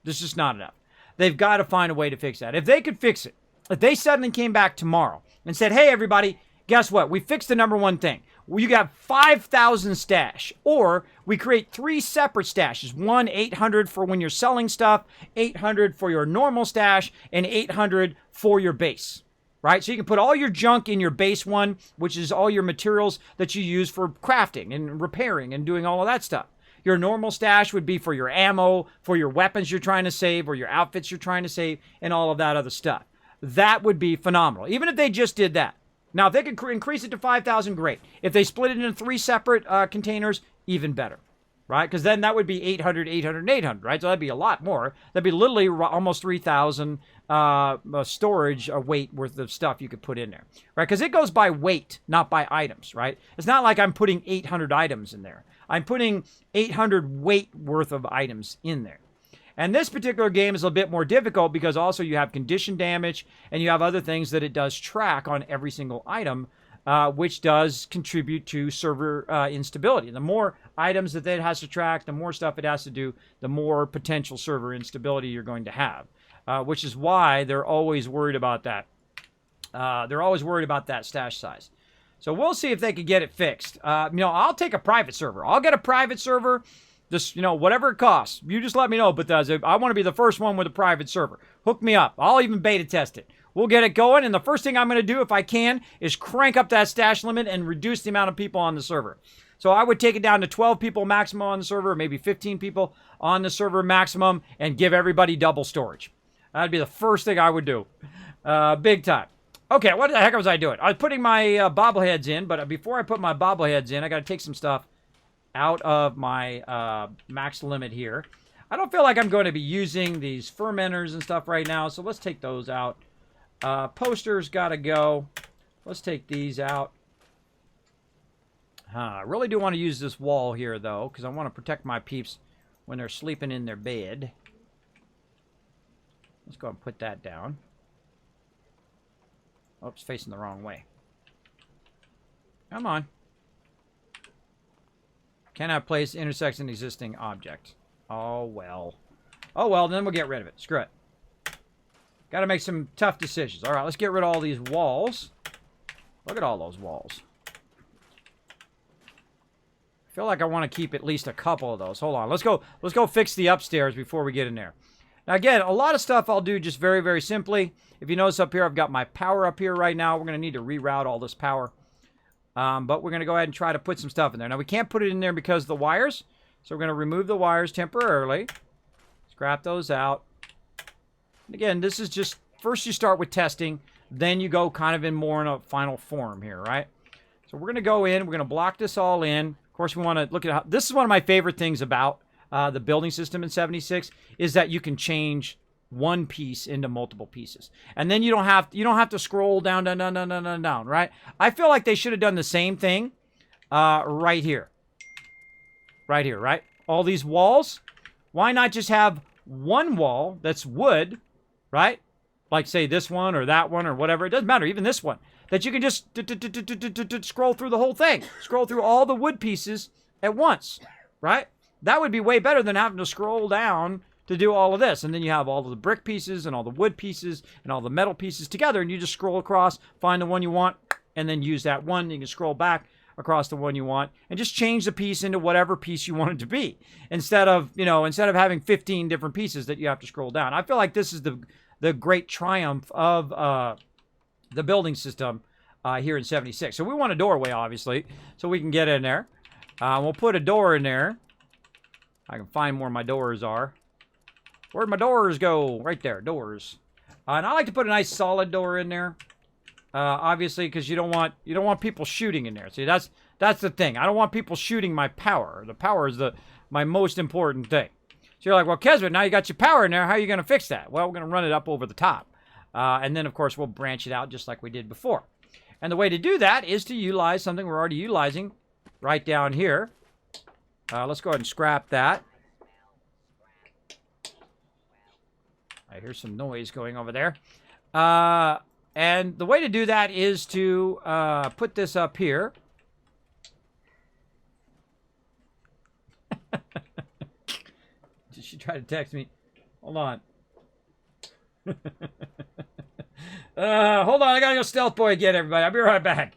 just not enough. They've got to find a way to fix that. If they could fix it, if they suddenly came back tomorrow and said, hey, everybody, guess what? We fixed the number one thing. You got 5,000 stash, or we create 3 separate stashes. 800 for when you're selling stuff, 800 for your normal stash, and 800 for your base. Right? So you can put all your junk in your base one, which is all your materials that you use for crafting and repairing and doing all of that stuff. Your normal stash would be for your ammo, for your weapons you're trying to save, or your outfits you're trying to save, and all of that other stuff. That would be phenomenal, even if they just did that. Now, if they could increase it to 5,000, great. If they split it into 3 separate containers, even better. Right? Because then that would be 800, 800, and 800, right? So that'd be a lot more. That'd be literally almost 3,000 storage weight worth of stuff you could put in there, right? Because it goes by weight, not by items, right? It's not like I'm putting 800 items in there. I'm putting 800 weight worth of items in there. And this particular game is a bit more difficult because also you have condition damage and you have other things that it does track on every single item, which does contribute to server instability. The more items that it has to track, the more stuff it has to do, the more potential server instability you're going to have, which is why they're always worried about that. They're always worried about that stash size. So we'll see if they can get it fixed. I'll take a private server. I'll get a private server. Just, whatever it costs. You just let me know, Bethesda. I want to be the first one with a private server. Hook me up. I'll even beta test it. We'll get it going, and the first thing I'm going to do, if I can, is crank up that stash limit and reduce the amount of people on the server. So I would take it down to 12 people maximum on the server, or maybe 15 people on the server maximum, and give everybody double storage. That'd be the first thing I would do. Big time. Okay, what the heck was I doing? I was putting my bobbleheads in, but before I put my bobbleheads in, I got to take some stuff out of my max limit here. I don't feel like I'm going to be using these fermenters and stuff right now, so let's take those out. Posters got to go. Let's take these out. I really do want to use this wall here, though, because I want to protect my peeps when they're sleeping in their bed. Let's go and put that down. Oops, facing the wrong way. Come on. Cannot place intersects an existing object. Oh, well. Oh, well, then we'll get rid of it. Screw it. Got to make some tough decisions. All right, let's get rid of all these walls. Look at all those walls. I feel like I want to keep at least a couple of those. Hold on. Let's go fix the upstairs before we get in there. Now, again, a lot of stuff I'll do just very, very simply. If you notice up here, I've got my power up here right now. We're going to need to reroute all this power. But we're going to go ahead and try to put some stuff in there. Now, we can't put it in there because of the wires. So we're going to remove the wires temporarily. Scrap those out. And again, this is just, first you start with testing. Then you go kind of in more in a final form here, right? So we're going to go in. We're going to block this all in. Of course, we want to look at how, this is one of my favorite things about the building system in 76 is that you can change one piece into multiple pieces. And then you don't have to scroll down, right? I feel like they should have done the same thing right here. Right here, right? All these walls. Why not just have one wall that's wood, right? Like, say, this one or that one or whatever. It doesn't matter. Even this one. That you can just scroll through the whole thing. Scroll through all the wood pieces at once, right? That would be way better than having to scroll down to do all of this. And then you have all of the brick pieces and all the wood pieces and all the metal pieces together. And you just scroll across, find the one you want, and then use that one. You can scroll back across the one you want and just change the piece into whatever piece you want it to be. Instead of having 15 different pieces that you have to scroll down. I feel like this is the great triumph of the building system here in 76. So we want a doorway, obviously, so we can get in there. We'll put a door in there. I can find where my doors are. Where'd my doors go? Right there, doors. And I like to put a nice solid door in there. Obviously, because you don't want people shooting in there. See, that's the thing. I don't want people shooting my power. The power is my most important thing. So you're like, well, Kismet, now you got your power in there. How are you going to fix that? Well, we're going to run it up over the top. And then, of course, we'll branch it out just like we did before. And the way to do that is to utilize something we're already utilizing right down here. Let's go ahead and scrap that. I hear some noise going over there. And the way to do that is to put this up here. Did she try to text me? Hold on. Hold on, I gotta go stealth boy again, everybody. I'll be right back.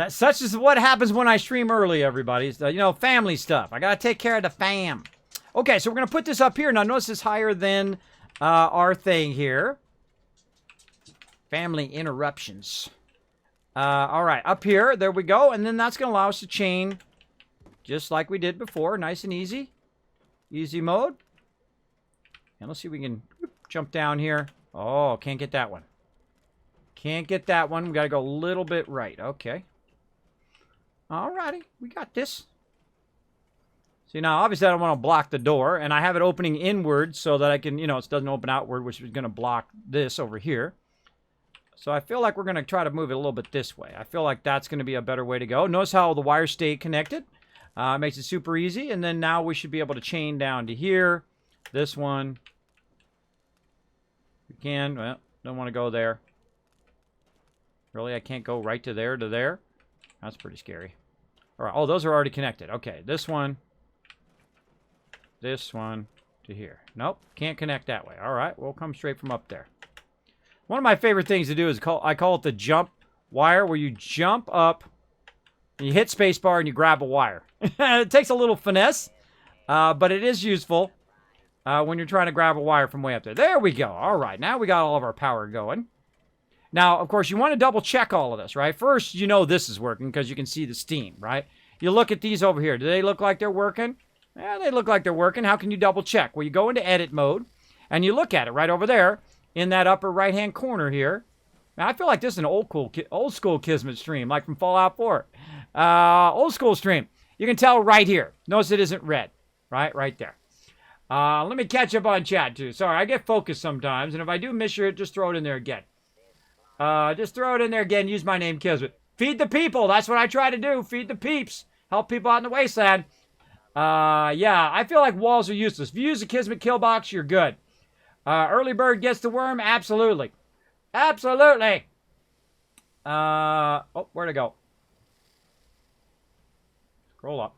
Such is what happens when I stream early, everybody. It's the, family stuff. I gotta take care of the fam. Okay, so we're gonna put this up here. Now, notice it's higher than our thing here. Family interruptions. All right, up here. There we go. And then that's gonna allow us to chain just like we did before. Nice and easy. Easy mode. And let's see if we can jump down here. Oh, can't get that one. Can't get that one. We gotta go a little bit right. Okay. Alrighty, we got this. See, now, obviously, I don't want to block the door, and I have it opening inward so that I can, it doesn't open outward, which is going to block this over here. So I feel like we're going to try to move it a little bit this way. I feel like that's going to be a better way to go. Notice how the wires stay connected. Makes it super easy, and then now we should be able to chain down to here. This one. We can. Well, don't want to go there. Really, I can't go right to there, That's pretty scary. All right. Oh, those are already connected. Okay. This one to here. Nope. Can't connect that way. All right. We'll come straight from up there. One of my favorite things to do is I call it the jump wire, where you jump up, and you hit spacebar, and you grab a wire. It takes a little finesse, but it is useful when you're trying to grab a wire from way up there. There we go. All right, now we got all of our power going. Now, of course, you want to double check all of this, right? First, you know this is working because you can see the steam, right? You look at these over here. Do they look like they're working? Yeah, they look like they're working. How can you double check? Well, you go into edit mode, and you look at it right over there in that upper right-hand corner here. Now, I feel like this is an old school Kismet stream, like from Fallout 4. Old school stream. You can tell right here. Notice it isn't red, right there. Let me catch up on chat, too. Sorry, I get focused sometimes, and if I do miss you, just throw it in there again. Just throw it in there again. Use my name, Kismet. Feed the people. That's what I try to do. Feed the peeps. Help people out in the wasteland. Yeah, I feel like walls are useless. If you use a Kismet kill box, you're good. Early bird gets the worm? Absolutely. Absolutely. Oh, where'd it go? Scroll up.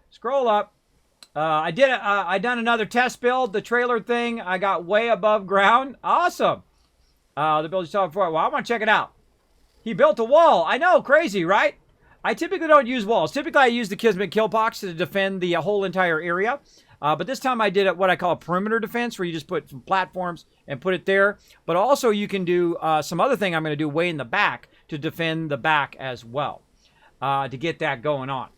Scroll up. I done another test build. The trailer thing, I got way above ground. Awesome. The build you saw before. Well, I want to check it out. He built a wall. I know, crazy, right? I typically don't use walls. Typically, I use the Kismet kill box to defend the whole entire area. But this time I did what I call a perimeter defense, where you just put some platforms and put it there. But also you can do some other thing I'm going to do way in the back to defend the back as well, to get that going on.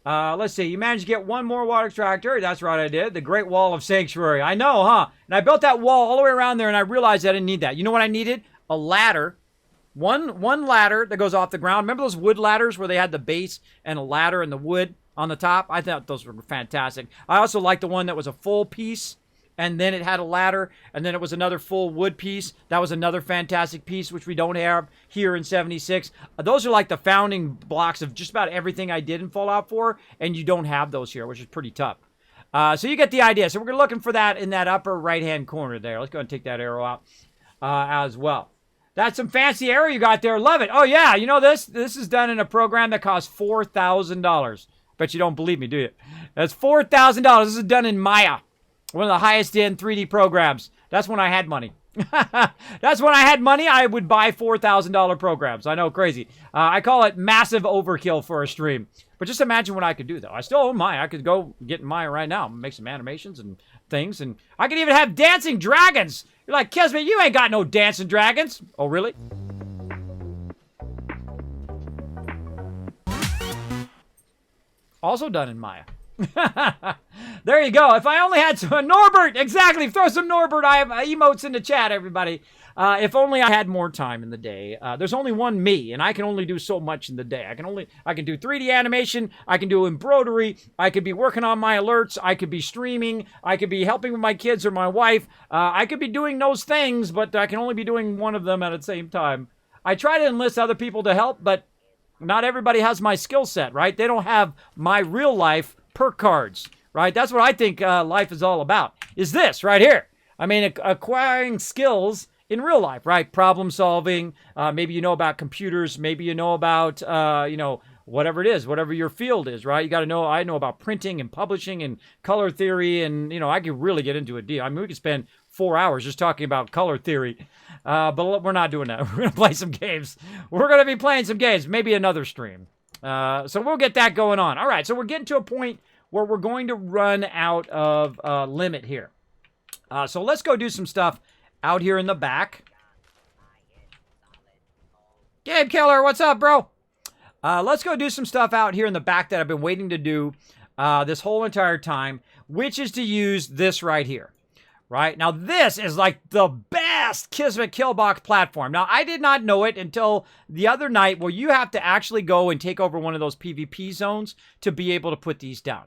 Let's see. You managed to get one more water extractor. That's right, I did. The Great Wall of Sanctuary. I know, huh? And I built that wall all the way around there, and I realized I didn't need that. You know what I needed? A ladder. One ladder that goes off the ground. Remember those wood ladders where they had the base and a ladder and the wood on the top? I thought those were fantastic. I also liked the one that was a full piece, and then it had a ladder, and then it was another full wood piece. That was another fantastic piece, which we don't have here in 76. Those are like the founding blocks of just about everything I did in Fallout 4, and you don't have those here, which is pretty tough. So you get the idea. So we're looking for that in that upper right-hand corner there. Let's go and take that arrow out as well. That's some fancy arrow you got there. Love it. Oh, yeah. You know this? This is done in a program that costs $4,000. Bet you don't believe me, do you? That's $4,000. This is done in Maya, one of the highest-end 3D programs. That's when I had money. That's when I had money. I would buy $4,000 programs. I know, crazy. I call it massive overkill for a stream. But just imagine what I could do, though. I still own Maya. I could go get in Maya right now, make some animations and things, and I could even have dancing dragons. You're like, Kismet, you ain't got no dancing dragons. Oh, really? Also done in Maya. There you go. If I only had some... Norbert! Exactly! Throw some Norbert emotes in the chat, everybody. If only I had more time in the day. There's only one me, and I can only do so much in the day. I can do 3D animation. I can do embroidery. I could be working on my alerts. I could be streaming. I could be helping with my kids or my wife. I could be doing those things, but I can only be doing one of them at the same time. I try to enlist other people to help, but not everybody has my skill set, right? They don't have my real life perk cards, right? That's what I think life is all about, is this right here. I mean, acquiring skills in real life, right? Problem solving. Maybe you know about computers. Maybe you know about, whatever it is, whatever your field is, right? You got to know, I know about printing and publishing and color theory. And, I could really get into a deal. I mean, we could spend 4 hours just talking about color theory. But we're not doing that. We're going to play some games. We're going to be playing some games. Maybe another stream. So we'll get that going on. All right. So we're getting to a point where we're going to run out of limit here. So let's go do some stuff out here in the back. Gabe Killer, what's up, bro? Let's go do some stuff out here in the back that I've been waiting to do this whole entire time, which is to use this right here. Right? Now, this is like the best Kismet kill box platform. Now, I did not know it until the other night, where you have to actually go and take over one of those PvP zones to be able to put these down.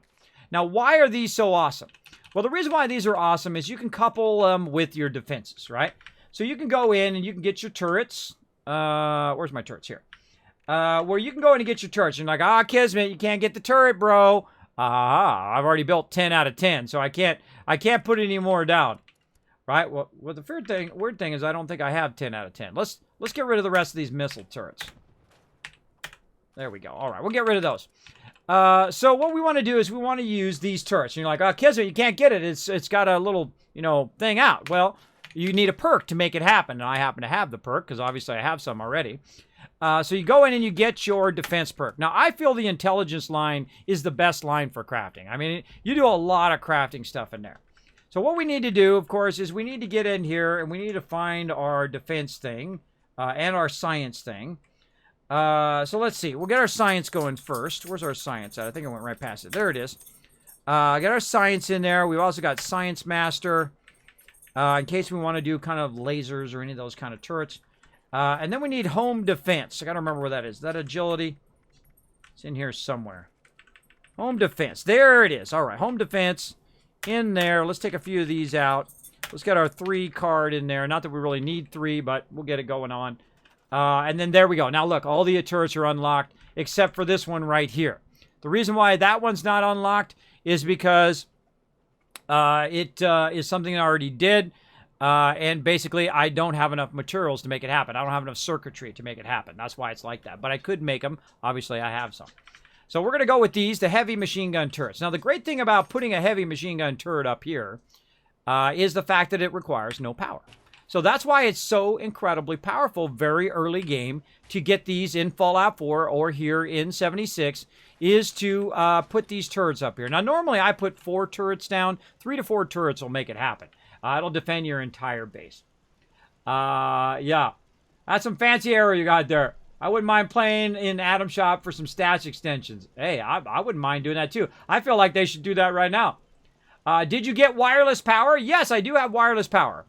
Now, why are these so awesome? Well, the reason why these are awesome is you can couple them with your defenses, right? So you can go in and you can get your turrets. Where's my turrets here? Where you can go in and get your turrets. And you're like, Kismet, you can't get the turret, bro. I've already built 10 out of 10, so I can't put any more down. Right? Well, the weird thing is I don't think I have 10 out of 10. Let's get rid of the rest of these missile turrets. There we go. All right, we'll get rid of those. So what we want to do is we want to use these turrets. And you're like, Kismet, you can't get it. It's got a little, thing out. Well, you need a perk to make it happen. And I happen to have the perk because obviously I have some already. So you go in and you get your defense perk. Now, I feel the intelligence line is the best line for crafting. I mean, you do a lot of crafting stuff in there. So what we need to do, of course, is we need to get in here and we need to find our defense thing and our science thing. So let's see. We'll get our science going first. Where's our science at? I think I went right past it. There it is. Get our science in there. We've also got Science Master in case we want to do kind of lasers or any of those kind of turrets. And then we need home defense. I got to remember where that is. Is that agility? It's in here somewhere. Home defense. There it is. All right, home defense in there. Let's take a few of these out. Let's get our 3 card in there. Not that we really need 3, but we'll get it going on. And then there we go. Now look, all the turrets are unlocked except for this one right here. The reason why that one's not unlocked is because it is something I already did. And basically, I don't have enough materials to make it happen. I don't have enough circuitry to make it happen. That's why it's like that. But I could make them. Obviously, I have some. So we're going to go with these, the heavy machine gun turrets. Now, the great thing about putting a heavy machine gun turret up here is the fact that it requires no power. So that's why it's so incredibly powerful very early game to get these in Fallout 4 or here in 76 is to put these turrets up here. Now, normally I put 4 turrets down. 3 to 4 turrets will make it happen. It'll defend your entire base. Yeah. That's some fancy arrow you got there. I wouldn't mind playing in Atom Shop for some stats extensions. Hey, I wouldn't mind doing that too. I feel like they should do that right now. Did you get wireless power? Yes, I do have wireless power.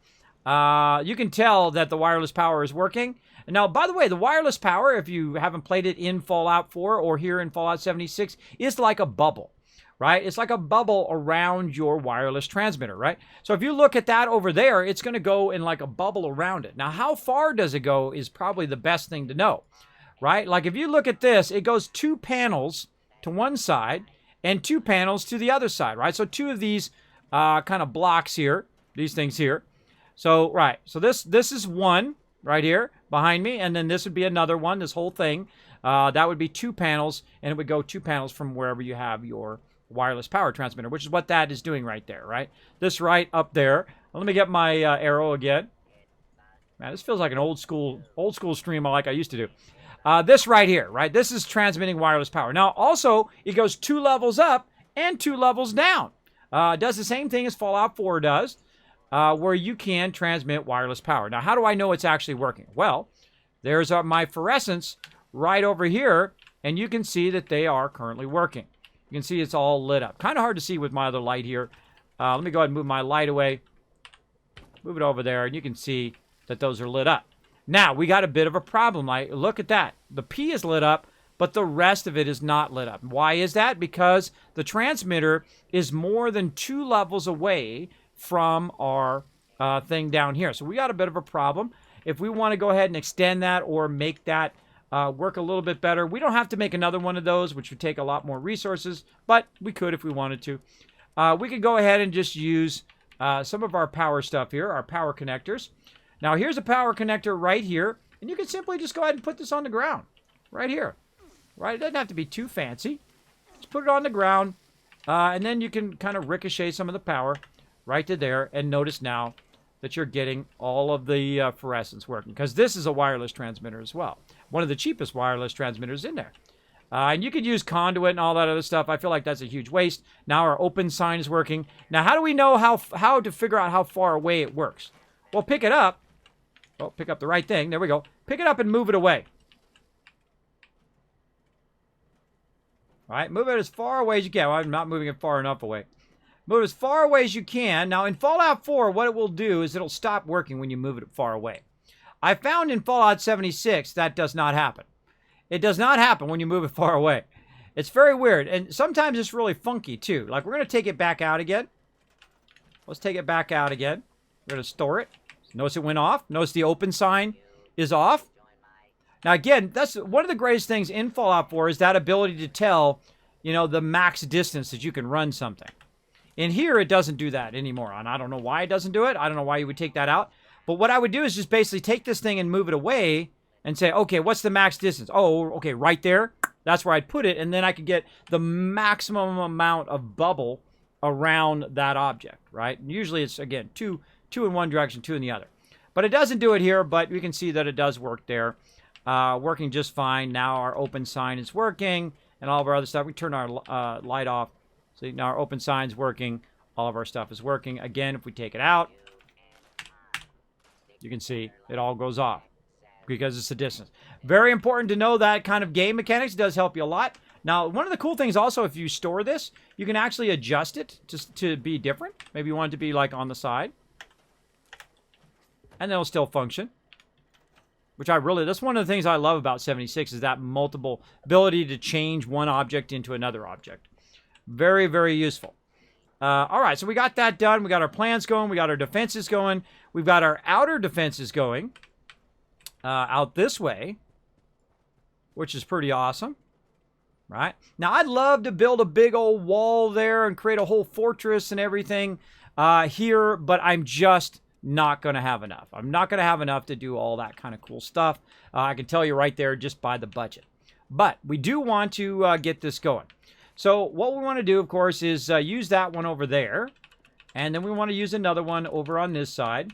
You can tell that the wireless power is working. And now, by the way, the wireless power, if you haven't played it in Fallout 4 or here in Fallout 76, is like a bubble, right? It's like a bubble around your wireless transmitter, right? So if you look at that over there, it's going to go in like a bubble around it. Now, how far does it go is probably the best thing to know, right? Like if you look at this, it goes 2 panels to one side and 2 panels to the other side, right? So 2 of these kind of blocks here, these things here. So, right, so this is one right here behind me, and then this would be another one, this whole thing. That would be 2 panels, and it would go 2 panels from wherever you have your wireless power transmitter, which is what that is doing right there, right? This right up there. Let me get my arrow again. Man, this feels like an old school stream like I used to do. This right here, right? This is transmitting wireless power. Now, also, it goes 2 levels up and 2 levels down. It does the same thing as Fallout 4 does. Where you can transmit wireless power. Now, how do I know it's actually working? Well, there's my fluorescents right over here, and you can see that they are currently working. You can see it's all lit up. Kind of hard to see with my other light here. Let me go ahead and move my light away. Move it over there, and you can see that those are lit up. Now, we got a bit of a problem. Look at that. The P is lit up, but the rest of it is not lit up. Why is that? Because the transmitter is more than 2 levels away from our thing down here. So we got a bit of a problem. If we want to go ahead and extend that or make that work a little bit better, we don't have to make another one of those, which would take a lot more resources, but we could if we wanted to. We could go ahead and just use some of our power stuff here, our power connectors. Now here's a power connector right here, and you can simply just go ahead and put this on the ground right here. Right? It doesn't have to be too fancy. Just put it on the ground, and then you can kind of ricochet some of the power right to there, and notice now that you're getting all of the fluorescence working, because this is a wireless transmitter as well. One of the cheapest wireless transmitters in there. And you could use conduit and all that other stuff. I feel like that's a huge waste. Now our open sign is working. Now how do we know how to figure out how far away it works? Well, pick it up. Oh, pick up the right thing. There we go. Pick it up and move it away. All right, move it as far away as you can. Well, I'm not moving it far enough away. Move as far away as you can. Now, in Fallout 4, what it will do is it'll stop working when you move it far away. I found in Fallout 76 that does not happen. It does not happen when you move it far away. It's very weird, and sometimes it's really funky, too. Like, we're going to take it back out again. Let's take it back out again. We're going to store it. Notice it went off. Notice the open sign is off. Now, again, that's one of the greatest things in Fallout 4 is that ability to tell, you know, the max distance that you can run something. In here, it doesn't do that anymore, and I don't know why it doesn't do it. I don't know why you would take that out. But what I would do is just basically take this thing and move it away and say, okay, what's the max distance? Oh, okay, right there. That's where I'd put it, and then I could get the maximum amount of bubble around that object, right? And usually it's, again, two 2 in one direction, 2 in the other. But it doesn't do it here, but we can see that it does work there. Working just fine. Now our open sign is working, and all of our other stuff. We turn our light off. So now our open sign's working. All of our stuff is working. Again, if we take it out, you can see it all goes off because it's the distance. Very important to know that kind of game mechanics. Does help you a lot. Now, one of the cool things also, if you store this, you can actually adjust it to be different. Maybe you want it to be like on the side. And it'll still function. Which that's one of the things I love about 76 is that multiple ability to change one object into another object. Very, very useful. All right, so we got that done. We got our plans going. We got our defenses going. We've got our outer defenses going out this way, which is pretty awesome. Right? Now, I'd love to build a big old wall there and create a whole fortress and everything here, but I'm just not going to have enough. I'm not going to have enough to do all that kind of cool stuff. I can tell you right there just by the budget. But we do want to get this going. So what we want to do, of course, is use that one over there. And then we want to use another one over on this side.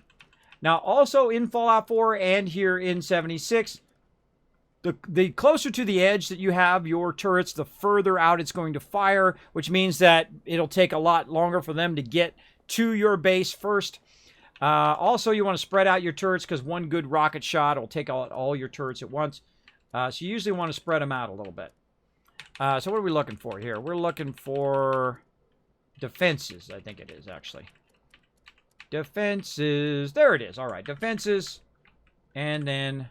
Now, also in Fallout 4 and here in 76, the closer to the edge that you have your turrets, the further out it's going to fire, which means that it'll take a lot longer for them to get to your base first. Also, you want to spread out your turrets because one good rocket shot will take out all your turrets at once. So you usually want to spread them out a little bit. So what are we looking for here? We're looking for defenses, I think it is, actually. Defenses. There it is. All right, defenses. And then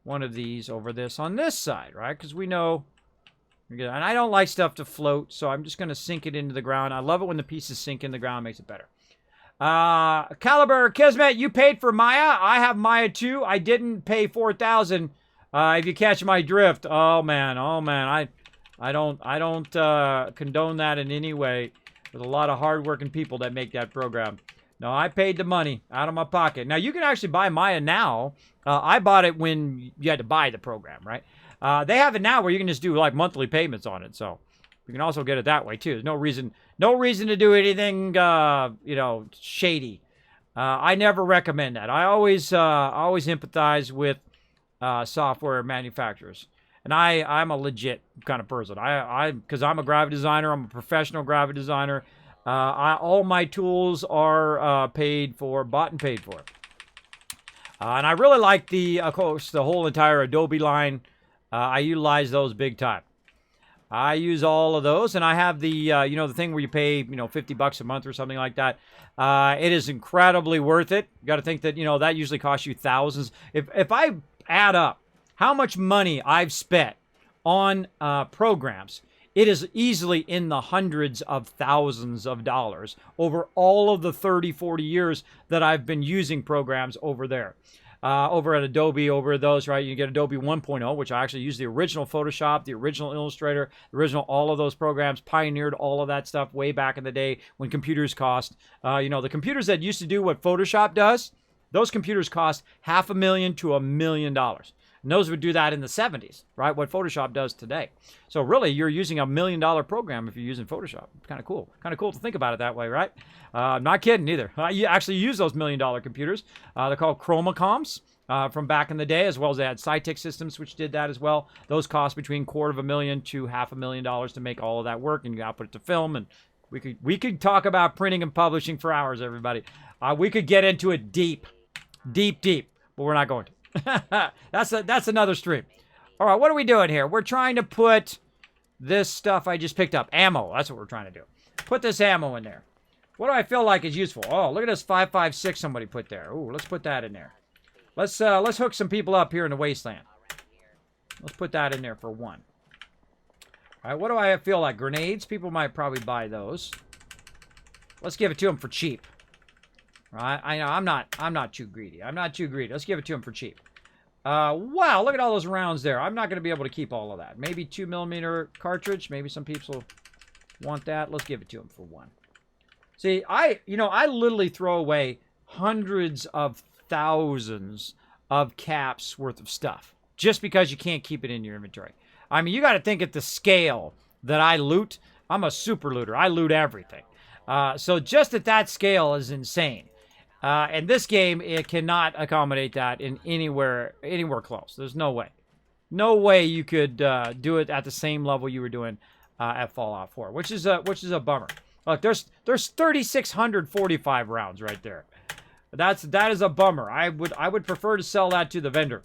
one of these over this on this side, right? Because we know... And I don't like stuff to float, so I'm just going to sink it into the ground. I love it when the pieces sink in the ground. It makes it better. Caliber, Kismet, you paid for Maya. I have Maya too. I didn't pay 4,000. If you catch my drift. Oh man. I don't condone that in any way. There's a lot of hardworking people that make that program. No, I paid the money out of my pocket. Now you can actually buy Maya now. I bought it when you had to buy the program, right? They have it now where you can just do like monthly payments on it. So you can also get it that way too. There's no reason to do anything, shady. I never recommend that. I always empathize with software manufacturers, and I'm a legit kind of person. Because I'm a graphic designer. I'm a professional graphic designer. All my tools are bought and paid for. And I really like of course, the whole entire Adobe line. I utilize those big time. I use all of those, and I have the, the thing where you pay, $50 a month or something like that. It is incredibly worth it. You got to think that, that usually costs you thousands. If I add up how much money I've spent on programs, it is easily in the hundreds of thousands of dollars over all of the 30, 40 years that I've been using programs over there. Over at Adobe, over those, right? You get Adobe 1.0, which I actually use the original Photoshop, the original Illustrator, the original, all of those programs, pioneered all of that stuff way back in the day when computers cost, the computers that used to do what Photoshop does, those computers cost $500,000 to $1 million. And those would do that in the 70s, right? What Photoshop does today. So really, you're using $1 million program if you're using Photoshop. Kind of cool. Kind of cool to think about it that way, right? I'm not kidding either. I actually use those $1 million computers. They're called Chromacoms from back in the day, as well as they had SciTech systems, which did that as well. Those cost between $250,000 to $500,000 to make all of that work, and you output it to film. And we could talk about printing and publishing for hours, everybody. We could get into it deep, but we're not going to. That's another stream. All right, what are we doing here? We're trying to put this stuff I just picked up. Ammo. That's what we're trying to do. Put this ammo in there. What do I feel like is useful? Oh, look at this 5.56 somebody put there. Ooh, let's put that in there. Let's hook some people up here in the wasteland. Let's put that in there for one. All right, what do I feel like? Grenades? People might probably buy those. Let's give it to them for cheap. Right? I know I'm not too greedy. Let's give it to him for cheap. Wow, look at all those rounds there. I'm not going to be able to keep all of that. Maybe 2mm cartridge. Maybe some people want that. Let's give it to him for one. See, I literally throw away hundreds of thousands of caps worth of stuff just because you can't keep it in your inventory. I mean, you got to think at the scale that I loot. I'm a super looter. I loot everything. So just at that scale is insane. And this game, it cannot accommodate that in anywhere close. There's no way. No way you could do it at the same level you were doing at Fallout 4, which is a bummer. Look, there's 3,645 rounds right there. That is a bummer. I would prefer to sell that to the vendor,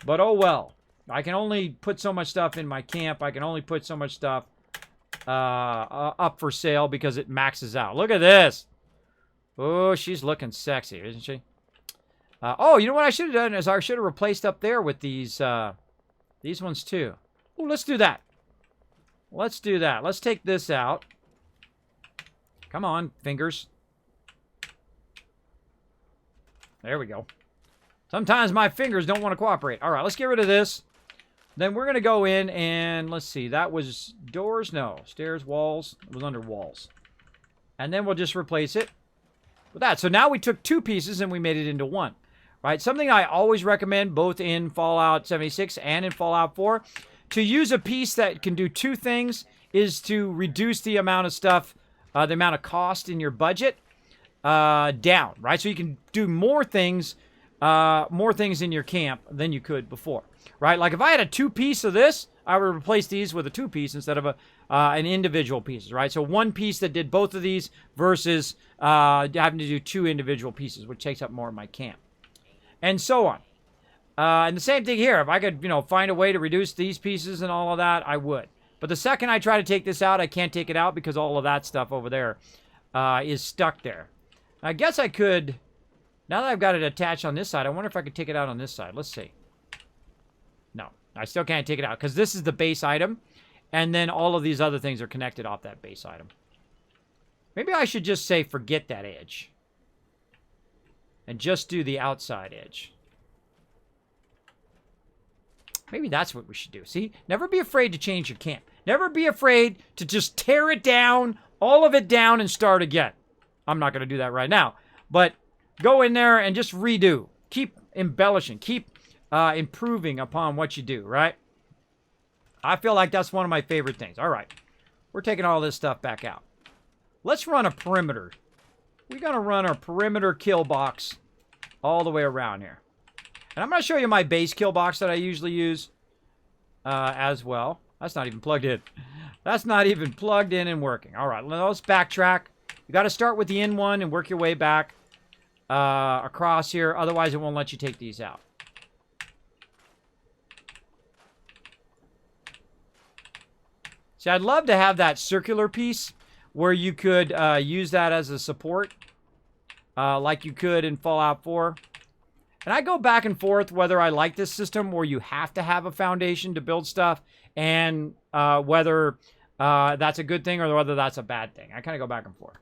but oh well. I can only put so much stuff in my camp. I can only put so much stuff up for sale because it maxes out. Look at this. Oh, she's looking sexy, isn't she? Oh, you know what I should have done is I should have replaced up there with these ones too. Oh, let's do that. Let's do that. Let's take this out. Come on, fingers. There we go. Sometimes my fingers don't want to cooperate. All right, let's get rid of this. Then we're going to go in and let's see. That was doors? No. Stairs, walls. It was under walls. And then we'll just replace it with that. So now we took two pieces and we made it into one. Right? Something I always recommend both in Fallout 76 and in Fallout 4. To use a piece that can do two things is to reduce the amount of stuff, the amount of cost in your budget down. Right? So you can do more things in your camp than you could before. Right? Like if I had a two-piece of this, I would replace these with a two-piece instead of an individual pieces, right? So one piece that did both of these versus having to do two individual pieces, which takes up more of my camp. And so on. And the same thing here. If I could, find a way to reduce these pieces and all of that, I would. But the second I try to take this out, I can't take it out because all of that stuff over there is stuck there. I guess I could, now that I've got it attached on this side, I wonder if I could take it out on this side. Let's see. No, I still can't take it out because this is the base item. And then all of these other things are connected off that base item. Maybe I should just say forget that edge. And just do the outside edge. Maybe that's what we should do. See? Never be afraid to change your camp. Never be afraid to just tear it down, all of it down, and start again. I'm not going to do that right now. But go in there and just redo. Keep embellishing. Keep improving upon what you do, right? I feel like that's one of my favorite things. All right. We're taking all this stuff back out. Let's run a perimeter. We're going to run a perimeter kill box all the way around here. And I'm going to show you my base kill box that I usually use as well. That's not even plugged in. That's not even plugged in and working. All right. Let's backtrack. You got to start with the in one and work your way back across here. Otherwise, it won't let you take these out. See, I'd love to have that circular piece where you could use that as a support like you could in Fallout 4. And I go back and forth whether I like this system where you have to have a foundation to build stuff and whether that's a good thing or whether that's a bad thing. I kind of go back and forth.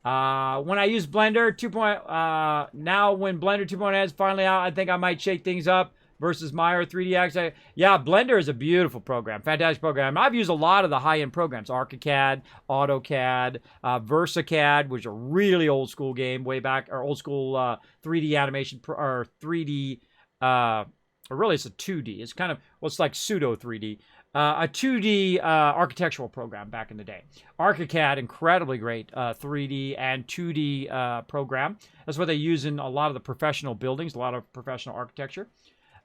When I use Blender 2.0, now when Blender 2.0 is finally out, I think I might shake things up versus Maya 3DX. Yeah, Blender is a beautiful program, fantastic program. I've used a lot of the high-end programs, ArchiCAD, AutoCAD, VersaCAD, which is a really old school game way back, or old school 3D animation, or 3D, or really it's a 2D. It's kind of, well, it's like pseudo 3D. A 2D architectural program back in the day. ArchiCAD, incredibly great 3D and 2D program. That's what they use in a lot of the professional buildings, a lot of professional architecture.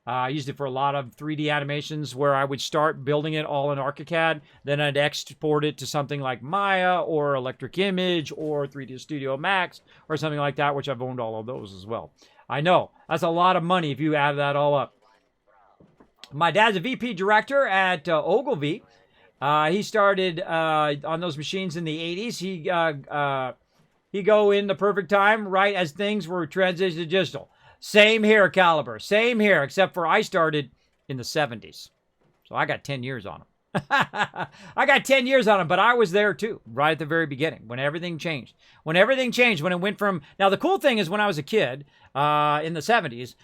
I used it for a lot of 3D animations where I would start building it all in ArchiCAD. Then I'd export it to something like Maya or Electric Image or 3D Studio Max or something like that, which I've owned all of those as well. I know, that's a lot of money if you add that all up. My dad's a VP director at Ogilvy. He started on those machines in the 80s. He go in the perfect time, right as things were transitioned to digital. Same here, Caliber. Same here, except for I started in the 70s. So I got 10 years on him. I got 10 years on him, but I was there too, right at the very beginning, when everything changed. When it went from... Now, the cool thing is when I was a kid in the 70s,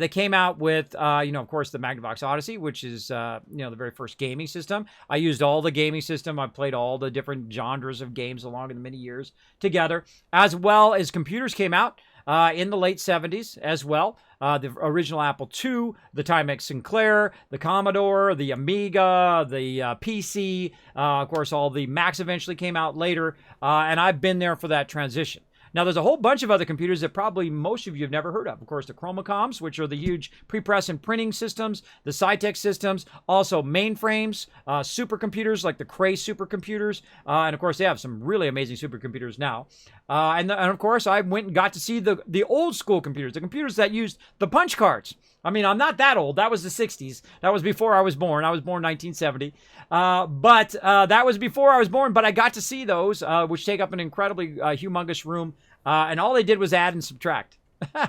they came out with, of course, the Magnavox Odyssey, which is, the very first gaming system. I used all the gaming system. I played all the different genres of games along in the many years together, as well as computers came out. In the late 70s as well. The original Apple II, the Timex Sinclair, the Commodore, the Amiga, the PC. Of course, all the Macs eventually came out later. And I've been there for that transition. Now, there's a whole bunch of other computers that probably most of you have never heard of. Of course, the Chromocoms, which are the huge pre-press and printing systems, the SciTech systems, also mainframes, supercomputers like the Cray supercomputers, and of course, they have some really amazing supercomputers now. And of course, I went and got to see the old school computers, the computers that used the punch cards. I mean, I'm not that old. That was the 60s. That was before I was born. I was born 1970. But that was before I was born. But I got to see those, which take up an incredibly humongous room. And all they did was add and subtract,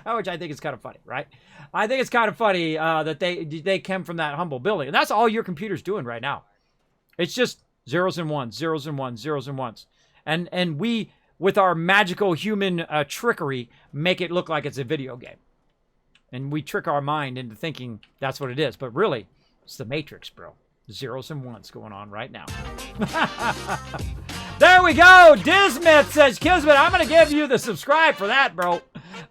which I think is kind of funny, right? I think it's kind of funny that they came from that humble building. And that's all your computer's doing right now. It's just zeros and ones, zeros and ones, zeros and ones. And we, with our magical human trickery, make it look like it's a video game. And we trick our mind into thinking that's what it is. But really, it's the Matrix, bro. Zeros and ones going on right now. There we go. Dismith says, Kismet, I'm going to give you the subscribe for that, bro.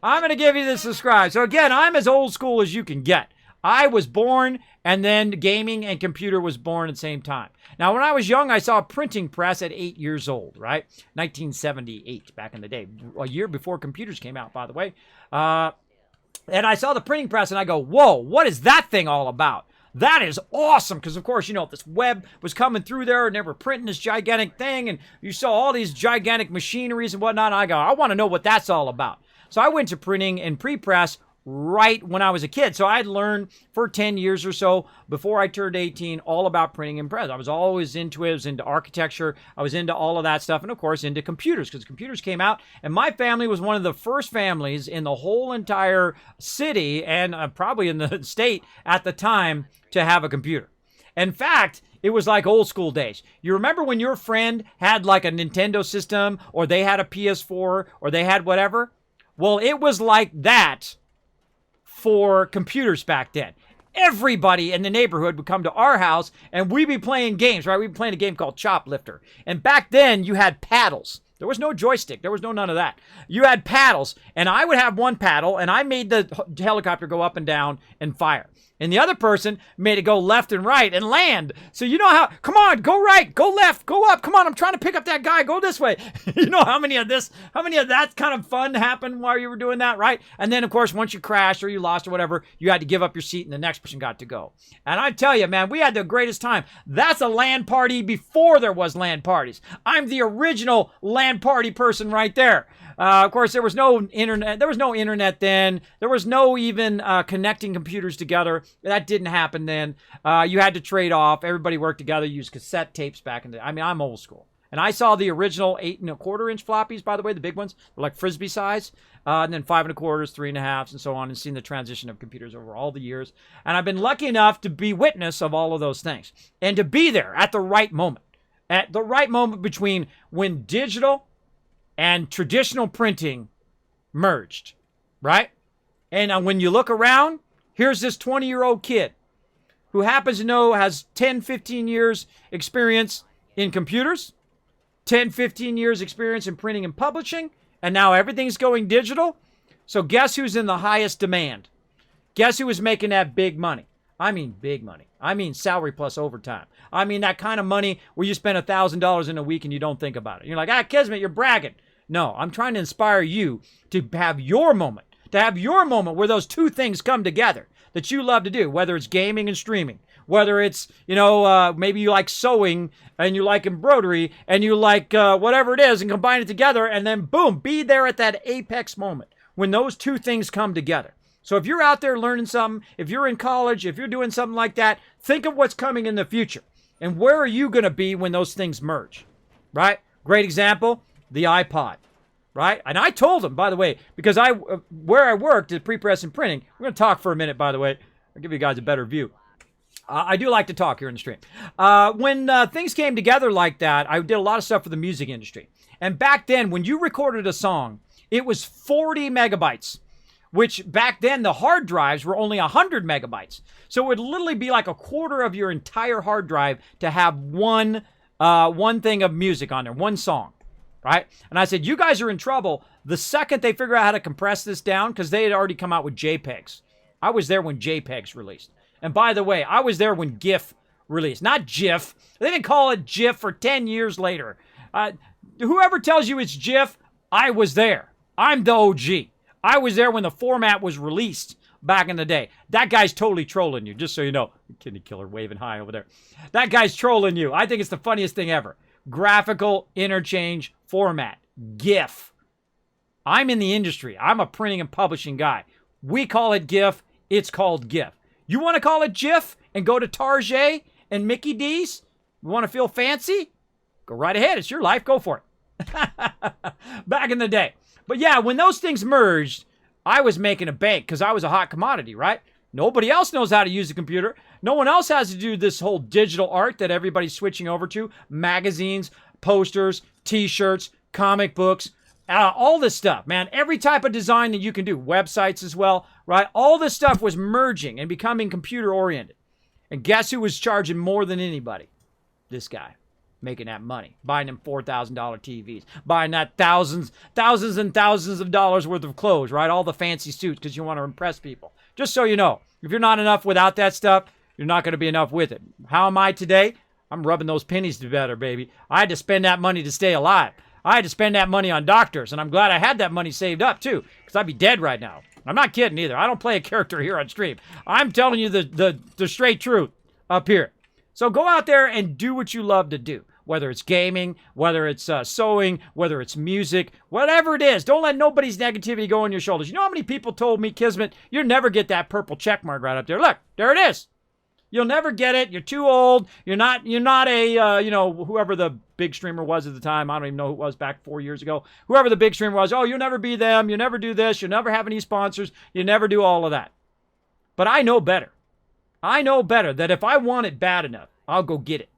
I'm going to give you the subscribe. So again, I'm as old school as you can get. I was born, and then gaming and computer was born at the same time. Now, when I was young, I saw a printing press at 8 years old, right? 1978, back in the day. A year before computers came out, by the way. And I saw the printing press, and I go, whoa, what is that thing all about? That is awesome, because, of course, you know, this web was coming through there, and they were printing this gigantic thing, and you saw all these gigantic machineries and whatnot, and I go, I want to know what that's all about. So I went to printing and pre-press right when I was a kid. So I'd learned for 10 years or so before I turned 18 all about printing and press. I was always into it. I was into architecture. I was into all of that stuff. And of course, into computers, because computers came out. And my family was one of the first families in the whole entire city and probably in the state at the time to have a computer. In fact, it was like old school days. You remember when your friend had like a Nintendo system, or they had a PS4, or they had whatever? Well, it was like that for computers back then. Everybody in the neighborhood would come to our house, and we'd be playing games, right? We'd be playing a game called Choplifter. And back then, you had paddles. There was no joystick. There was no none of that. You had paddles, and I would have one paddle, and I made the helicopter go up and down and fire. And the other person made it go left and right and land. So you know how, come on, go right, go left, go up. Come on, I'm trying to pick up that guy. Go this way. You know how many of that kind of fun happened while you were doing that, right? And then, of course, once you crashed or you lost or whatever, you had to give up your seat and the next person got to go. And I tell you, man, we had the greatest time. That's a LAN party before there was LAN parties. I'm the original LAN party person right there. Of course, there was no internet. There was no internet then. There was no even connecting computers together. That didn't happen then. You had to trade off. Everybody worked together. Used cassette tapes back in the day. I mean, I'm old school. And I saw the original 8.25-inch floppies, by the way, the big ones. They're like Frisbee size. And then 5.25s, 3.5s, and so on. And seen the transition of computers over all the years. And I've been lucky enough to be witness of all of those things. And to be there at the right moment. At the right moment between when digital and traditional printing merged, right? And when you look around, here's this 20-year-old kid who happens to know has 10, 15 years experience in computers, 10, 15 years experience in printing and publishing, and now everything's going digital. So guess who's in the highest demand? Guess who is making that big money? I mean big money. I mean salary plus overtime. I mean that kind of money where you spend $1,000 in a week and you don't think about it. You're like, Kismet, you're bragging. No, I'm trying to inspire you to have your moment. To have your moment where those two things come together that you love to do, whether it's gaming and streaming, whether it's, maybe you like sewing and you like embroidery and you like whatever it is and combine it together and then boom, be there at that apex moment when those two things come together. So if you're out there learning something, if you're in college, if you're doing something like that, think of what's coming in the future and where are you going to be when those things merge, right? Great example, the iPod. Right? And I told him, by the way, because where I worked at pre-press and printing, we're going to talk for a minute, by the way. I'll give you guys a better view. I do like to talk here in the stream. When things came together like that, I did a lot of stuff for the music industry. And back then, when you recorded a song, it was 40 megabytes, which back then the hard drives were only 100 megabytes. So it would literally be like a quarter of your entire hard drive to have one thing of music on there, one song. Right? And I said, you guys are in trouble the second they figure out how to compress this down, because they had already come out with JPEGs. I was there when JPEGs released. And by the way, I was there when GIF released. Not GIF. They didn't call it GIF for 10 years later. Whoever tells you it's GIF, I was there. I'm the OG. I was there when the format was released back in the day. That guy's totally trolling you, just so you know. Kidney killer waving high over there. That guy's trolling you. I think it's the funniest thing ever. Graphical interchange format. GIF. I'm in the industry. I'm a printing and publishing guy. We call it GIF. It's called GIF. You want to call it GIF and go to Target and Mickey D's? You want to feel fancy? Go right ahead. It's your life. Go for it. Back in the day. But yeah, when those things merged, I was making a bank because I was a hot commodity, right? Nobody else knows how to use a computer. No one else has to do this whole digital art that everybody's switching over to. Magazines, posters, t-shirts, comic books, all this stuff, man. Every type of design that you can do. Websites as well, right? All this stuff was merging and becoming computer-oriented. And guess who was charging more than anybody? This guy. Making that money, buying them $4,000 TVs, buying that thousands and thousands of dollars worth of clothes, right? All the fancy suits because you want to impress people. Just so you know, if you're not enough without that stuff, you're not going to be enough with it. How am I today? I'm rubbing those pennies together, baby. I had to spend that money to stay alive. I had to spend that money on doctors, and I'm glad I had that money saved up too, because I'd be dead right now. I'm not kidding either. I don't play a character here on stream. I'm telling you the straight truth up here. So go out there and do what you love to do. Whether it's gaming, whether it's sewing, whether it's music, whatever it is. Don't let nobody's negativity go on your shoulders. You know how many people told me, Kismet, you'll never get that purple check mark right up there. Look, there it is. You'll never get it. You're too old. You're not a, whoever the big streamer was at the time. I don't even know who it was back 4 years ago. Whoever the big streamer was. Oh, you'll never be them. You'll never do this. You'll never have any sponsors. You never do all of that. But I know better. I know better that if I want it bad enough, I'll go get it.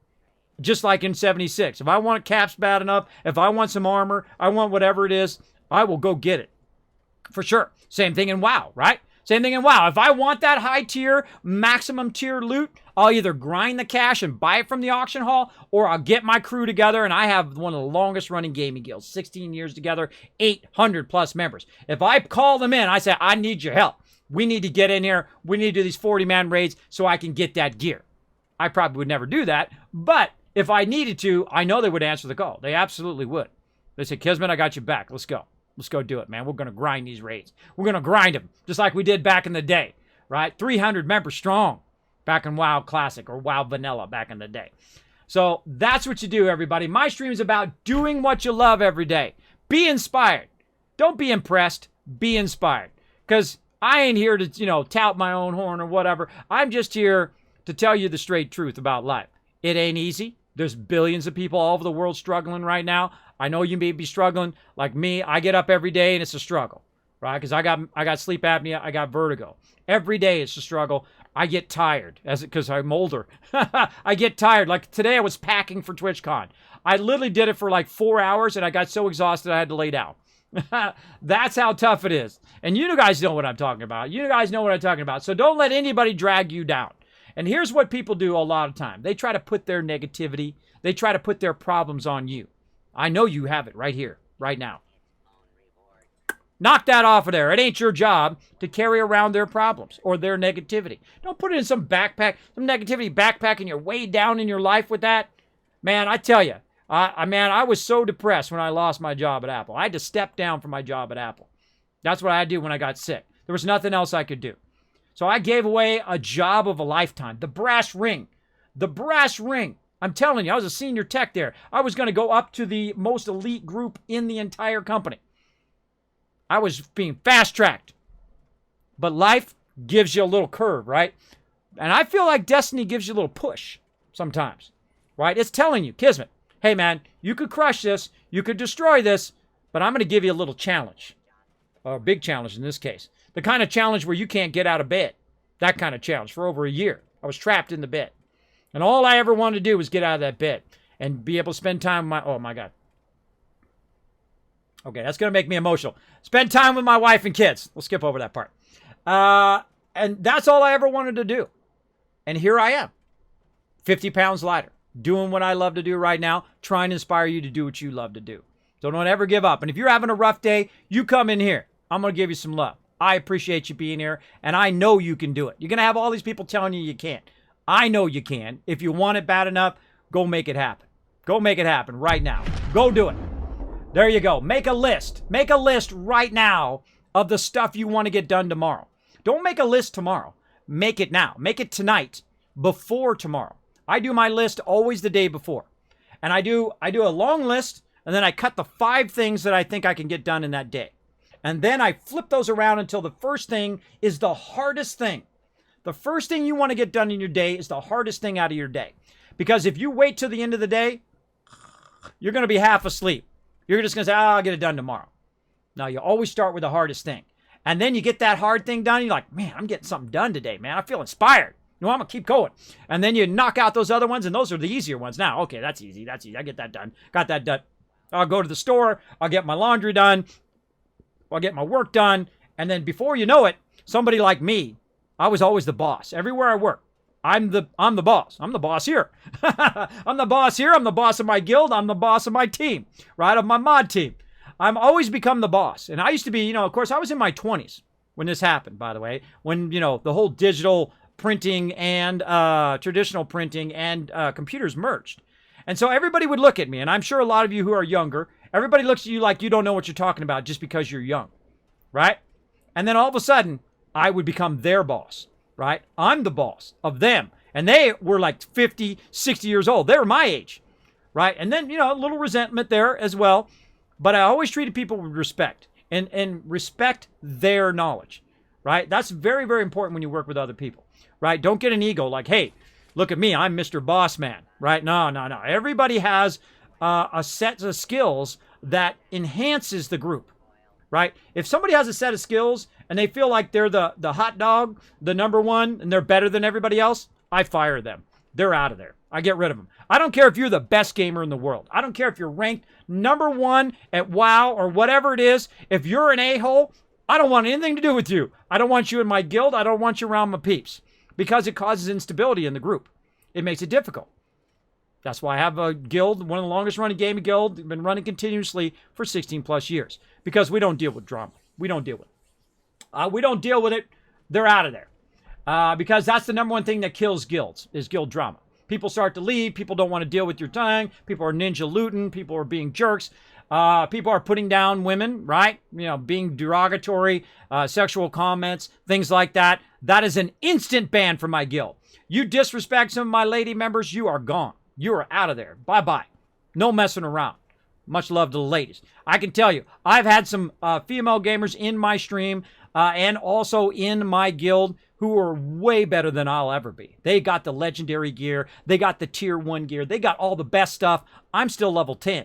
Just like in 76. If I want caps bad enough, if I want some armor, I want whatever it is, I will go get it. For sure. Same thing in WoW, right? Same thing in WoW. If I want that high tier, maximum tier loot, I'll either grind the cash and buy it from the auction hall, or I'll get my crew together, and I have one of the longest running gaming guilds. 16 years together, 800 plus members. If I call them in, I say, I need your help. We need to get in here. We need to do these 40-man raids so I can get that gear. I probably would never do that, but if I needed to, I know they would answer the call. They absolutely would. They say, Kismet, I got you back. Let's go. Let's go do it, man. We're going to grind these raids. We're going to grind them, just like we did back in the day, right? 300 members strong back in WoW Classic or WoW Vanilla back in the day. So that's what you do, everybody. My stream is about doing what you love every day. Be inspired. Don't be impressed. Be inspired. Because I ain't here to, tout my own horn or whatever. I'm just here to tell you the straight truth about life. It ain't easy. There's billions of people all over the world struggling right now. I know you may be struggling like me. I get up every day and it's a struggle, right? Because I got sleep apnea. I got vertigo. Every day it's a struggle. I get tired because I'm older. I get tired. Like today I was packing for TwitchCon. I literally did it for like 4 hours and I got so exhausted I had to lay down. That's how tough it is. And you guys know what I'm talking about. You guys know what I'm talking about. So don't let anybody drag you down. And here's what people do a lot of time. They try to put their negativity, they try to put their problems on you. I know you have it right here, right now. Knock that off of there. It ain't your job to carry around their problems or their negativity. Don't put it in some backpack, some negativity backpack, and you're way down in your life with that. Man, I tell you, I was so depressed when I lost my job at Apple. I had to step down from my job at Apple. That's what I had to do when I got sick. There was nothing else I could do. So I gave away a job of a lifetime. The brass ring. The brass ring. I'm telling you, I was a senior tech there. I was going to go up to the most elite group in the entire company. I was being fast-tracked. But life gives you a little curve, right? And I feel like destiny gives you a little push sometimes, right? It's telling you, Kismet, hey, man, you could crush this. You could destroy this. But I'm going to give you a little challenge. Or a big challenge in this case. The kind of challenge where you can't get out of bed. That kind of challenge for over a year. I was trapped in the bed. And all I ever wanted to do was get out of that bed and be able to spend time with my... Oh, my God. Okay, that's going to make me emotional. Spend time with my wife and kids. We'll skip over that part. And that's all I ever wanted to do. And here I am. 50 pounds lighter. Doing what I love to do right now. Trying to inspire you to do what you love to do. So don't ever give up. And if you're having a rough day, you come in here. I'm going to give you some love. I appreciate you being here, and I know you can do it. You're going to have all these people telling you you can't. I know you can. If you want it bad enough, go make it happen. Go make it happen right now. Go do it. There you go. Make a list. Make a list right now of the stuff you want to get done tomorrow. Don't make a list tomorrow. Make it now. Make it tonight before tomorrow. I do my list always the day before. And I do a long list, and then I cut the 5 things that I think I can get done in that day. And then I flip those around until the first thing is the hardest thing. The first thing you want to get done in your day is the hardest thing out of your day. Because if you wait till the end of the day, you're going to be half asleep. You're just going to say, I'll get it done tomorrow. No, you always start with the hardest thing. And then you get that hard thing done. You're like, man, I'm getting something done today, man. I feel inspired. You know, I'm going to keep going. And then you knock out those other ones, and those are the easier ones. Now, okay, that's easy. That's easy. I get that done. Got that done. I'll go to the store. I'll get my laundry done. I'll get my work done. And then before you know it, somebody like me, I was always the boss. Everywhere I work, I'm the boss. I'm the boss here. I'm the boss here. I'm the boss of my guild. I'm the boss of my team, right? Of my mod team. I'm always become the boss. And I used to be, of course, I was in my 20s when this happened, by the way, when, the whole digital printing and traditional printing and computers merged. And so everybody would look at me, and I'm sure a lot of you who are younger, everybody looks at you like you don't know what you're talking about just because you're young, right? And then all of a sudden, I would become their boss, right? I'm the boss of them. And they were like 50, 60 years old. They were my age, right? And then, a little resentment there as well. But I always treated people with respect and respect their knowledge, right? That's very, very important when you work with other people, right? Don't get an ego like, hey, look at me, I'm Mr. Boss Man, right? No. Everybody has a set of skills that enhances the group, right? If somebody has a set of skills and they feel like they're the hot dog, the number one, and they're better than everybody else, I fire them. They're out of there. I get rid of them. I don't care if you're the best gamer in the world. I don't care if you're ranked number 1 at WoW or whatever it is. If you're an a-hole, I don't want anything to do with you. I don't want you in my guild. I don't want you around my peeps because it causes instability in the group. It makes it difficult. That's why I have a guild, one of the longest running gaming guilds, been running continuously for 16 plus years because we don't deal with drama. We don't deal with it. We don't deal with it. They're out of there. Because that's the number one thing that kills guilds, is guild drama. People start to leave. People don't want to deal with your tongue. People are ninja looting. People are being jerks. People are putting down women, right? Being derogatory, sexual comments, things like that. That is an instant ban from my guild. You disrespect some of my lady members, you are gone. You are out of there. Bye-bye. No messing around. Much love to the ladies. I can tell you, I've had some female gamers in my stream and also in my guild who are way better than I'll ever be. They got the legendary gear. They got the tier 1 gear. They got all the best stuff. I'm still level 10.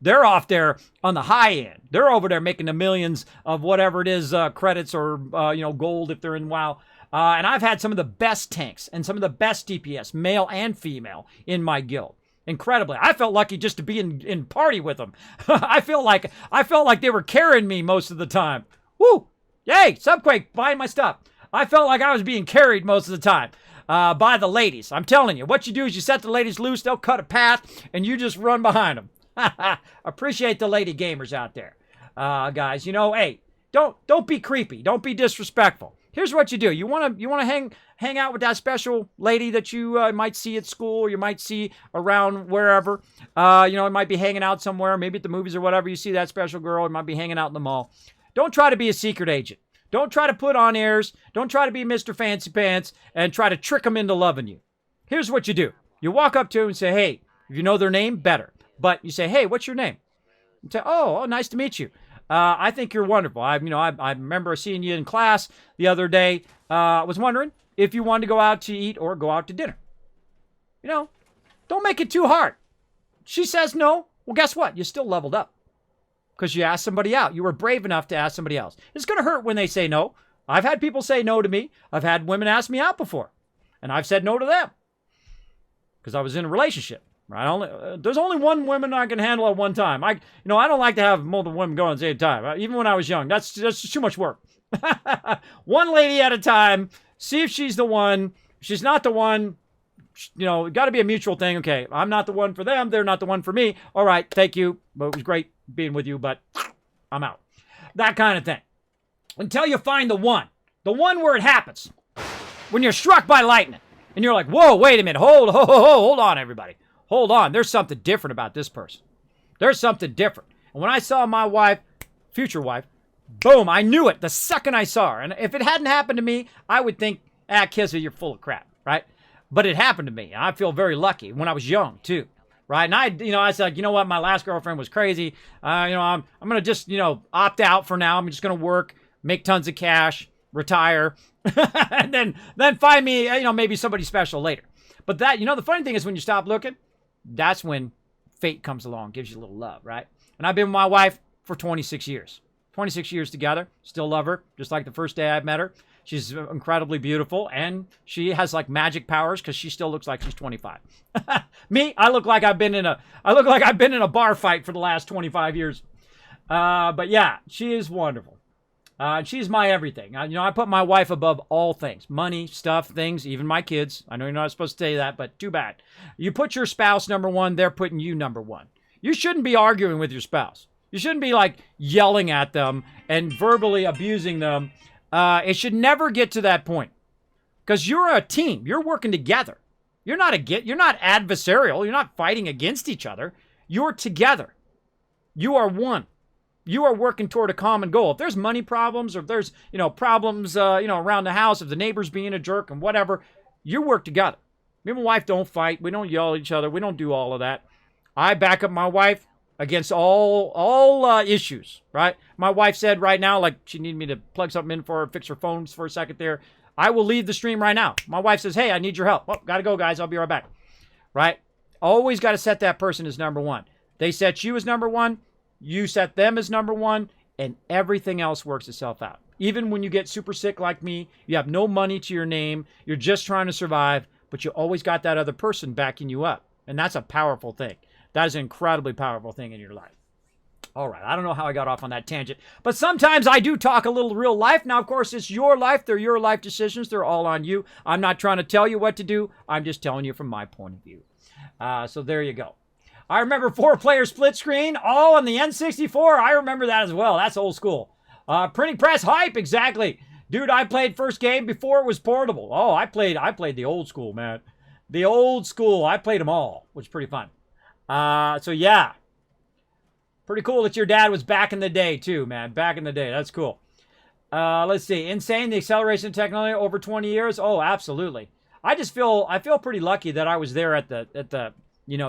They're off there on the high end. They're over there making the millions of whatever it is, credits or, gold if they're in WoW. And I've had some of the best tanks and some of the best DPS, male and female, in my guild. Incredibly. I felt lucky just to be in party with them. I felt like they were carrying me most of the time. Woo! Yay! Subquake, buying my stuff. I felt like I was being carried most of the time by the ladies. I'm telling you, what you do is you set the ladies loose, they'll cut a path, and you just run behind them. Appreciate the lady gamers out there. Guys, hey, don't be creepy. Don't be disrespectful. Here's what you do. You want to hang out with that special lady that you might see at school, or you might see around wherever. It might be hanging out somewhere, maybe at the movies or whatever. You see that special girl, it might be hanging out in the mall. Don't try to be a secret agent. Don't try to put on airs. Don't try to be Mr. Fancy Pants and try to trick them into loving you. Here's what you do. You walk up to them and say, hey, if you know their name, better. But you say, hey, what's your name? You say, oh, nice to meet you. I think you're wonderful. I remember seeing you in class the other day. I was wondering if you wanted to go out to eat or go out to dinner. Don't make it too hard. She says no. Well, guess what? You still leveled up. Because you asked somebody out. You were brave enough to ask somebody else. It's going to hurt when they say no. I've had people say no to me. I've had women ask me out before. And I've said no to them. Because I was in a relationship. Right? There's only one woman I can handle at one time. I don't like to have multiple women going at the same time. Even when I was young. That's just too much work. One lady at a time. See if she's the one. If she's not the one, it got to be a mutual thing. Okay, I'm not the one for them. They're not the one for me. All right, thank you. But it was great being with you, but I'm out. That kind of thing. Until you find the one where it happens. When you're struck by lightning and you're like, whoa, wait a minute. Hold on, everybody. Hold on. There's something different about this person. There's something different. And when I saw my wife, future wife, boom, I knew it the second I saw her. And if it hadn't happened to me, I would think, Kismet, you're full of crap, right? But it happened to me. I feel very lucky when I was young, too. Right. And I said, you know what? My last girlfriend was crazy. I'm going to just, opt out for now. I'm just going to work, make tons of cash, retire, and then find me, maybe somebody special later. But that, the funny thing is when you stop looking, that's when fate comes along, gives you a little love, right? And I've been with my wife for 26 years. 26 years together. Still love her, just like the first day I met her. She's incredibly beautiful, and she has like magic powers because she still looks like she's 25. Me, I look like I've been in a bar fight for the last 25 years. But yeah, she is wonderful. She's my everything. I put my wife above all things. Money, stuff, things, even my kids. I know you're not supposed to say that, but too bad. You put your spouse number one, they're putting you number one. You shouldn't be arguing with your spouse. You shouldn't be like yelling at them and verbally abusing them. It should never get to that point because you're a team. You're working together. You're not adversarial. You're not fighting against each other. You're together. You are one. You are working toward a common goal. If there's money problems or if there's, problems, around the house, if the neighbor's being a jerk and whatever, you work together. Me and my wife don't fight. We don't yell at each other. We don't do all of that. I back up my wife against all issues, right? My wife said right now, like she needed me to plug something in for her, fix her phones for a second there. I will leave the stream right now. My wife says, hey, I need your help. Oh, gotta go, guys. I'll be right back. Right? Always got to set that person as number one. They set you as number one. You set them as number one, and everything else works itself out. Even when you get super sick like me, you have no money to your name, you're just trying to survive, but you always got that other person backing you up. And that's a powerful thing. That is an incredibly powerful thing in your life. All right, I don't know how I got off on that tangent, but sometimes I do talk a little real life. Now, of course, it's your life. They're your life decisions. They're all on you. I'm not trying to tell you what to do. I'm just telling you from my point of view. So there you go. I remember 4-player split screen, all on the N64. I remember that as well. That's old school. Printing press hype, exactly. Dude, I played first game before it was portable. Oh, I played the old school, man. The old school. I played them all, which is pretty fun. So yeah. Pretty cool that your dad was back in the day too, man. Back in the day. That's cool. Let's see. Insane, the acceleration of technology over 20 years. Oh, absolutely. I feel pretty lucky that I was there at the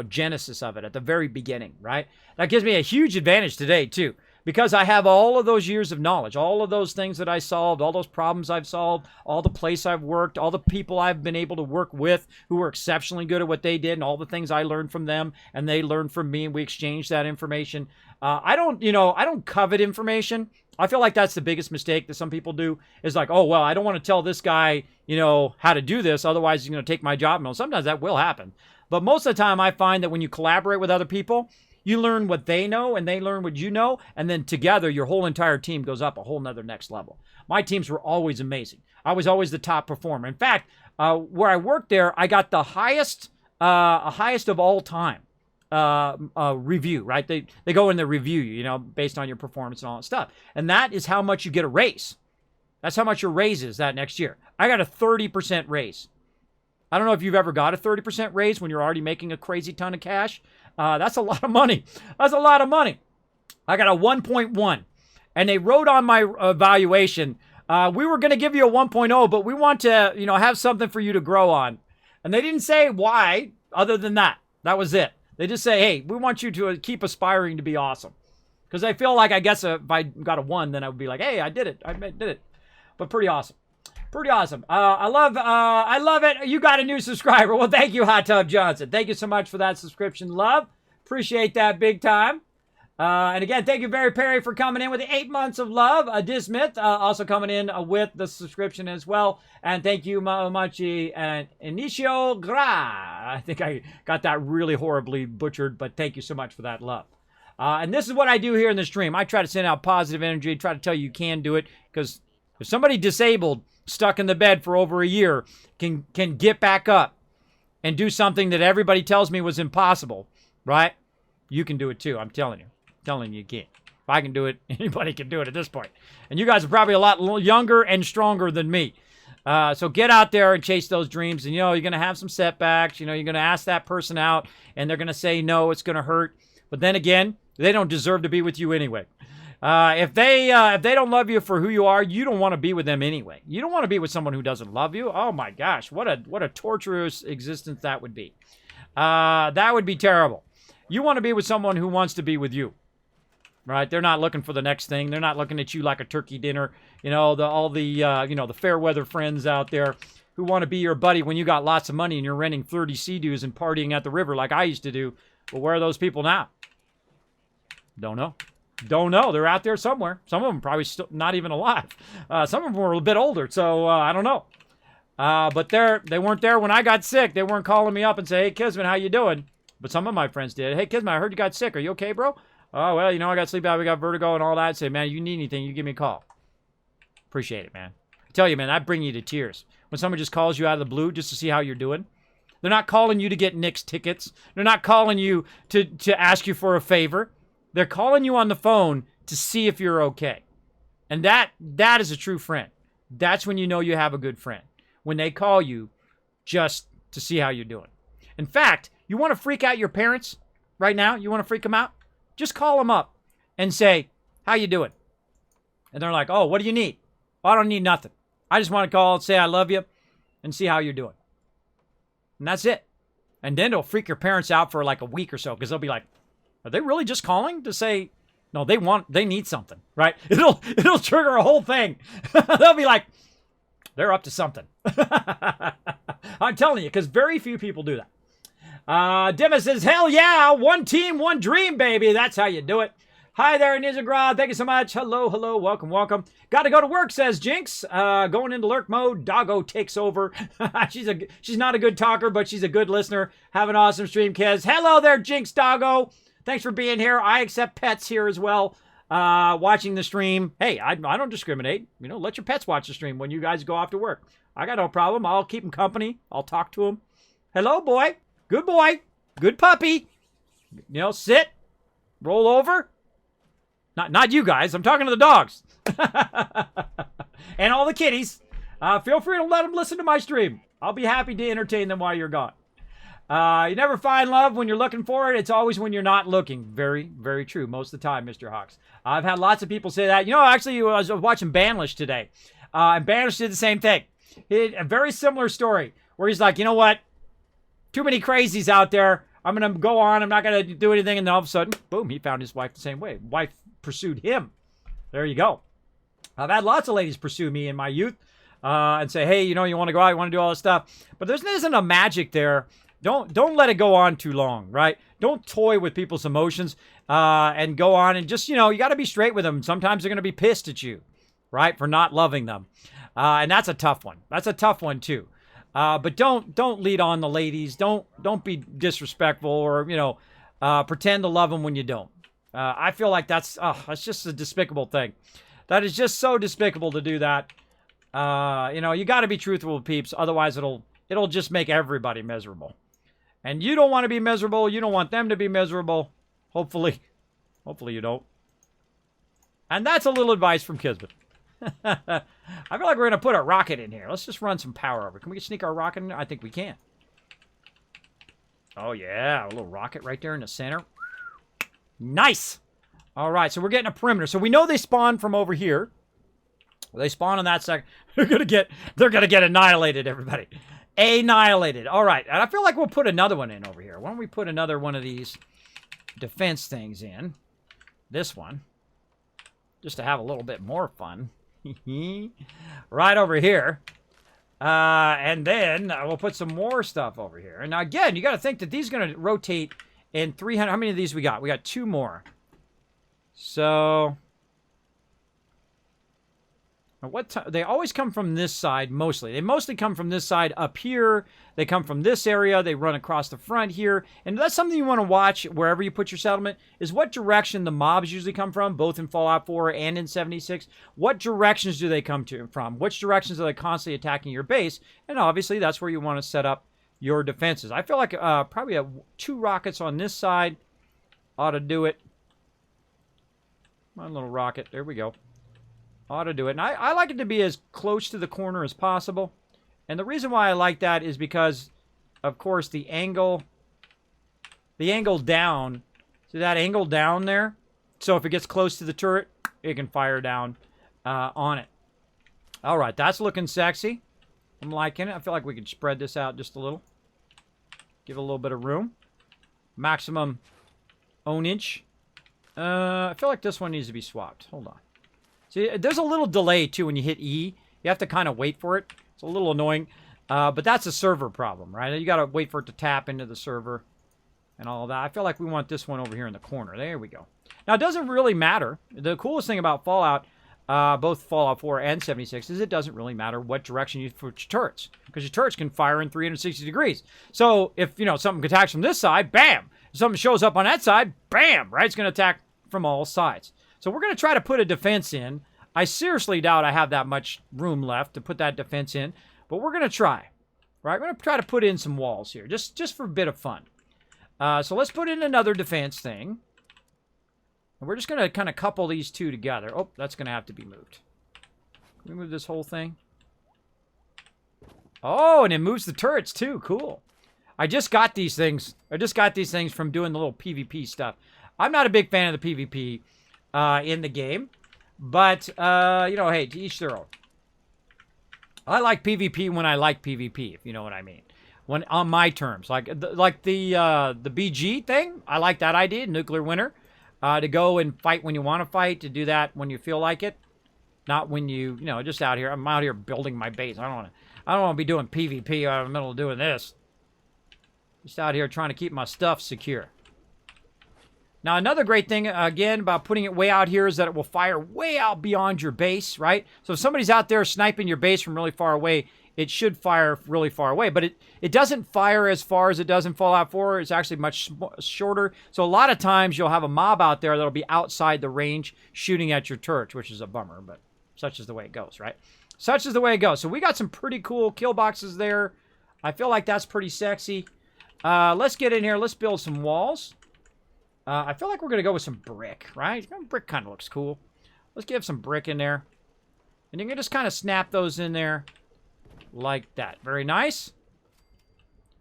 genesis of it, at the very beginning, right? That gives me a huge advantage today too, because I have all of those years of knowledge, all of those things that I solved, all those problems I've solved, all the place I've worked, all the people I've been able to work with who were exceptionally good at what they did, and all the things I learned from them and they learned from me, and we exchanged that information. I don't covet information. I feel like that's the biggest mistake that some people do is like, oh, well, I don't want to tell this guy, how to do this. Otherwise, he's going to take my job. No, sometimes that will happen. But most of the time, I find that when you collaborate with other people, you learn what they know and they learn what you know. And then together, your whole entire team goes up a whole nother next level. My teams were always amazing. I was always the top performer. In fact, where I worked there, I got the highest of all time review, right? They go in, they review you, based on your performance and all that stuff. And that is how much you get a raise. That's how much your raise is that next year. I got a 30% raise. I don't know if you've ever got a 30% raise when you're already making a crazy ton of cash. That's a lot of money. That's a lot of money. I got a 1.1. And they wrote on my evaluation, we were going to give you a 1.0, but we want to, have something for you to grow on. And they didn't say why other than that. That was it. They just say, hey, we want you to keep aspiring to be awesome. Because I feel like, I guess if I got a 1, then I would be like, hey, I did it. I did it. But pretty awesome. Pretty awesome. I love it. You got a new subscriber. Well, thank you, Hot Tub Johnson. Thank you so much for that subscription, love. Appreciate that big time. And again, thank you, Barry Perry, for coming in with the 8 months of love. Dismith also coming in with the subscription as well. And thank you, Machi and Inicio Gra. I think I got that really horribly butchered, but thank you so much for that love. And this is what I do here in the stream. I try to send out positive energy, try to tell you can do it, because if somebody disabled, stuck in the bed for over a year, can get back up and do something that everybody tells me was impossible, right? You can do it too. I'm telling you. You can. If I can do it, anybody can do it at this point. And you guys are probably a lot younger and stronger than me. So get out there and chase those dreams. And, you're going to have some setbacks. You're going to ask that person out, and they're going to say, no, it's going to hurt. But then again, They don't deserve to be with you anyway. If they don't love you for who you are, you don't want to be with them anyway. You don't want to be with someone who doesn't love you. Oh my gosh, what a torturous existence that would be. That would be terrible. You want to be with someone who wants to be with you, right? They're not looking for the next thing. They're not looking at you like a turkey dinner. You know, all the the fair weather friends out there who want to be your buddy when you got lots of money and you're renting 30 Sea-Doos and partying at the river like I used to do. Well, where are those people now? Don't know. Don't know. They're out there somewhere. Some of them probably still not even alive. Some of them were a bit older, so I don't know. But they weren't there when I got sick. They weren't calling me up and say, "Hey, Kismet, how you doing?" But some of my friends did. "Hey, Kismet, I heard you got sick. Are you okay, bro?" "Oh, well, I got sleep apnea, we got vertigo and all that." I'd say, "Man, you need anything, you give me a call." Appreciate it, man. I tell you, man, that bring you to tears. When someone just calls you out of the blue just to see how you're doing. They're not calling you to get Knicks tickets. They're not calling you to ask you for a favor. They're calling you on the phone to see if you're okay. And that is a true friend. That's when you know you have a good friend. When they call you just to see how you're doing. In fact, you want to freak out your parents right now? You want to freak them out? Just call them up and say, "How you doing?" And they're like, "Oh, what do you need?" "Oh, I don't need nothing. I just want to call and say I love you and see how you're doing." And that's it. And then it'll freak your parents out for like a week or so because they'll be like, "Are they really just calling to say," no, they need something, right? It'll trigger a whole thing. They'll be like, they're up to something. I'm telling you, because very few people do that. Dimma says, "Hell yeah, one team, one dream, baby. That's how you do it." Hi there, Nizagrad. Thank you so much. Hello, hello. Welcome, welcome. Got to go to work, says Jinx. Going into lurk mode. Doggo takes over. She's not a good talker, but she's a good listener. Have an awesome stream, kids. Hello there, Jinx Doggo. Thanks for being here. I accept pets here as well. Watching the stream. Hey, I don't discriminate. Let your pets watch the stream when you guys go off to work. I got no problem. I'll keep them company. I'll talk to them. Hello, boy. Good boy. Good puppy. Sit. Roll over. Not you guys. I'm talking to the dogs. And all the kitties. Feel free to let them listen to my stream. I'll be happy to entertain them while you're gone. You never find love when you're looking for it. It's always when you're not looking. Very, very true. Most of the time, Mr. Hawks. I've had lots of people say that. Actually, I was watching Banlish today. And Banlish did the same thing. He had a very similar story where he's like, "You know what? Too many crazies out there. I'm going to go on. I'm not going to do anything." And then all of a sudden, boom, he found his wife the same way. Wife pursued him. There you go. I've had lots of ladies pursue me in my youth and say, "Hey, you want to go out, you want to do all this stuff." But there isn't a magic there. Don't let it go on too long, right? Don't toy with people's emotions and go on and just, you got to be straight with them. Sometimes they're going to be pissed at you, right, for not loving them. And that's a tough one. That's a tough one, too. But don't lead on the ladies. Don't be disrespectful or, pretend to love them when you don't. I feel like that's just a despicable thing. That is just so despicable to do that. You got to be truthful with peeps. Otherwise, it'll just make everybody miserable. And you don't want to be miserable. You don't want them to be miserable. Hopefully you don't. And that's a little advice from Kismet. I feel like we're going to put a rocket in here. Let's just run some power over. Can we sneak our rocket in there? I think we can. Oh, yeah. A little rocket right there in the center. Nice. All right. So we're getting a perimeter. So we know they spawn from over here. They spawn on that side. They're gonna get annihilated, everybody. Annihilated. All right. And I feel like we'll put another one in over here. Why don't we put another one of these defense things in? This one. Just to have a little bit more fun. Right over here. And then we'll put some more stuff over here. And now, again, you got to think that these are going to rotate in 300. How many of these we got? We got 2 more. So... they always come from this side, mostly. They mostly come from this side up here. They come from this area. They run across the front here. And that's something you want to watch wherever you put your settlement, is what direction the mobs usually come from, both in Fallout 4 and in 76. What directions do they come from? Which directions are they constantly attacking your base? And obviously, that's where you want to set up your defenses. I feel like probably 2 rockets on this side ought to do it. One little rocket. There we go. Ought to do it. And I like it to be as close to the corner as possible. And the reason why I like that is because, of course, the angle down See that angle down there? So if it gets close to the turret, it can fire down on it. All right, that's looking sexy. I'm liking it. I feel like we could spread this out just a little. Give it a little bit of room. Maximum ownage. I feel like this one needs to be swapped. Hold on. See, there's a little delay, too, when you hit E. You have to kind of wait for it. It's a little annoying. But that's a server problem, right? You got to wait for it to tap into the server and all of that. I feel like we want this one over here in the corner. There we go. Now, it doesn't really matter. The coolest thing about Fallout, both Fallout 4 and 76, is it doesn't really matter what direction you put your turrets. Because your turrets can fire in 360 degrees. So, if, you know, something attacks from this side, bam! If something shows up on that side, bam! Right? It's going to attack from all sides. So, we're going to try to put a defense in. I seriously doubt I have that much room left to put that defense in. But we're going to try. Right? We're going to try to put in some walls here. Just for a bit of fun. So, let's put in another defense thing. And we're just going to kind of couple these two together. Oh, that's going to have to be moved. Can we move this whole thing? Oh, and it moves the turrets too. Cool. I just got these things. I just got these things from doing the little PvP stuff. I'm not a big fan of the PvP in the game. But, you know, hey, to each their own. I like PvP when I like PvP, if you know what I mean. When on my terms. Like the BG thing, I like that idea, nuclear winter. To go and fight when you want to fight, to do that when you feel like it, not when you know, just out here. I'm out here building my base. I don't want to be doing PvP out in the middle of doing this. Just out here trying to keep my stuff secure. Now, another great thing, again, about putting it way out here is that it will fire way out beyond your base, right? So if somebody's out there sniping your base from really far away, it should fire really far away. But it doesn't fire as far as it does in Fallout 4. It's actually much shorter. So a lot of times you'll have a mob out there that'll be outside the range shooting at your turret, which is a bummer, but such is the way it goes, right? Such is the way it goes. So we got some pretty cool kill boxes there. I feel like that's pretty sexy. Let's get in here. Let's build some walls. I feel like we're going to go with some brick, right? Brick kind of looks cool. Let's give some brick in there. And you can just kind of snap those in there. Like that. Very nice.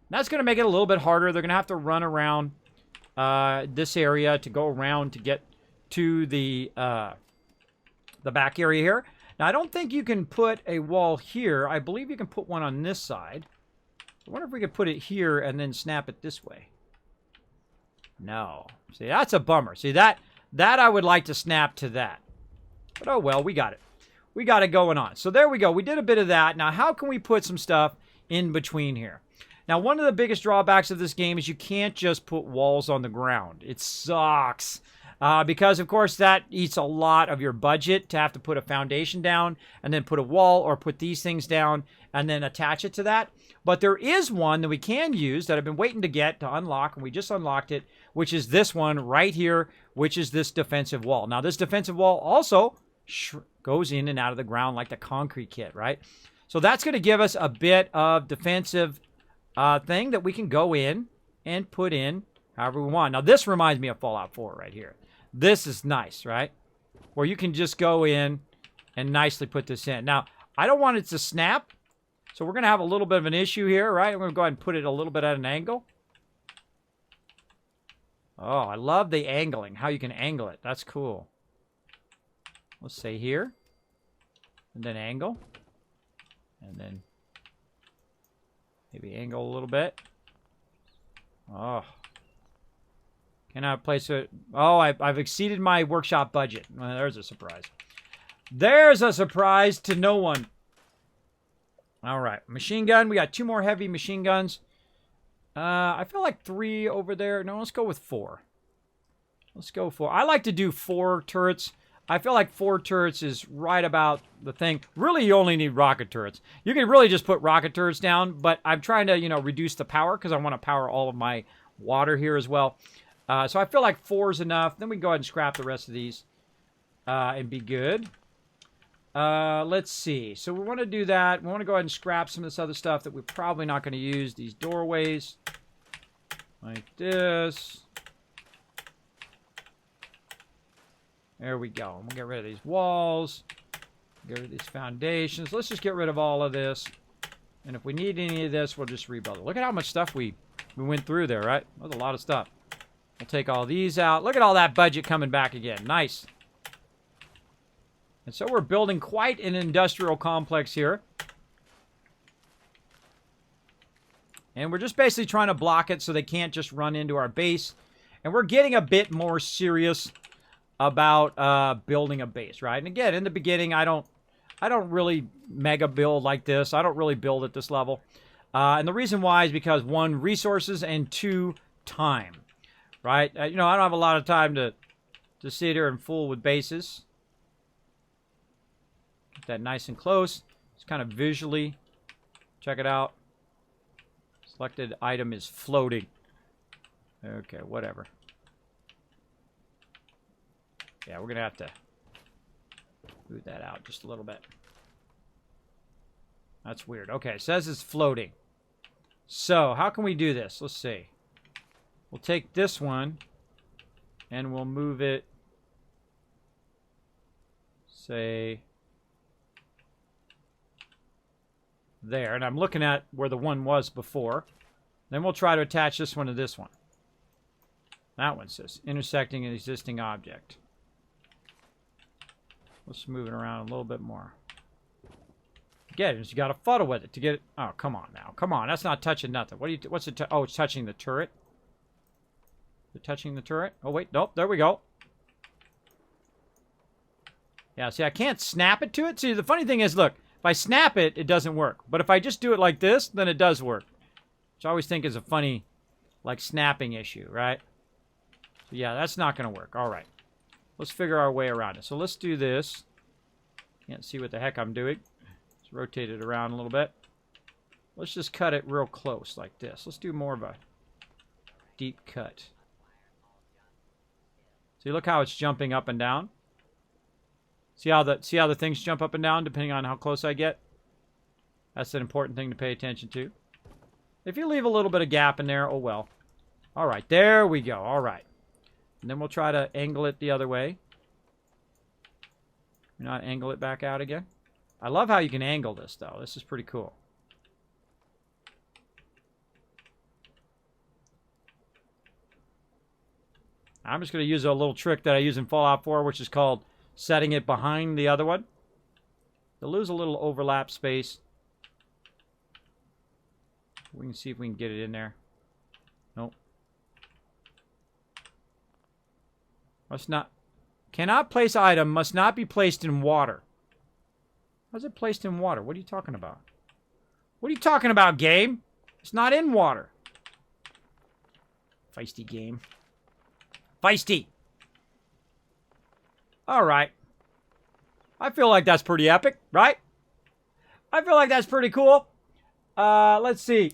That's going to make it a little bit harder. They're going to have to run around this area to go around to get to the back area here. Now, I don't think you can put a wall here. I believe you can put one on this side. I wonder if we could put it here and then snap it this way. No. See, that's a bummer. See, that I would like to snap to that. But oh well, we got it. We got it going on. So there we go. We did a bit of that. Now, how can we put some stuff in between here? Now, one of the biggest drawbacks of this game is you can't just put walls on the ground. It sucks. Because, of course, that eats a lot of your budget to have to put a foundation down and then put a wall or put these things down and then attach it to that. But there is one that we can use that I've been waiting to get to unlock, and we just unlocked it, which is this one right here, which is this defensive wall. Now, this defensive wall also goes in and out of the ground like the concrete kit, right? So that's going to give us a bit of defensive thing that we can go in and put in however we want. Now, this reminds me of Fallout 4 right here. This is nice, right? Where you can just go in and nicely put this in. Now, I don't want it to snap, so we're going to have a little bit of an issue here, right? I'm going to go ahead and put it a little bit at an angle. Oh, I love the angling, how you can angle it. That's cool. Let's say here, and then angle, and then maybe angle a little bit. Oh. Can I place it? Oh, I've exceeded my workshop budget. Well, there's a surprise. There's a surprise to no one. All right, machine gun. We got 2 more heavy machine guns. I feel like 3 over there. No, let's go with 4. Let's go 4. I like to do 4 turrets. I feel like 4 turrets is right about the thing. Really, you only need rocket turrets. You can really just put rocket turrets down, but I'm trying to, you know, reduce the power because I want to power all of my water here as well. So I feel like 4 is enough. Then we can go ahead and scrap the rest of these and be good. Let's see. So we want to do that. We want to go ahead and scrap some of this other stuff that we're probably not going to use. These doorways. Like this. There we go. We'll get rid of these walls. Get rid of these foundations. Let's just get rid of all of this. And if we need any of this, we'll just rebuild it. Look at how much stuff we went through there, right? That was a lot of stuff. We'll take all these out. Look at all that budget coming back again. Nice. And so we're building quite an industrial complex here. And we're just basically trying to block it so they can't just run into our base. And we're getting a bit more serious about building a base, right? And again, in the beginning, I don't really mega build like this. I don't really build at this level. And the reason why is because, one, resources, and two, time, right? You know, I don't have a lot of time to sit here and fool with bases. Get that nice and close. Just kind of visually check it out. Selected item is floating. Okay, whatever. Yeah, we're going to have to move that out just a little bit. That's weird. Okay, it says it's floating. So, how can we do this? Let's see. We'll take this one, and we'll move it, say, there. And I'm looking at where the one was before. Then we'll try to attach this one to this one. That one says intersecting an existing object. Let's move it around a little bit more. Again, you got to fuddle with it to get it. Oh, come on now. Come on. That's not touching nothing. What do you? What's it? Oh, it's touching the turret. Is it touching the turret? Oh, wait. Nope. There we go. Yeah, see, I can't snap it to it. See, the funny thing is, look, if I snap it, it doesn't work. But if I just do it like this, then it does work. Which I always think is a funny, like, snapping issue, right? So, yeah, that's not going to work. All right. Let's figure our way around it. So let's do this. Can't see what the heck I'm doing. Let's rotate it around a little bit. Let's just cut it real close like this. Let's do more of a deep cut. See, look how it's jumping up and down. See how the things jump up and down depending on how close I get? That's an important thing to pay attention to. If you leave a little bit of gap in there, oh well. All right, there we go. All right. And then we'll try to angle it the other way. Not angle it back out again. I love how you can angle this, though. This is pretty cool. I'm just going to use a little trick that I use in Fallout 4, which is called setting it behind the other one. To lose a little overlap space. We can see if we can get it in there. Nope. Must not. Cannot place item. Must not be placed in water. How's it placed in water? What are you talking about? What are you talking about, game? It's not in water. Feisty game. Feisty. All right. I feel like that's pretty epic, right? I feel like that's pretty cool. Let's see.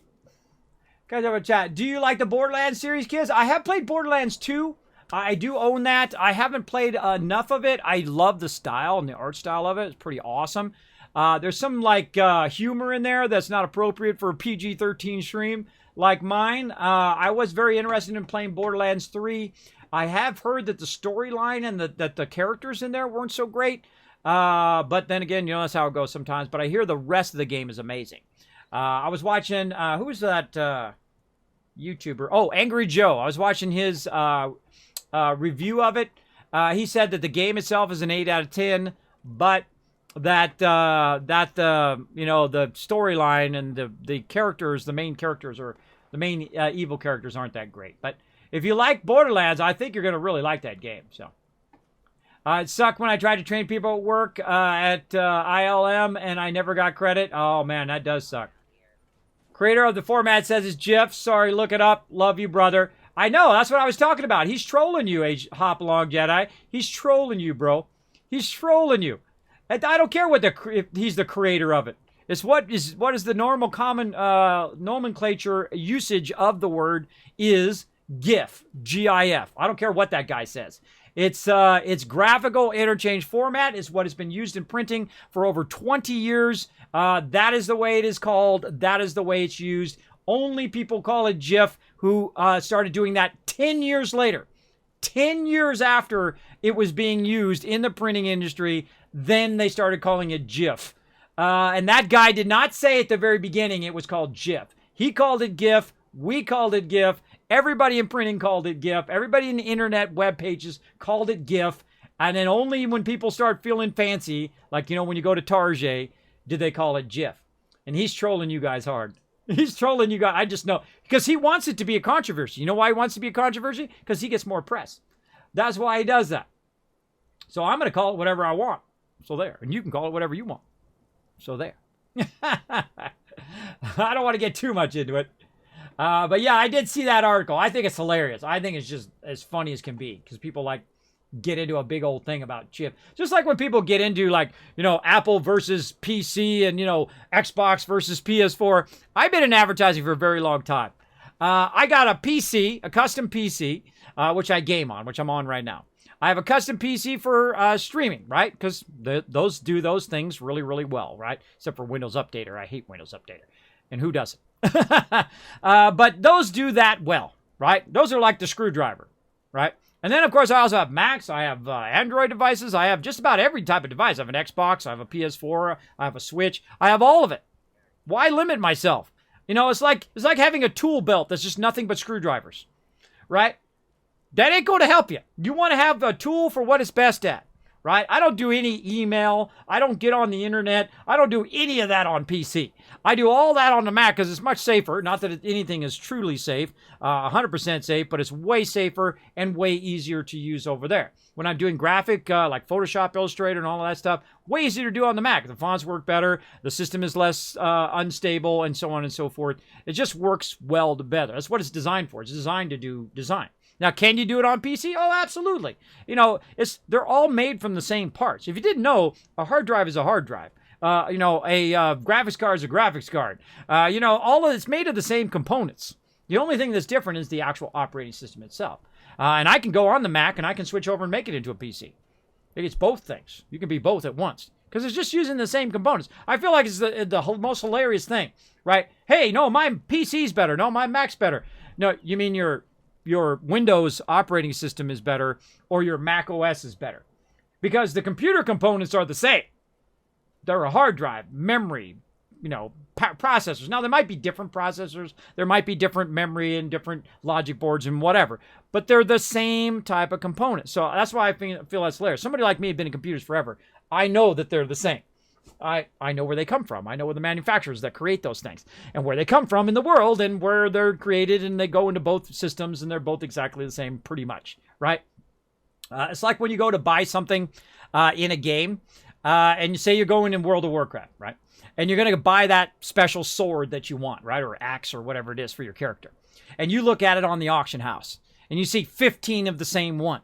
Guys have a chat. Do you like the Borderlands series, kids? I have played Borderlands 2. I do own that. I haven't played enough of it. I love the style and the art style of it. It's pretty awesome. There's some like humor in there that's not appropriate for a PG-13 stream like mine. I was very interested in playing Borderlands 3. I have heard that the storyline and that the characters in there weren't so great. But then again, you know, that's how it goes sometimes. But I hear the rest of the game is amazing. I was watching, who's that YouTuber? Oh, Angry Joe. I was watching his review of it. He said that the game itself is an 8 out of 10, but that you know, the storyline and the characters, the main characters, or the main evil characters aren't that great. But if you like Borderlands, I think you're going to really like that game. So it sucked when I tried to train people at work at ILM and I never got credit. Oh man, that does suck. Creator of the format says it's GIF. Sorry, look it up. Love you, brother. I know, that's what I was talking about. He's trolling you, Hop Along Jedi. He's trolling you, bro. He's trolling you. I don't care if he's the creator of it. It's what is the normal common nomenclature usage of the word is GIF, G-I-F. I don't care what that guy says. It's graphical interchange format. It's what has been used in printing for over 20 years. That is the way it is called. That is the way it's used. Only people call it GIF who started doing that 10 years later. 10 years after it was being used in the printing industry, then they started calling it GIF. And that guy did not say at the very beginning it was called GIF. He called it GIF. We called it GIF. Everybody in printing called it GIF. Everybody in the internet web pages called it GIF. And then only when people start feeling fancy, like, you know, when you go to Target, did they call it GIF. And he's trolling you guys hard. He's trolling you guys. I just know. Because he wants it to be a controversy. You know why he wants it to be a controversy? Because he gets more press. That's why he does that. So I'm going to call it whatever I want. So there. And you can call it whatever you want. So there. I don't want to get too much into it. But yeah, I did see that article. I think it's hilarious. I think it's just as funny as can be. Because people like get into a big old thing about chip. Just like when people get into like, you know, Apple versus PC and, you know, Xbox versus PS4. I've been in advertising for a very long time. I got a PC, a custom PC, which I game on, which I'm on right now. I have a custom PC for streaming, right? Because those do those things really, really well, right? Except for Windows Updater. I hate Windows Updater. And who doesn't? But those do that well, right? Those are like the screwdriver, right? And then, of course, I also have Macs. I have Android devices. I have just about every type of device. I have an Xbox. I have a PS4. I have a Switch. I have all of it. Why limit myself? You know, it's like having a tool belt that's just nothing but screwdrivers, right? That ain't going to help you. You want to have a tool for what it's best at, right? I don't do any email. I don't get on the internet. I don't do any of that on PC. I do all that on the Mac because it's much safer. Not that anything is truly safe, 100% safe, but it's way safer and way easier to use over there. When I'm doing graphic, like Photoshop, Illustrator, and all of that stuff, way easier to do on the Mac. The fonts work better. The system is less unstable, and so on and so forth. It just works well together. That's what it's designed for. It's designed to do design. Now, can you do it on PC? Oh, absolutely. You know, they're all made from the same parts. If you didn't know, a hard drive is a hard drive. You know, a graphics card is a graphics card. You know, all of it's made of the same components. The only thing that's different is the actual operating system itself. And I can go on the Mac and I can switch over and make it into a PC. It's both things. You can be both at once because it's just using the same components. I feel like it's the most hilarious thing, right? Hey, no, my PC's better. No, my Mac's better. No, you mean your Windows operating system is better or your Mac OS is better because the computer components are the same. They're a hard drive, memory, you know, processors. Now, there might be different processors. There might be different memory and different logic boards and whatever, but they're the same type of component. So that's why I feel that's hilarious. Somebody like me has been in computers forever. I know that they're the same. I know where they come from. I know where the manufacturers that create those things and where they come from in the world and where they're created, and they go into both systems and they're both exactly the same pretty much, right? It's like when you go to buy something in a game and you say you're going in World of Warcraft, right? And you're going to buy that special sword that you want, right? Or axe or whatever it is for your character. And you look at it on the auction house and you see 15 of the same one.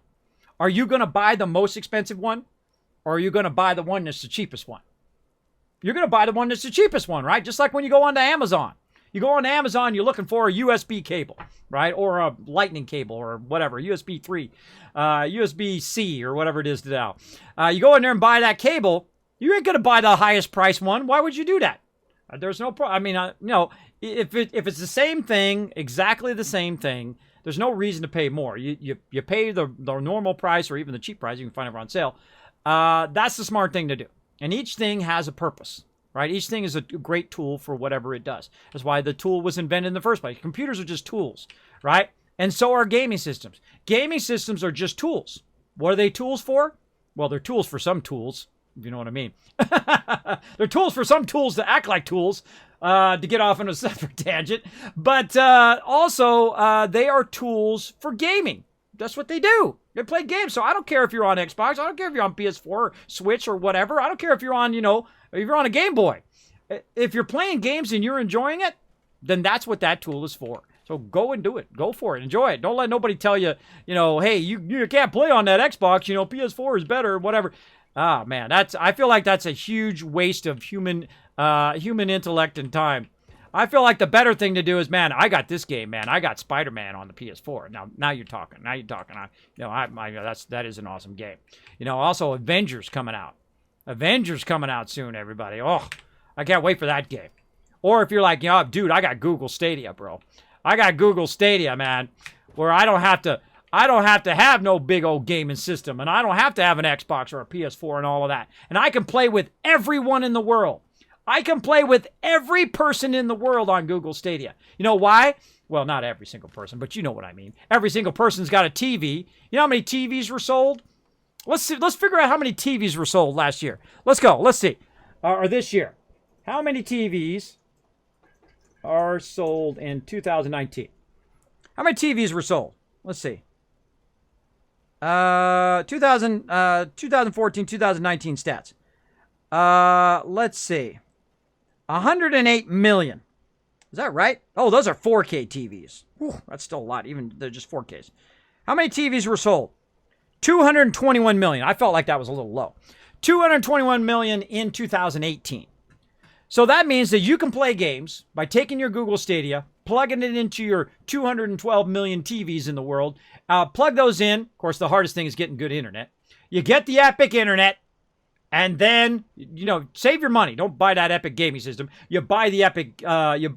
Are you going to buy the most expensive one? Or are you going to buy the one that's the cheapest one? You're going to buy the one that's the cheapest one, right? Just like when you go onto Amazon. You go on Amazon, you're looking for a USB cable, right? Or a lightning cable or whatever, USB 3, USB-C or whatever it is now. You go in there and buy that cable. You ain't going to buy the highest price one. Why would you do that? There's no problem. I mean, you know, if it's the same thing, exactly the same thing, there's no reason to pay more. You pay the normal price or even the cheap price. You can find it on sale. That's the smart thing to do. And each thing has a purpose, right? Each thing is a great tool for whatever it does. That's why the tool was invented in the first place. Computers are just tools, right? And so are gaming systems. Gaming systems are just tools. What are they tools for? Well, they're tools for some tools, if you know what I mean. They're tools for some tools to act like tools, to get off on a separate tangent. But also, they are tools for gaming. That's what they do. They play games. So I don't care if you're on Xbox. I don't care if you're on PS4 or Switch or whatever. I don't care if you're on, you know, if you're on a Game Boy. If you're playing games and you're enjoying it, then that's what that tool is for. So go and do it. Go for it. Enjoy it. Don't let nobody tell you, you know, hey, you can't play on that Xbox. You know, PS4 is better or whatever. Ah, man, I feel like that's a huge waste of human intellect and time. I feel like the better thing to do is, man, I got this game, man. I got Spider-Man on the PS4. Now you're talking. Now you're talking. That is an awesome game. You know, also Avengers coming out. Avengers coming out soon, everybody. Oh, I can't wait for that game. Or if you're like, you know, dude, I got Google Stadia, bro. I got Google Stadia, man, where I don't have to have no big old gaming system, and I don't have to have an Xbox or a PS4 and all of that. And I can play with everyone in the world. I can play with every person in the world on Google Stadia. You know why? Well, not every single person, but you know what I mean. Every single person's got a TV. You know how many TVs were sold? Let's see. Let's figure out how many TVs were sold last year. Let's go. Let's see. Or this year. How many TVs are sold in 2019? How many TVs were sold? Let's see. 2014, 2019 stats. Let's see. 108 million. Is that right? Oh, those are 4K TVs. Whew, that's still a lot, even they're just 4Ks. How many TVs were sold? 221 million. I felt like that was a little low. 221 million in 2018. So that means that you can play games by taking your Google Stadia, plugging it into your 212 million TVs in the world, plug those in. Of course, the hardest thing is getting good internet. You get the Epic internet, and then, you know, save your money. Don't buy that Epic gaming system. You buy the Epic, the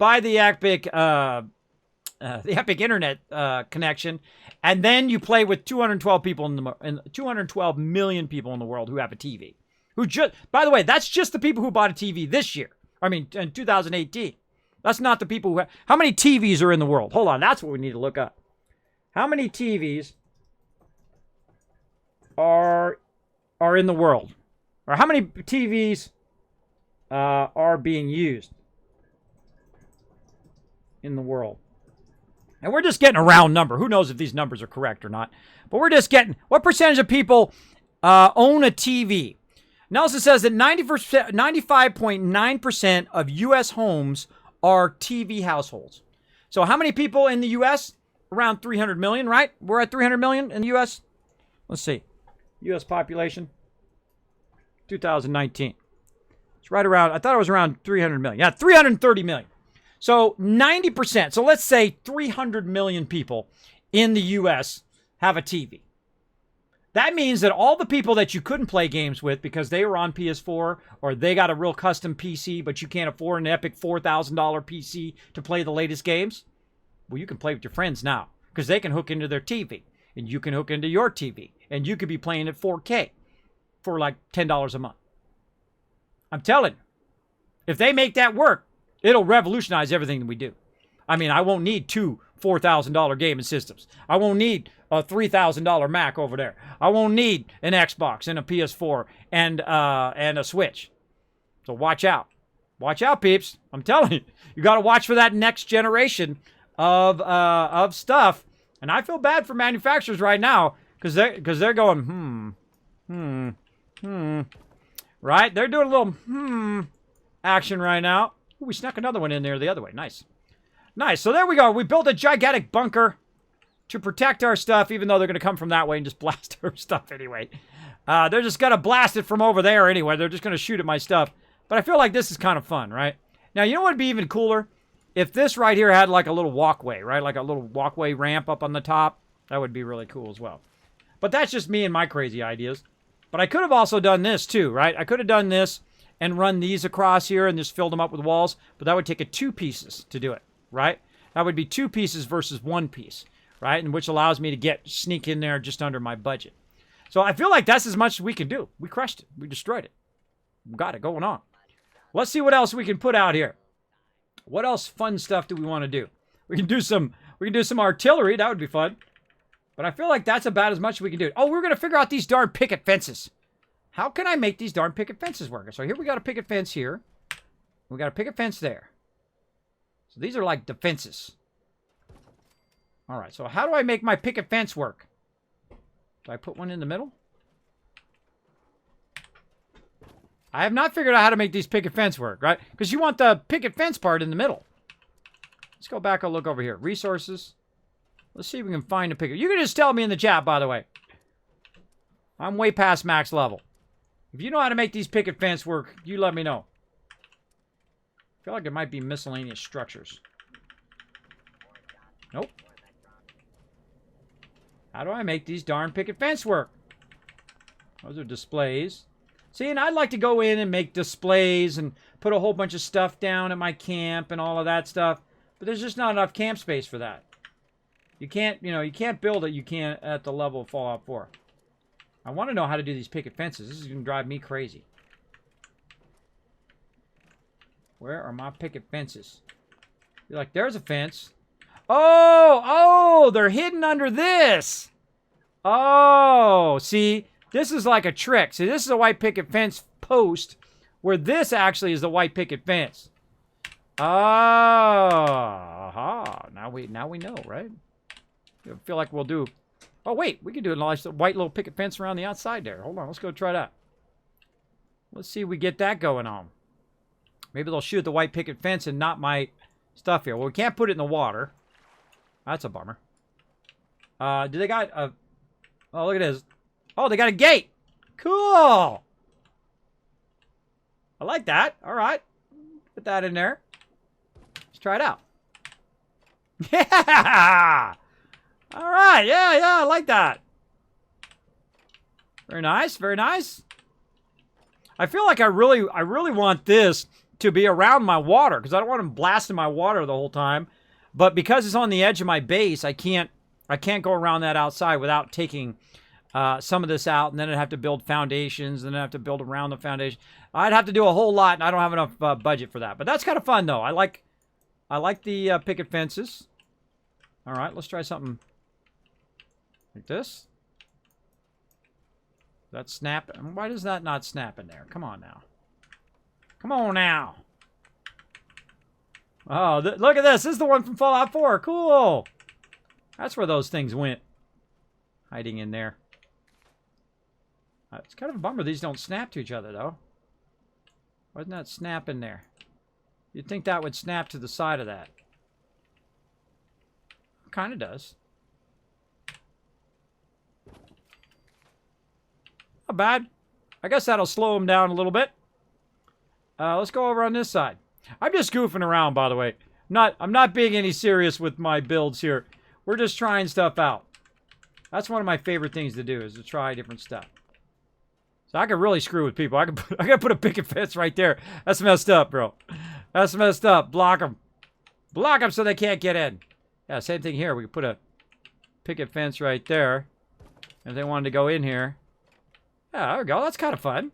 Epic internet connection, and then you play with 212 people 212 million people in the world who have a TV. Who just, by the way, that's just the people who bought a TV this year. I mean, in 2018. That's not the people who have, how many TVs are in the world? Hold on, that's what we need to look up. How many TVs are in the world? Or how many TVs are being used in the world? And we're just getting a round number. Who knows if these numbers are correct or not? But we're just getting, what percentage of people own a TV? Nelson says that 95.9% of U.S. homes are TV households. So how many people in the U.S.? Around 300 million, right? We're at 300 million in the U.S. Let's see. U.S. population, 2019. It's right around, I thought it was around 300 million. Yeah, 330 million. So 90%, so let's say 300 million people in the U.S. have a TV. That means that all the people that you couldn't play games with because they were on PS4 or they got a real custom PC, but you can't afford an epic $4,000 PC to play the latest games, well, you can play with your friends now because they can hook into their TV and you can hook into your TV and you could be playing at 4K for like $10 a month. I'm telling you, if they make that work, it'll revolutionize everything that we do. I mean, I won't need two $4,000 gaming systems. I won't need a $3,000 Mac over there. I won't need an Xbox and a PS4 and a Switch. So watch out. Watch out, peeps. I'm telling you, you got to watch for that next generation of stuff. And I feel bad for manufacturers right now because they're going right. They're doing a little action right now. Ooh, we snuck another one in there the other way. Nice. Nice. So there we go. We built a gigantic bunker to protect our stuff, even though they're going to come from that way and just blast our stuff anyway. They're just going to blast it from over there anyway. They're just going to shoot at my stuff. But I feel like this is kind of fun, right? Now, you know what would be even cooler? If this right here had like a little walkway, right? Like a little walkway ramp up on the top. That would be really cool as well. But that's just me and my crazy ideas. But I could have also done this too, right? I could have done this and run these across here and just filled them up with walls. But that would take it 2 pieces to do it. Right? That would be 2 pieces versus 1 piece, right? And which allows me to sneak in there just under my budget. So I feel like that's as much as we can do. We crushed it. We destroyed it. We got it going on. Let's see what else we can put out here. What else fun stuff do we want to do? We can do some artillery. That would be fun. But I feel like that's about as much as we can do. Oh, we're going to figure out these darn picket fences. How can I make these darn picket fences work? So here we got a picket fence here. We got a picket fence there. So these are like defenses. All right, so how do I make my picket fence work? Do I put one in the middle? I have not figured out how to make these picket fence work, right? Because you want the picket fence part in the middle. Let's go back and look over here. Resources. Let's see if we can find a picket. You can just tell me in the chat, by the way. I'm way past max level. If you know how to make these picket fence work, you let me know. I feel like it might be miscellaneous structures. Nope. How do I make these darn picket fence work? Those are displays. See, and I'd like to go in and make displays and put a whole bunch of stuff down at my camp and all of that stuff. But there's just not enough camp space for that. You can't, you can't build it. You can't at the level of Fallout 4. I want to know how to do these picket fences. This is going to drive me crazy. Where are my picket fences? You're like, there's a fence. Oh, they're hidden under this. Oh, see, this is like a trick. See, this is a white picket fence post where this actually is the white picket fence. Oh, aha. Now we know, right? I feel like we'll do... Oh, wait, we can do a nice white little picket fence around the outside there. Hold on, let's go try that. Let's see if we get that going on. Maybe they'll shoot the white picket fence and not my stuff here. Well, we can't put it in the water. That's a bummer. Do they got a... Oh, look at this. Oh, they got a gate. Cool. I like that. All right. Put that in there. Let's try it out. Yeah. All right. Yeah, I like that. Very nice. Very nice. I feel like I really want this to be around my water because I don't want them blasting my water the whole time. But because it's on the edge of my base, I can't go around that outside without taking some of this out, and then I'd have to build foundations, and then I'd have to build around the foundation. I'd have to do a whole lot, and I don't have enough budget for that. But that's kind of fun, though. I like the picket fences. All right, let's try something like this. That snap. Why does that not snap in there? Come on now. Come on now. Oh, look at this. This is the one from Fallout 4. Cool. That's where those things went. Hiding in there. It's kind of a bummer these don't snap to each other, though. Why doesn't that snap in there? You'd think that would snap to the side of that. Kind of does. Not bad. I guess that'll slow them down a little bit. Let's go over on this side. I'm just goofing around, by the way. I'm not being any serious with my builds here. We're just trying stuff out. That's one of my favorite things to do, is to try different stuff. So I could really screw with people. I gotta put a picket fence right there. That's messed up, bro. That's messed up. Block them. Block them so they can't get in. Yeah, same thing here. We could put a picket fence right there. If they wanted to go in here. Yeah, there we go. That's kind of fun.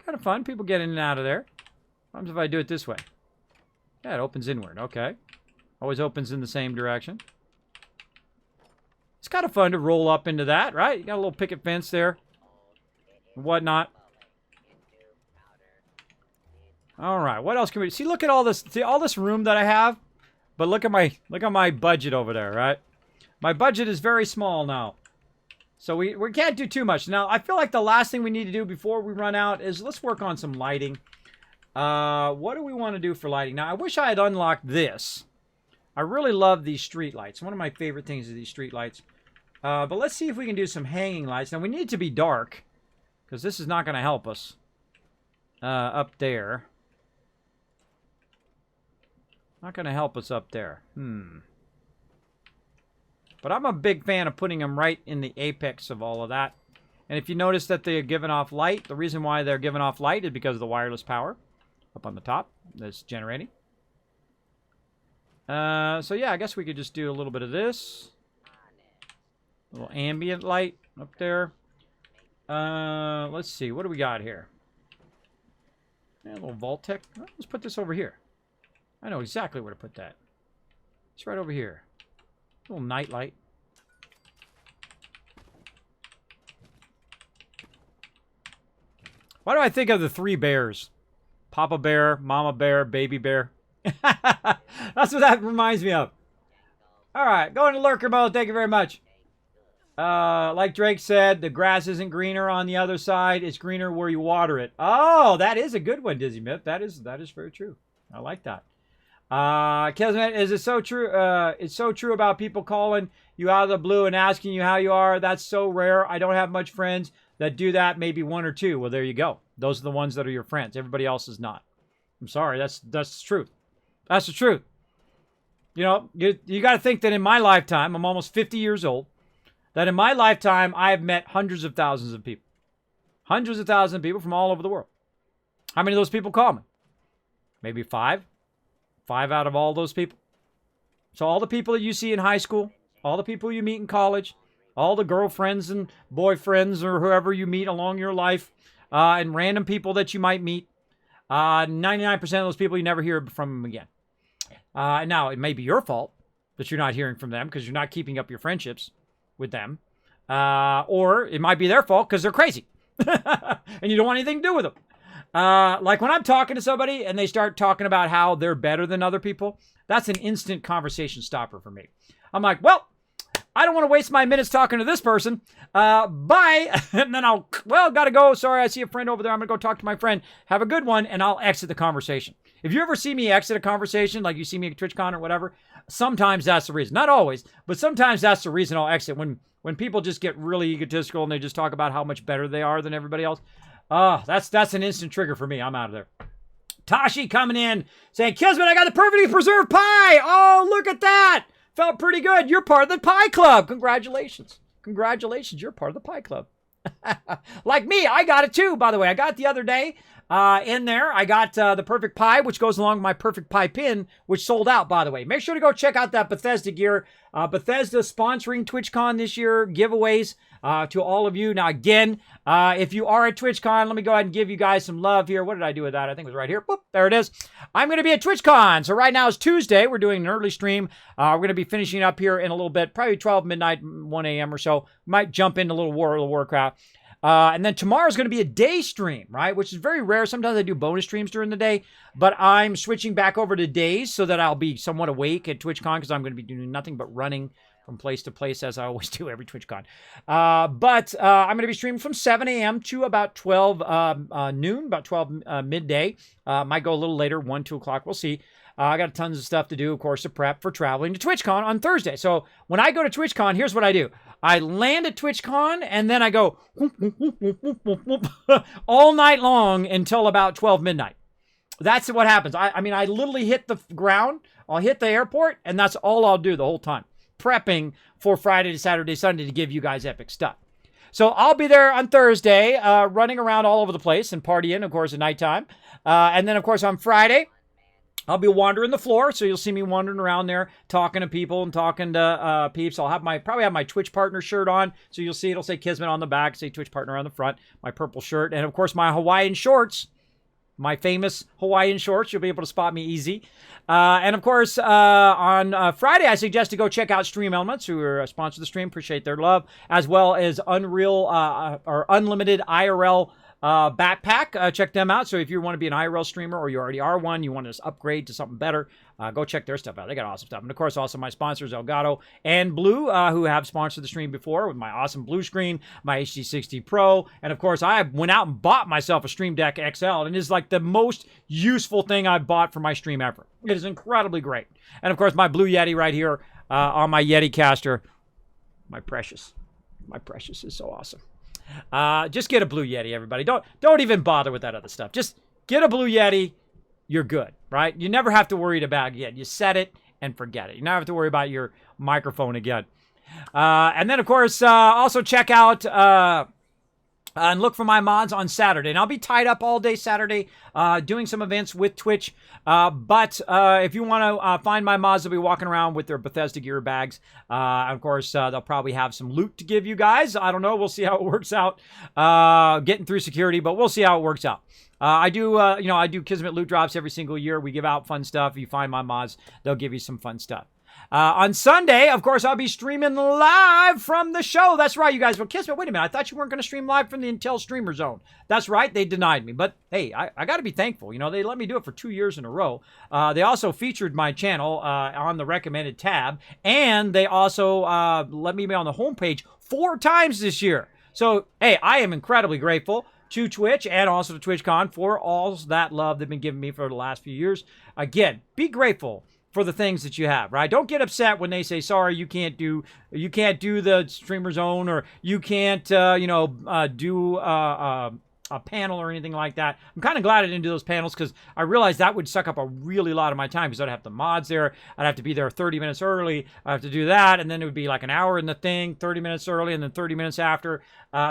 Kind of fun. People get in and out of there. What happens if I do it this way? Yeah, it opens inward. Okay. Always opens in the same direction. It's kind of fun to roll up into that, right? You got a little picket fence there. And whatnot. All right. What else can we... See, look at all this... See, all this room that I have? But look at my budget over there, right? My budget is very small now. So we can't do too much. Now, I feel like the last thing we need to do before we run out is let's work on some lighting. What do we want to do for lighting? Now, I wish I had unlocked this. I really love these street lights. One of my favorite things is these street lights. But let's see if we can do some hanging lights. Now, we need to be dark, because this is not going to help us up there. Not going to help us up there. But I'm a big fan of putting them right in the apex of all of that. And if you notice that they're giving off light, the reason why they're giving off light is because of the wireless power up on the top that's generating. So yeah, I guess we could just do a little bit of this. A little ambient light up there. Let's see, what do we got here? Yeah, a little Voltec. Let's put this over here. I know exactly where to put that. It's right over here. A little night light. Why do I think of the three bears? Papa bear, mama bear, baby bear. That's what that reminds me of. Alright, going to lurker mode. Thank you very much. Like Drake said, the grass isn't greener on the other side. It's greener where you water it. Oh, that is a good one, Dizzy Myth. That is very true. I like that. Kismet, is it so true? It's so true about people calling you out of the blue and asking you how you are. That's so rare. I don't have much friends that do that. Maybe one or two. Well, there you go. Those are the ones that are your friends. Everybody else is not. I'm sorry. That's the truth. That's the truth. You know, you got to think that in my lifetime, I'm almost 50 years old, that in my lifetime, I have met hundreds of thousands of people. Hundreds of thousands of people from all over the world. How many of those people call me? Maybe 5? 5 out of all those people. So all the people that you see in high school, all the people you meet in college, all the girlfriends and boyfriends or whoever you meet along your life, and random people that you might meet, 99% of those people you never hear from them again. Now, it may be your fault that you're not hearing from them because you're not keeping up your friendships with them. Or it might be their fault because they're crazy and you don't want anything to do with them. Like when I'm talking to somebody and they start talking about how they're better than other people, that's an instant conversation stopper for me. I'm like, well, I don't want to waste my minutes talking to this person. Bye. And then gotta go. Sorry, I see a friend over there. I'm going to go talk to my friend. Have a good one. And I'll exit the conversation. If you ever see me exit a conversation, like you see me at TwitchCon or whatever, sometimes that's the reason. Not always, but sometimes that's the reason I'll exit. When people just get really egotistical and they just talk about how much better they are than everybody else. That's an instant trigger for me. I'm out of there. Tashi coming in saying, Kismet, I got the perfectly preserved pie. Oh, look at that. Felt pretty good. You're part of the pie club. Congratulations. Congratulations. You're part of the pie club. Like me, I got it too, by the way. I got it the other day in there. I got the perfect pie, which goes along with my perfect pie pin, which sold out, by the way. Make sure to go check out that Bethesda gear. Bethesda sponsoring TwitchCon this year. Giveaways to all of you. Now, again, if you are at TwitchCon, let me go ahead and give you guys some love here. What did I do with that? I think it was right here. Boop, there it is. I'm going to be at TwitchCon. So right now is Tuesday. We're doing an early stream. We're going to be finishing up here in a little bit, probably 12 midnight, 1 a.m. or so. Might jump into a little World of Warcraft. And then tomorrow's going to be a day stream, right? Which is very rare. Sometimes I do bonus streams during the day, but I'm switching back over to days so that I'll be somewhat awake at TwitchCon because I'm going to be doing nothing but running from place to place as I always do every TwitchCon. But I'm going to be streaming from 7 a.m. to about 12 noon, about 12 midday. Might go a little later, 1, 2 o'clock. We'll see. I got tons of stuff to do, of course, to prep for traveling to TwitchCon on Thursday. So when I go to TwitchCon, here's what I do. I land at TwitchCon, and then I go whoop, whoop, whoop, whoop, whoop, whoop, whoop, all night long until about 12 midnight. That's what happens. I mean, I literally hit the ground. I'll hit the airport, and that's all I'll do the whole time. Prepping for Friday to Saturday, Sunday to give you guys epic stuff. So I'll be there on Thursday, running around all over the place and partying, of course, at nighttime. And then, of course, on Friday, I'll be wandering the floor, so you'll see me wandering around there, talking to people and talking to peeps. I'll have probably have my Twitch partner shirt on, so you'll see it'll say Kismet on the back, say Twitch partner on the front, my purple shirt, and of course my Hawaiian shorts, my famous Hawaiian shorts. You'll be able to spot me easy. And of course, on Friday, I suggest to go check out Stream Elements, who are sponsor the stream. Appreciate their love, as well as Unreal or Unlimited IRL. Backpack, check them out. So if you want to be an IRL streamer or you already are one, you want to upgrade to something better, go check their stuff out. They got awesome stuff. And of course, also my sponsors, Elgato and Blue, who have sponsored the stream before with my awesome blue screen, my HD60 Pro. And of course, I went out and bought myself a Stream Deck XL, and it is like the most useful thing I've bought for my stream ever. It is incredibly great. And of course, my Blue Yeti right here on my Yeti caster. My precious is so awesome. Just get a Blue Yeti, everybody. Don't even bother with that other stuff. Just get a Blue Yeti. You're good, right? You never have to worry about it. You set it and forget it. You never have to worry about your microphone again. And then, of course, also check out and look for my mods on Saturday. And I'll be tied up all day Saturday doing some events with Twitch. But if you want to find my mods, they'll be walking around with their Bethesda gear bags. Of course, they'll probably have some loot to give you guys. I don't know. We'll see how it works out getting through security, but we'll see how it works out. I do Kismet loot drops every single year. We give out fun stuff. If you find my mods, they'll give you some fun stuff. On Sunday, of course, I'll be streaming live from the show. That's right, you guys. Well, Kismet, wait a minute. I thought you weren't going to stream live from the Intel Streamer Zone. That's right. They denied me. But, hey, I got to be thankful. You know, they let me do it for 2 years in a row. They also featured my channel on the recommended tab. And they also let me be on the homepage 4 times this year. So, hey, I am incredibly grateful to Twitch and also to TwitchCon for all that love they've been giving me for the last few years. Again, be grateful for the things that you have, right? Don't get upset when they say, sorry, you can't do the Streamer Zone, or you can't, do a panel or anything like that. I'm kind of glad I didn't do those panels because I realized that would suck up a really lot of my time because I'd have the mods there. I'd have to be there 30 minutes early. I have to do that, and then it would be like an hour in the thing, 30 minutes early, and then 30 minutes after.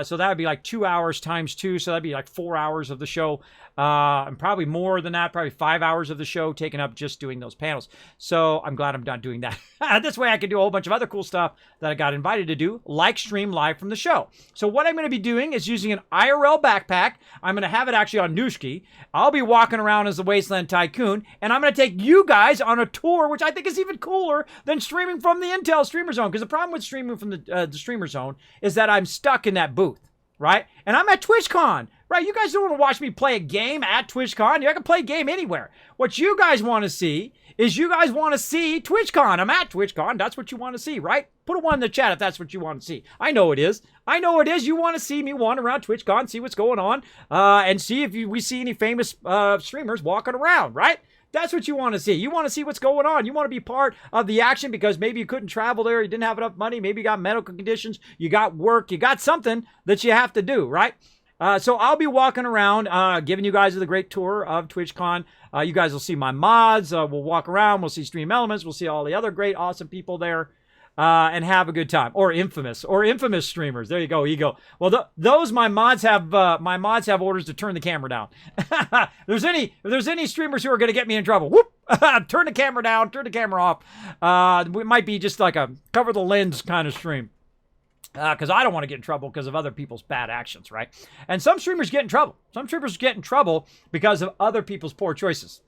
So that would be like 2 hours times 2. So that'd be like 4 hours of the show. And probably more than that, probably 5 hours of the show taken up just doing those panels. So I'm glad I'm not doing that. This way I can do a whole bunch of other cool stuff that I got invited to do, like stream live from the show. So what I'm going to be doing is using an IRL backpack back. I'm going to have it actually on Nushki. I'll be walking around as the Wasteland Tycoon, and I'm going to take you guys on a tour, which I think is even cooler than streaming from the Intel Streamer Zone. Because the problem with streaming from the Streamer Zone is that I'm stuck in that booth, right? And I'm at TwitchCon, right? You guys don't want to watch me play a game at TwitchCon. I can play a game anywhere. What you guys want to see is you guys want to see TwitchCon. I'm at TwitchCon. That's what you want to see, right? Put a 1 in the chat if that's what you want to see. I know it is. I know it is. You want to see me wander around TwitchCon, see what's going on, and see if we see any famous streamers walking around, right? That's what you want to see. You want to see what's going on. You want to be part of the action because maybe you couldn't travel there. You didn't have enough money. Maybe you got medical conditions. You got work. You got something that you have to do, right? So I'll be walking around, giving you guys the great tour of TwitchCon. You guys will see my mods. We'll walk around. We'll see Stream Elements. We'll see all the other great, awesome people there, and have a good time. Or infamous streamers. There you go, Ego. Well, those my mods have orders to turn the camera down. If there's any streamers who are going to get me in trouble, whoop, turn the camera down, turn the camera off. It might be just like a cover the lens kind of stream. Because I don't want to get in trouble because of other people's bad actions, right? And some streamers get in trouble. Some streamers get in trouble because of other people's poor choices,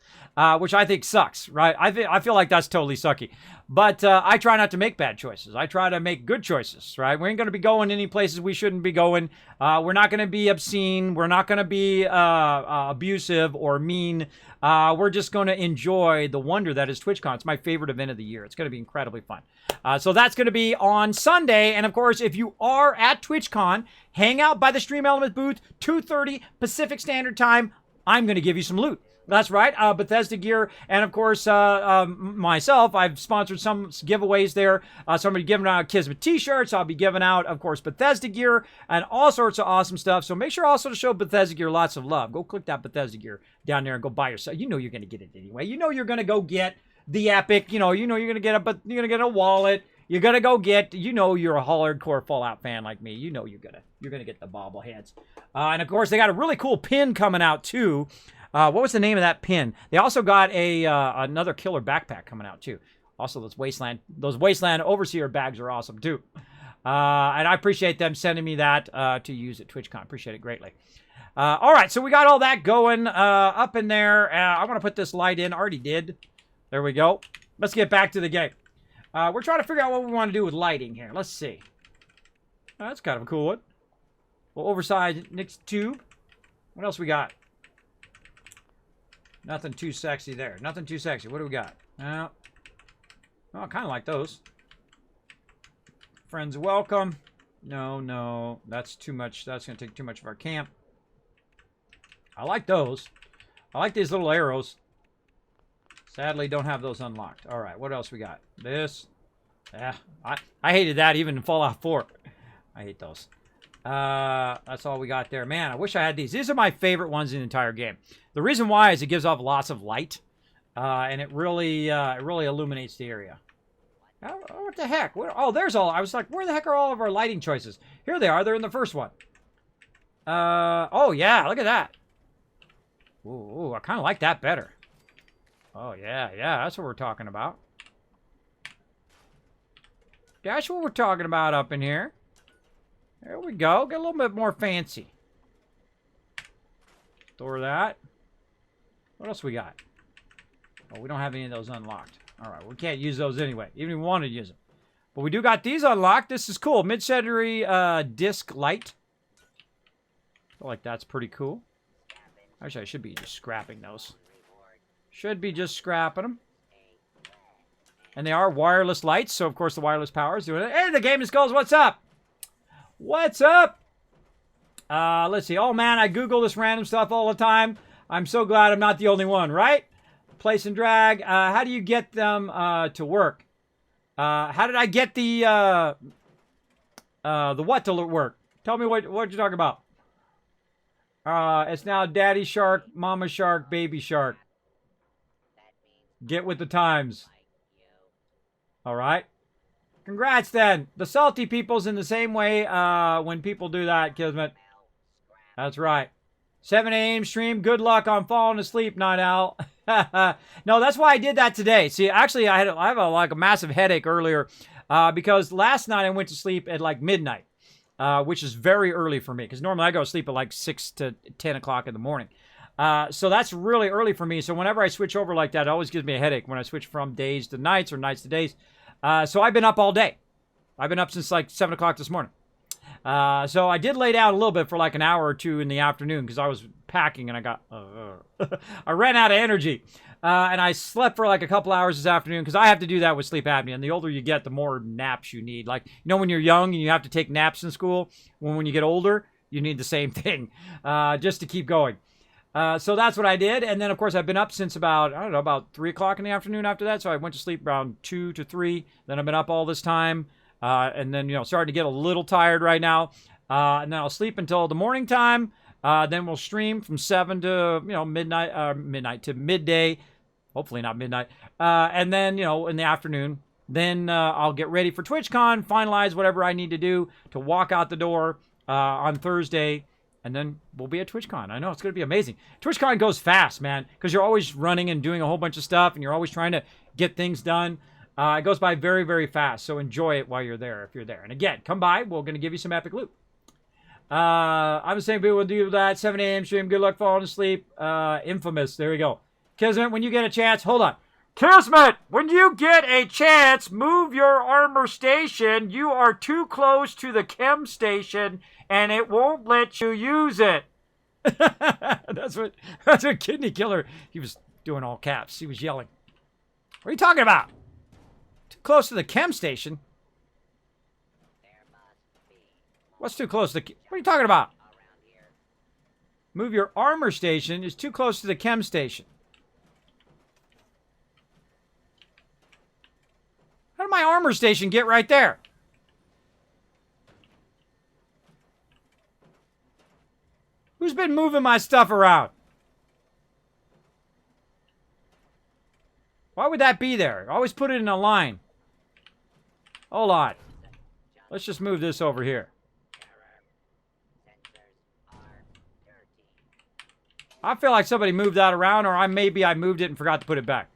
which I think sucks, right? I feel like that's totally sucky. But I try not to make bad choices. I try to make good choices, right? We ain't going to be going any places we shouldn't be going. We're not going to be obscene. We're not going to be abusive or mean. We're just going to enjoy the wonder that is TwitchCon. It's my favorite event of the year. It's going to be incredibly fun. So that's going to be on Sunday. And of course, if you are at TwitchCon, hang out by the Stream Element booth, 2:30 Pacific Standard Time. I'm going to give you some loot. That's right, Bethesda gear, and of course, myself, I've sponsored some giveaways there. So I'm going to be giving out Kismet t-shirts. I'll be giving out, of course, Bethesda gear, and all sorts of awesome stuff. So make sure also to show Bethesda gear lots of love. Go click that Bethesda gear down there and go buy yourself. You know you're going to get it anyway. You know you're going to go get the Epic. You know you're going to get a wallet. You're going to go get, you're a hardcore Fallout fan like me. You know you're going to get the bobbleheads. And of course, they got a really cool pin coming out too. What was the name of that pin? They also got another killer backpack coming out too. Also, those Wasteland Overseer bags are awesome too. And I appreciate them sending me that to use at TwitchCon. Appreciate it greatly. All right, so we got all that going up in there. I want to put this light in. Already did. There we go. Let's get back to the game. We're trying to figure out what we want to do with lighting here. Let's see. That's kind of a cool one. Well, oversized next tube. What else we got? Nothing too sexy there. Nothing too sexy. What do we got? Oh, I kind of like those. Friends welcome. No. That's too much. That's going to take too much of our camp. I like those. I like these little arrows. Sadly, don't have those unlocked. All right, what else we got? This. Yeah, I hated that even in Fallout 4. I hate those. That's all we got there. Man, I wish I had these. These are my favorite ones in the entire game. The reason why is it gives off lots of light, and it really illuminates the area. What the heck? There's all. I was like, where the heck are all of our lighting choices? Here they are. They're in the first one. Oh yeah, look at that. Ooh, I kind of like that better. Oh yeah, that's what we're talking about. That's what we're talking about up in here. There we go. Get a little bit more fancy. Store that. What else we got? Oh, we don't have any of those unlocked. All right, we can't use those anyway, even if we wanted to use them. But we do got these unlocked. This is cool. Mid-century disc light. I feel like that's pretty cool. Actually, I should be just scrapping those. Should be just scrapping them. And they are wireless lights, so of course the wireless power is doing it. Hey, the Gaming Skulls, what's up? What's up? Let's see. Oh man, I Google this random stuff all the time. I'm so glad I'm not the only one, right? Place and drag. How do you get them to work? How did I get the what to work? Tell me what you're talking about. It's now Daddy Shark, Mama Shark, Baby Shark. Get with the times. All right. Congrats, then. The salty people's in the same way when people do that, Kismet. That's right. 7 a.m. stream. Good luck on falling asleep, Night Owl. No, that's why I did that today. See, actually, I have a massive headache earlier because last night I went to sleep at like midnight. which is very early for me because normally I go to sleep at like 6 to 10 o'clock in the morning. So that's really early for me. So whenever I switch over like that, it always gives me a headache when I switch from days to nights or nights to days. So I've been up all day. I've been up since like 7 o'clock this morning. So I did lay down a little bit for like an hour or two in the afternoon because I was packing and I got, I ran out of energy. And I slept for like a couple hours this afternoon because I have to do that with sleep apnea. And the older you get, the more naps you need. Like, you know, when you're young and you have to take naps in school, when you get older, you need the same thing just to keep going. So that's what I did. And then, of course, I've been up since about, I don't know, about 3 o'clock in the afternoon after that. So I went to sleep around 2 to 3. Then I've been up all this time. And then, you know, starting to get a little tired right now. And then I'll sleep until the morning time. Then we'll stream from 7 to, you know, midnight to midday. Hopefully not midnight. And then, you know, in the afternoon, then I'll get ready for TwitchCon, finalize whatever I need to do to walk out the door on Thursday. And then we'll be at TwitchCon. I know, it's going to be amazing. TwitchCon goes fast, man, because you're always running and doing a whole bunch of stuff, and you're always trying to get things done. It goes by very, very fast, so enjoy it while you're there, if you're there. And again, come by. We're going to give you some epic loot. I'm the same people will do that. 7 a.m. stream. Good luck falling asleep. Infamous. There we go. Kismet, when you get a chance, hold on. Kismet, when you get a chance, move your armor station. You are too close to the chem station, and it won't let you use it. That's what Kidney Killer, he was doing all caps. He was yelling. What are you talking about? Too close to the chem station? What's too close to the... What are you talking about? Move your armor station is too close to the chem station. How did my armor station get right there? Who's been moving my stuff around? Why would that be there? Always put it in a line. Hold on. Let's just move this over here. I feel like somebody moved that around, or maybe I moved it and forgot to put it back.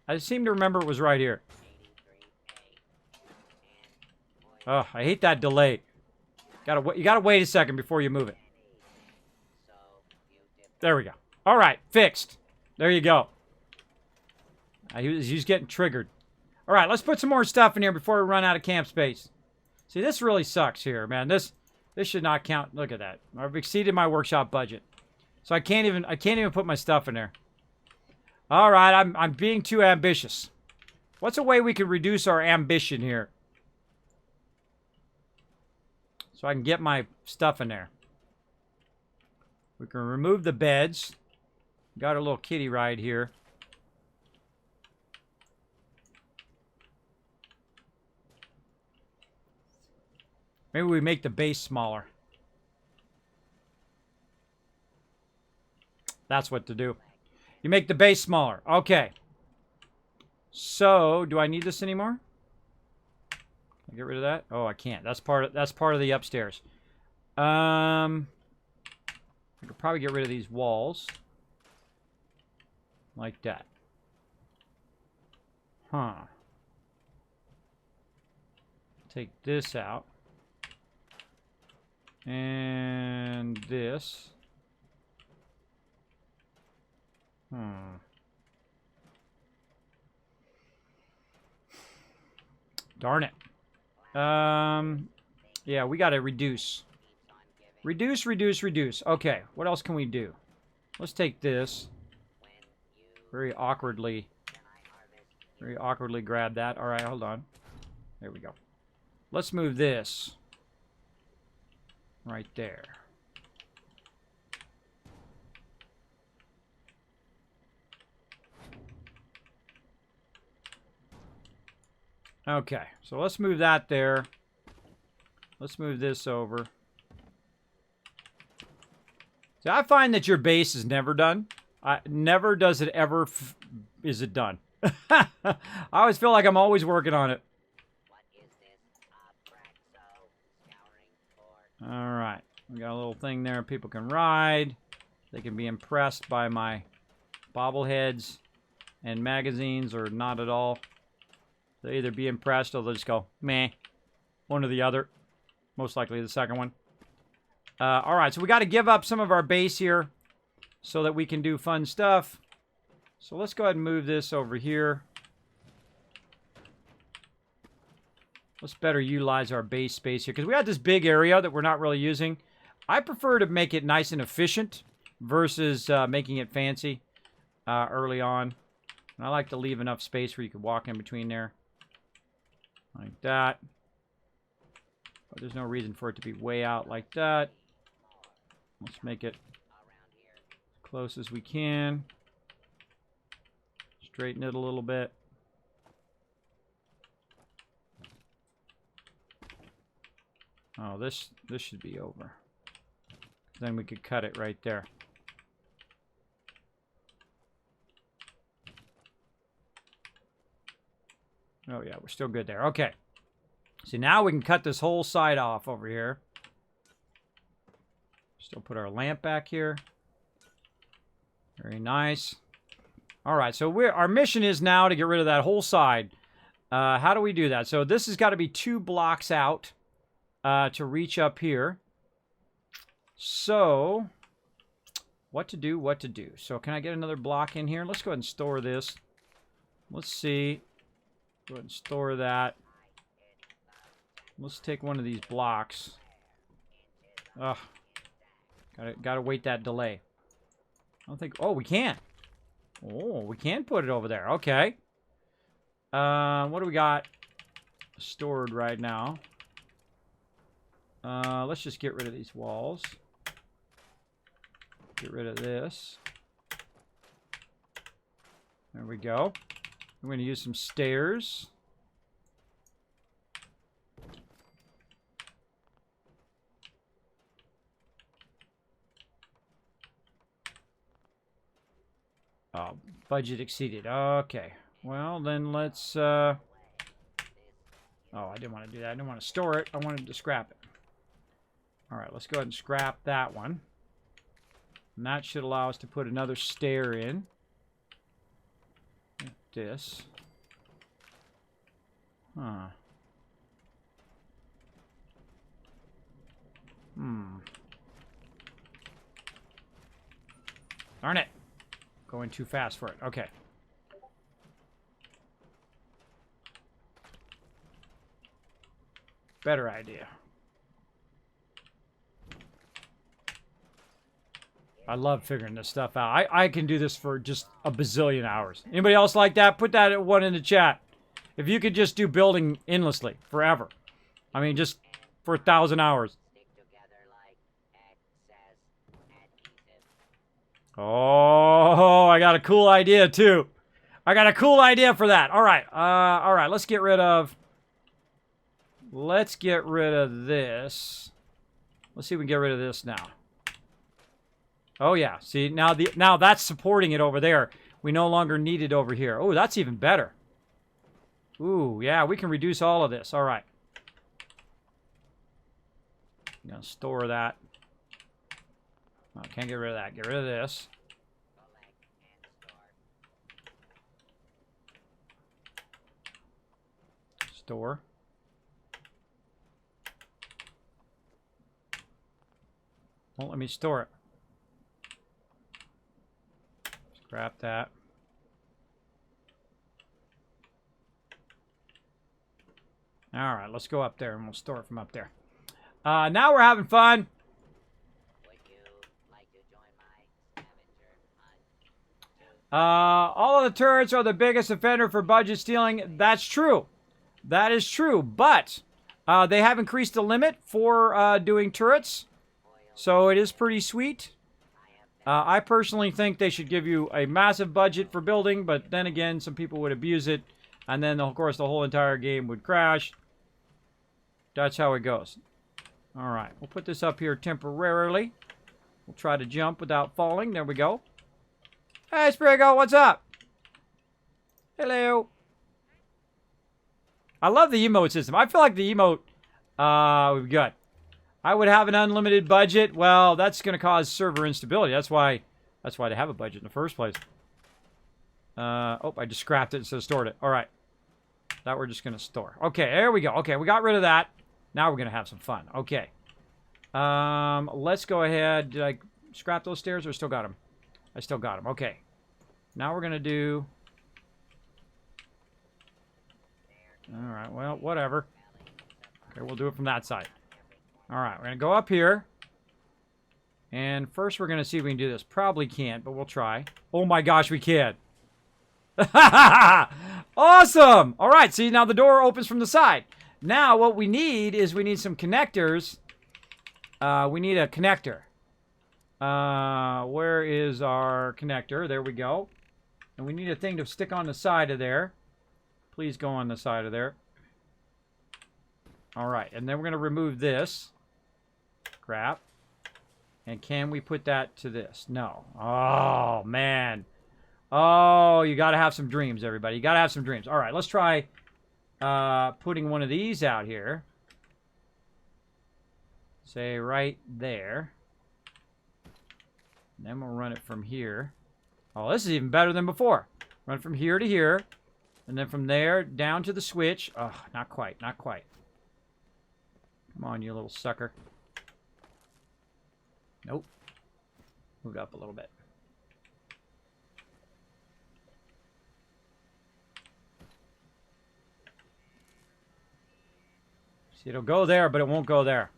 I seem to remember it was right here. Oh, I hate that delay. You gotta wait a second before you move it. There we go. All right, fixed. There you go. He's getting triggered. All right, let's put some more stuff in here before we run out of camp space. See, this really sucks here, man. This should not count. Look at that. I've exceeded my workshop budget. So I can't even put my stuff in there. All right, I'm being too ambitious. What's a way we could reduce our ambition here? So I can get my stuff in there. We can remove the beds. Got a little kiddie ride here. Maybe we make the base smaller. That's what to do. You make the base smaller. Okay. So, do I need this anymore? Can I get rid of that? Oh, I can't. That's part of the upstairs. I could probably get rid of these walls. Like that. Huh. Take this out. And this. Darn it. Yeah, we gotta reduce. Reduce, reduce, reduce. Okay, what else can we do? Let's take this. Very awkwardly grab that. Alright, hold on. There we go. Let's move this. Right there. Okay, so let's move that there. Let's move this over. See, I find that your base is never done. Never does it ever is it done. I always feel like I'm always working on it. Alright, we got a little thing there people can ride. They can be impressed by my bobbleheads and magazines, or not at all. They'll either be impressed or they'll just go, meh, one or the other. Most likely the second one. All right, so we got to give up some of our base here so that we can do fun stuff. So let's go ahead and move this over here. Let's better utilize our base space here because we got this big area that we're not really using. I prefer to make it nice and efficient versus making it fancy early on. And I like to leave enough space where you can walk in between there. Like that. But there's no reason for it to be way out like that. Let's make it as close as we can. Straighten it a little bit. Oh, this should be over. Then we could cut it right there. Oh yeah, we're still good there. Okay. So now we can cut this whole side off over here. Still put our lamp back here. Very nice. All right, so our mission is now to get rid of that whole side. How do we do that? So this has got to be 2 blocks out to reach up here. So, what to do, what to do. So can I get another block in here? Let's go ahead and store this. Let's see. Go ahead and store that. Let's take one of these blocks. Ugh. Gotta wait that delay. I don't think... Oh, we can. Oh, we can put it over there. Okay. What do we got stored right now? Let's just get rid of these walls. Get rid of this. There we go. I'm going to use some stairs. Oh, budget exceeded. Okay. Well, then let's... Oh, I didn't want to do that. I didn't want to store it. I wanted to scrap it. All right, let's go ahead and scrap that one. And that should allow us to put another stair in. Like this. Huh. Darn it. Going too fast for it. Okay. Better idea. I love figuring this stuff out. I can do this for just a bazillion hours. Anybody else like that? Put that one in the chat. If you could just do building endlessly, forever. I mean, just for 1,000 hours. Oh, I got a cool idea, too. I got a cool idea for that. All right. All right, let's get rid of... Let's get rid of this. Let's see if we can get rid of this now. Oh, yeah. See, now that's supporting it over there. We no longer need it over here. Oh, that's even better. Ooh, yeah, we can reduce all of this. All right. I'm going to store that. Oh, can't get rid of that. Get rid of this. Store. Won't let me store it. Scrap that. All right, let's go up there and we'll store it from up there. Now we're having fun. All of the turrets are the biggest offender for budget stealing. That's true. That is true. But they have increased the limit for doing turrets. So it is pretty sweet. I personally think they should give you a massive budget for building. But then again, some people would abuse it. And then, of course, the whole entire game would crash. That's how it goes. All right. We'll put this up here temporarily. We'll try to jump without falling. There we go. Hey, Sprigo, what's up? Hello. I love the emote system. I feel like the emote we've got. I would have an unlimited budget. Well, that's going to cause server instability. That's why they have a budget in the first place. Oh, I just scrapped it instead of stored it. All right. That we're just going to store. Okay, there we go. Okay, we got rid of that. Now we're going to have some fun. Okay. Let's go ahead. Did I scrap those stairs or still got them? I still got them. Okay. Now we're going to do... Alright, well, whatever. Okay, we'll do it from that side. Alright, we're going to go up here. And first we're going to see if we can do this. Probably can't, but we'll try. Oh my gosh, we can. Awesome! Alright, see, now the door opens from the side. Now what we need is we need some connectors. We need a connector. Where is our connector? There we go. And we need a thing to stick on the side of there. Please go on the side of there. Alright, and then we're going to remove this. Crap. And can we put that to this? No. Oh, man. Oh, you got to have some dreams, everybody. You got to have some dreams. Alright, let's try putting one of these out here. Say right there. And then we'll run it from here. Oh, this is even better than before. Run from here to here. And then from there, down to the switch. Oh, not quite, not quite. Come on, you little sucker. Nope. Move it up a little bit. See, it'll go there, but it won't go there.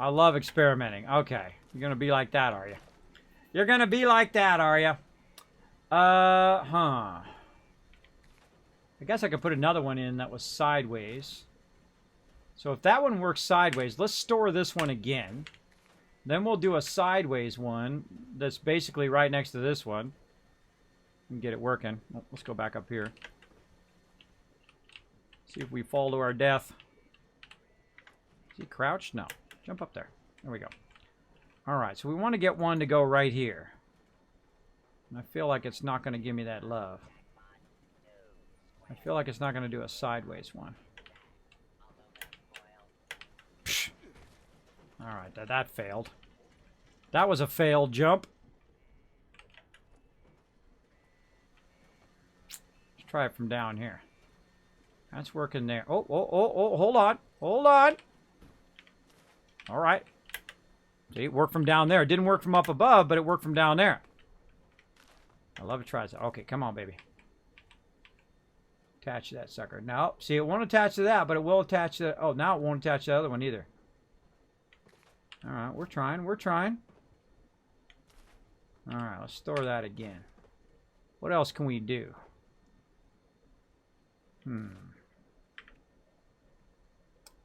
I love experimenting. Okay. You're going to be like that, are you? You're going to be like that, are you? I guess I could put another one in that was sideways. So if that one works sideways, let's store this one again. Then we'll do a sideways one that's basically right next to this one. And get it working. Well, let's go back up here. See if we fall to our death. Is he crouched? No. Jump up there. There we go. Alright, so we want to get one to go right here. And I feel like it's not going to give me that love. I feel like it's not going to do a sideways one. Alright, that failed. That was a failed jump. Let's try it from down here. That's working there. Oh, hold on. Hold on. Alright. See, it worked from down there. It didn't work from up above, but it worked from down there. I love it. Tries it. Okay, come on, baby. Attach to that sucker. No, see, it won't attach to that, but it will attach to... Oh, now it won't attach to the other one either. Alright, we're trying. We're trying. Alright, let's store that again. What else can we do?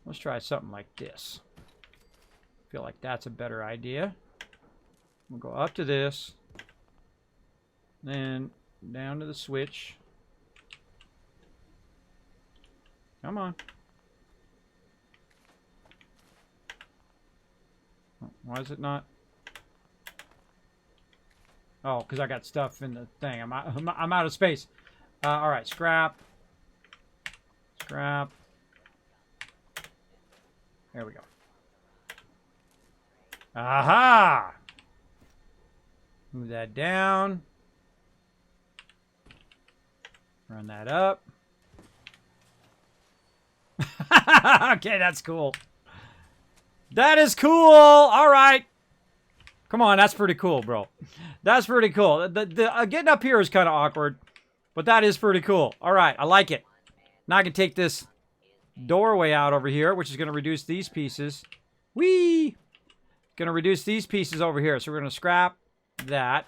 Let's try something like this. Feel like that's a better idea. We'll go up to this. Then down to the switch. Come on. Why is it not? Oh, because I got stuff in the thing. I'm out of space. All right, scrap. Scrap. There we go. Aha! Move that down. Run that up. Okay, that's cool. That is cool. All right. Come on, that's pretty cool, bro. That's pretty cool. Getting up here is kind of awkward, but that is pretty cool. All right, I like it. Now I can take this doorway out over here, which is going to reduce these pieces. Whee! Going to reduce these pieces over here. So we're going to scrap that.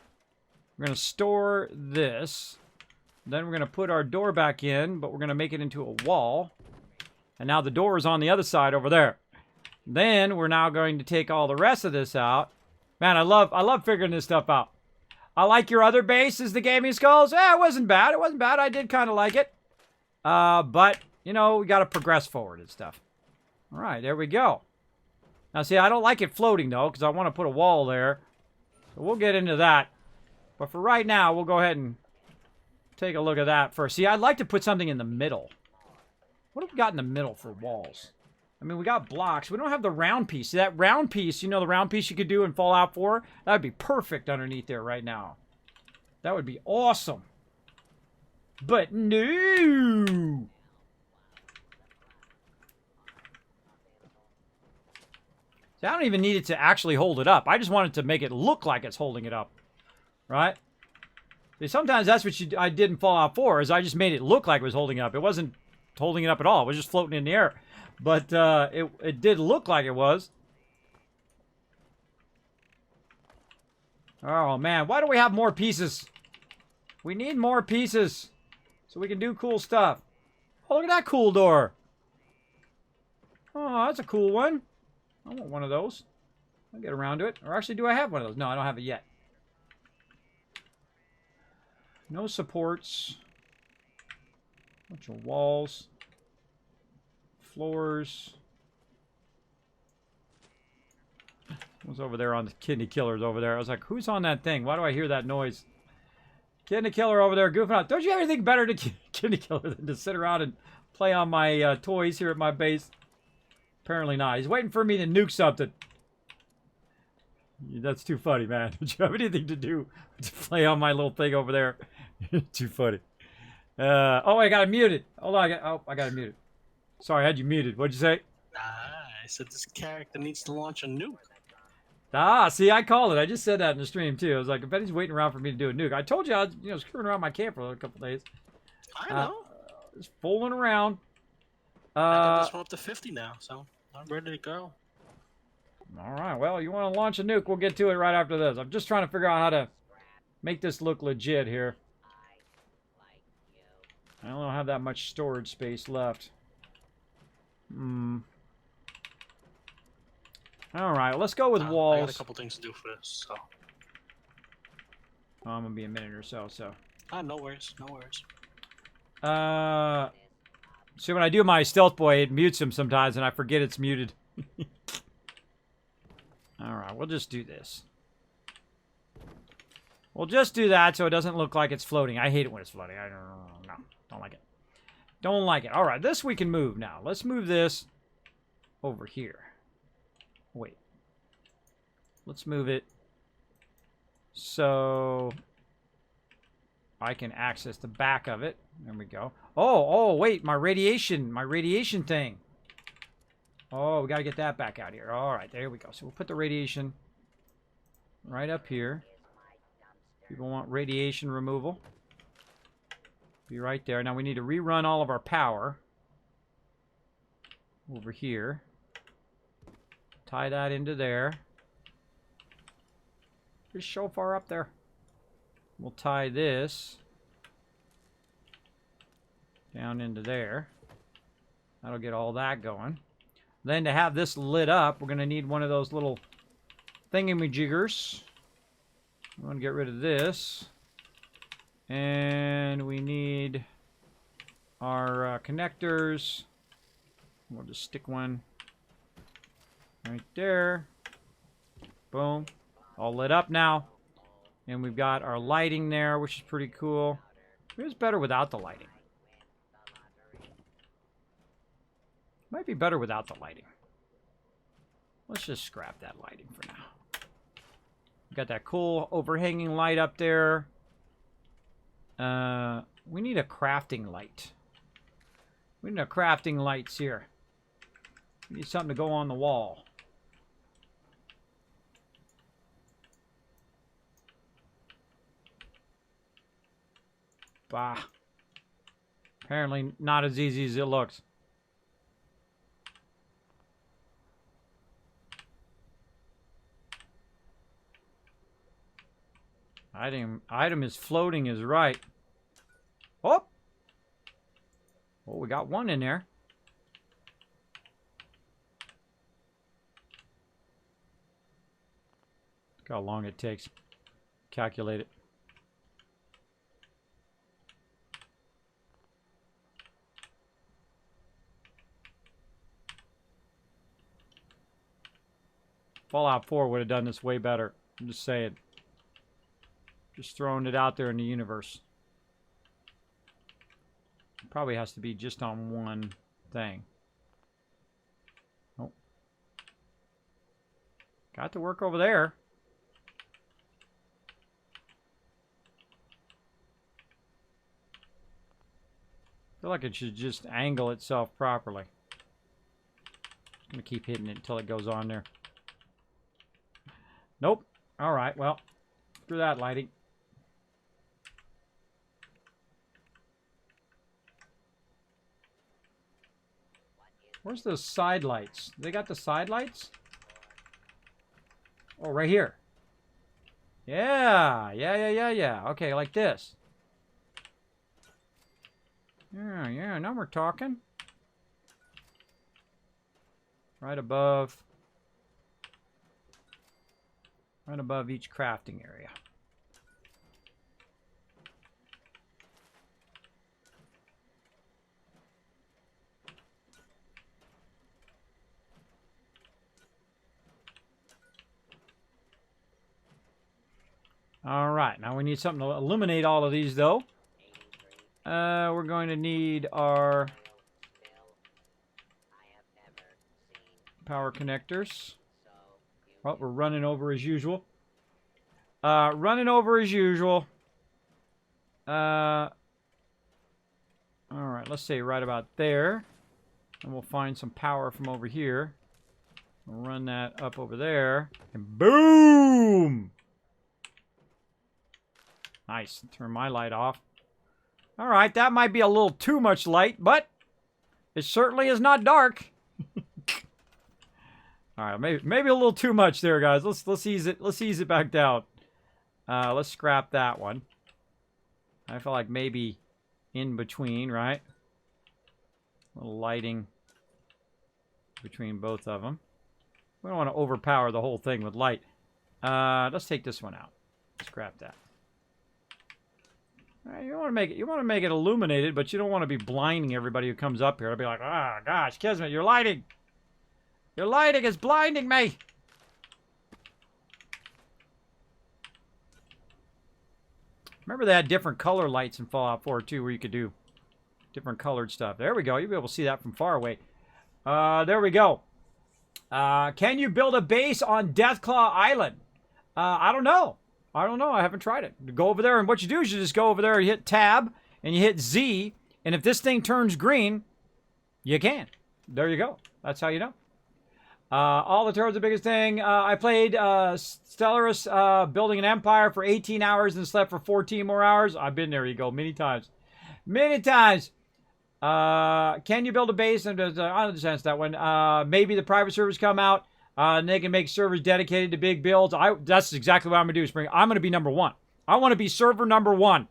We're going to store this. Then we're going to put our door back in, but we're going to make it into a wall. And now the door is on the other side over there. Then we're now going to take all the rest of this out. Man, I love figuring this stuff out. I like your other base as the Gaming Skulls. Yeah, it wasn't bad. It wasn't bad. I did kind of like it. But, you know, we got to progress forward and stuff. All right, there we go. Now, see, I don't like it floating, though, because I want to put a wall there. So we'll get into that. But for right now, we'll go ahead and take a look at that first. See, I'd like to put something in the middle. What have we got in the middle for walls? I mean, we got blocks. We don't have the round piece. See, that round piece, you know, the round piece you could do in Fallout 4? That would be perfect underneath there right now. That would be awesome. But no! See, I don't even need it to actually hold it up. I just wanted to make it look like it's holding it up. Right? See, sometimes that's what I did in Fallout 4, is I just made it look like it was holding it up. It wasn't holding it up at all. It was just floating in the air. But it did look like it was. Oh, man. Why do we have more pieces? We need more pieces so we can do cool stuff. Oh, look at that cool door. Oh, that's a cool one. I want one of those. I'll get around to it. Or actually, do I have one of those? No, I don't have it yet. No supports. Bunch of walls. Floors. What's over there on the kidney killers over there? I was like, who's on that thing? Why do I hear that noise? Kidney killer over there goofing out. Don't you have anything better to kidney killer than to sit around and play on my toys here at my base? Apparently not. He's waiting for me to nuke something. That's too funny, man. Don't you have anything to do to play on my little thing over there? Too funny. Oh, I got it muted. Hold on. I got it muted. Sorry, I had you muted. What'd you say? I said this character needs to launch a nuke. Ah, see, I called it. I just said that in the stream, too. I was like, I bet he's waiting around for me to do a nuke. I told you I was, screwing around my camp for a couple days. I know. Just fooling around. I got this one up to 50 now, so I'm ready to go. All right, well, you want to launch a nuke, we'll get to it right after this. I'm just trying to figure out how to make this look legit here. I don't have that much storage space left. All right, let's go with walls. I got a couple things to do for this, so. Oh, I'm going to be a minute or so. No worries, no worries. See, when I do my stealth boy, it mutes him sometimes, and I forget it's muted. All right, we'll just do this. We'll just do that so it doesn't look like it's floating. I hate it when it's floating. Don't like it. Don't like it. All right, this we can move now. Let's move this over here. Wait. Let's move it so I can access the back of it. There we go. Oh, wait, my radiation thing. Oh, we got to get that back out here. All right, there we go. So we'll put the radiation right up here. People want radiation removal. Be right there. Now we need to rerun all of our power over here. Tie that into there. Just so far up there. We'll tie this down into there. That'll get all that going. Then to have this lit up, we're going to need one of those little thingamajiggers. We want to get rid of this. And we need our connectors. We'll just stick one right there. Boom. All lit up now. And we've got our lighting there, which is pretty cool. It was better without the lighting. Might be better without the lighting. Let's just scrap that lighting for now. We've got that cool overhanging light up there. We need a crafting light. We need a crafting lights here. We need something to go on the wall. Bah. Apparently not as easy as it looks. Item is floating is right. Oh! Oh, we got one in there. Look how long it takes. Calculate it. Fallout 4 would have done this way better. I'm just saying. Just throwing it out there in the universe. Probably has to be just on one thing. Oh. Got to work over there. I feel like it should just angle itself properly. I'm going to keep hitting it until it goes on there. Nope. All right, well, screw that lighting. Where's those side lights? They got the side lights? Oh, right here. Yeah. Okay, like this. Yeah, now we're talking. Right above each crafting area. All right, now we need something to illuminate all of these, though. We're going to need our power connectors. Well, we're running over as usual. All right, let's say right about there. And we'll find some power from over here. We'll run that up over there. And boom! Nice. Turn my light off. All right, that might be a little too much light, but it certainly is not dark. All right, maybe a little too much there, guys. Let's ease it. Let's ease it back down. Let's scrap that one. I feel like maybe in between, right? A little lighting between both of them. We don't want to overpower the whole thing with light. Let's take this one out. Scrap that. You want to make it illuminated, but you don't want to be blinding everybody who comes up here. They'll be like, "Ah, gosh, Kismet, your lighting is blinding me." Remember they had different color lights in Fallout 4 too, where you could do different colored stuff. There we go. You'll be able to see that from far away. There we go. Can you build a base on Deathclaw Island? I don't know. I haven't tried it. Go over there, and what you do is you just go over there, you hit tab, and you hit Z, and if this thing turns green, you can. There you go. That's how you know. All the turtles, the biggest thing. I played Stellaris Building an Empire for 18 hours and slept for 14 more hours. I've been there, you go, many times. Many times. Can you build a base? And I don't understand that one. Maybe the private servers come out. And they can make servers dedicated to big builds. That's exactly what I'm going to do, Spring. I'm going to be number one. I want to be server number one.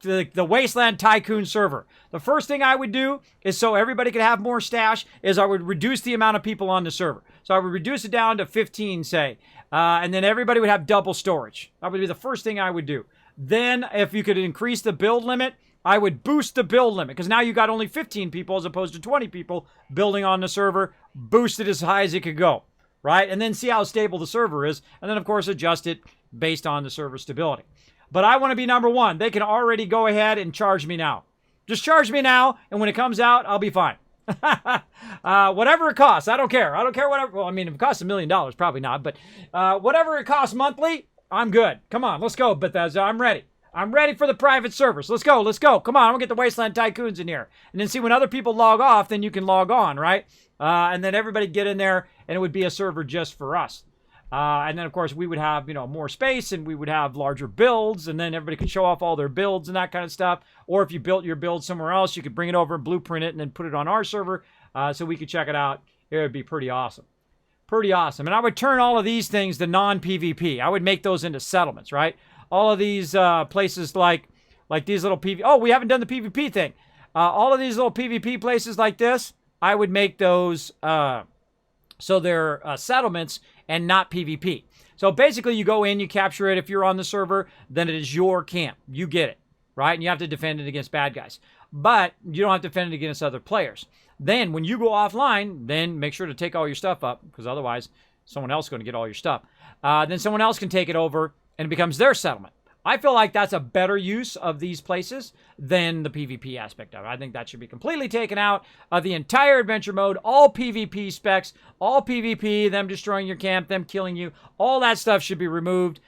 The Wasteland Tycoon server. The first thing I would do is so everybody could have more stash is I would reduce the amount of people on the server. So I would reduce it down to 15, say. And then everybody would have double storage. That would be the first thing I would do. Then if you could increase the build limit, I would boost the build limit. Because now you got only 15 people as opposed to 20 people building on the server. Boost it as high as it could go. Right? And then see how stable the server is. And then, of course, adjust it based on the server stability. But I want to be number one. They can already go ahead and charge me now. Just charge me now, and when it comes out, I'll be fine. Whatever it costs, I don't care. I don't care whatever. Well, I mean, if it costs $1 million, probably not. But whatever it costs monthly, I'm good. Come on, let's go, Bethesda. I'm ready. I'm ready for the private servers. Let's go. Let's go. Come on, I'm going to get the Wasteland Tycoons in here. And then see when other people log off, then you can log on, right? And then everybody get in there, and it would be a server just for us. And then, of course, we would have, more space, and we would have larger builds, and then everybody could show off all their builds and that kind of stuff. Or if you built your build somewhere else, you could bring it over and blueprint it and then put it on our server so we could check it out. It would be pretty awesome. Pretty awesome. And I would turn all of these things to non-PvP. I would make those into settlements, right? All of these places like these little PvP. Oh, we haven't done the PvP thing. All of these little PvP places like this, I would make those so they're settlements and not PvP. So basically you go in, you capture it. If you're on the server, then it is your camp. You get it, right? And you have to defend it against bad guys. But you don't have to defend it against other players. Then when you go offline, then make sure to take all your stuff up, because otherwise someone else is going to get all your stuff. Then someone else can take it over and it becomes their settlement. I feel like that's a better use of these places than the PvP aspect of it. I think that should be completely taken out of the entire adventure mode. All PvP specs, all PvP, them destroying your camp, them killing you, all that stuff should be removed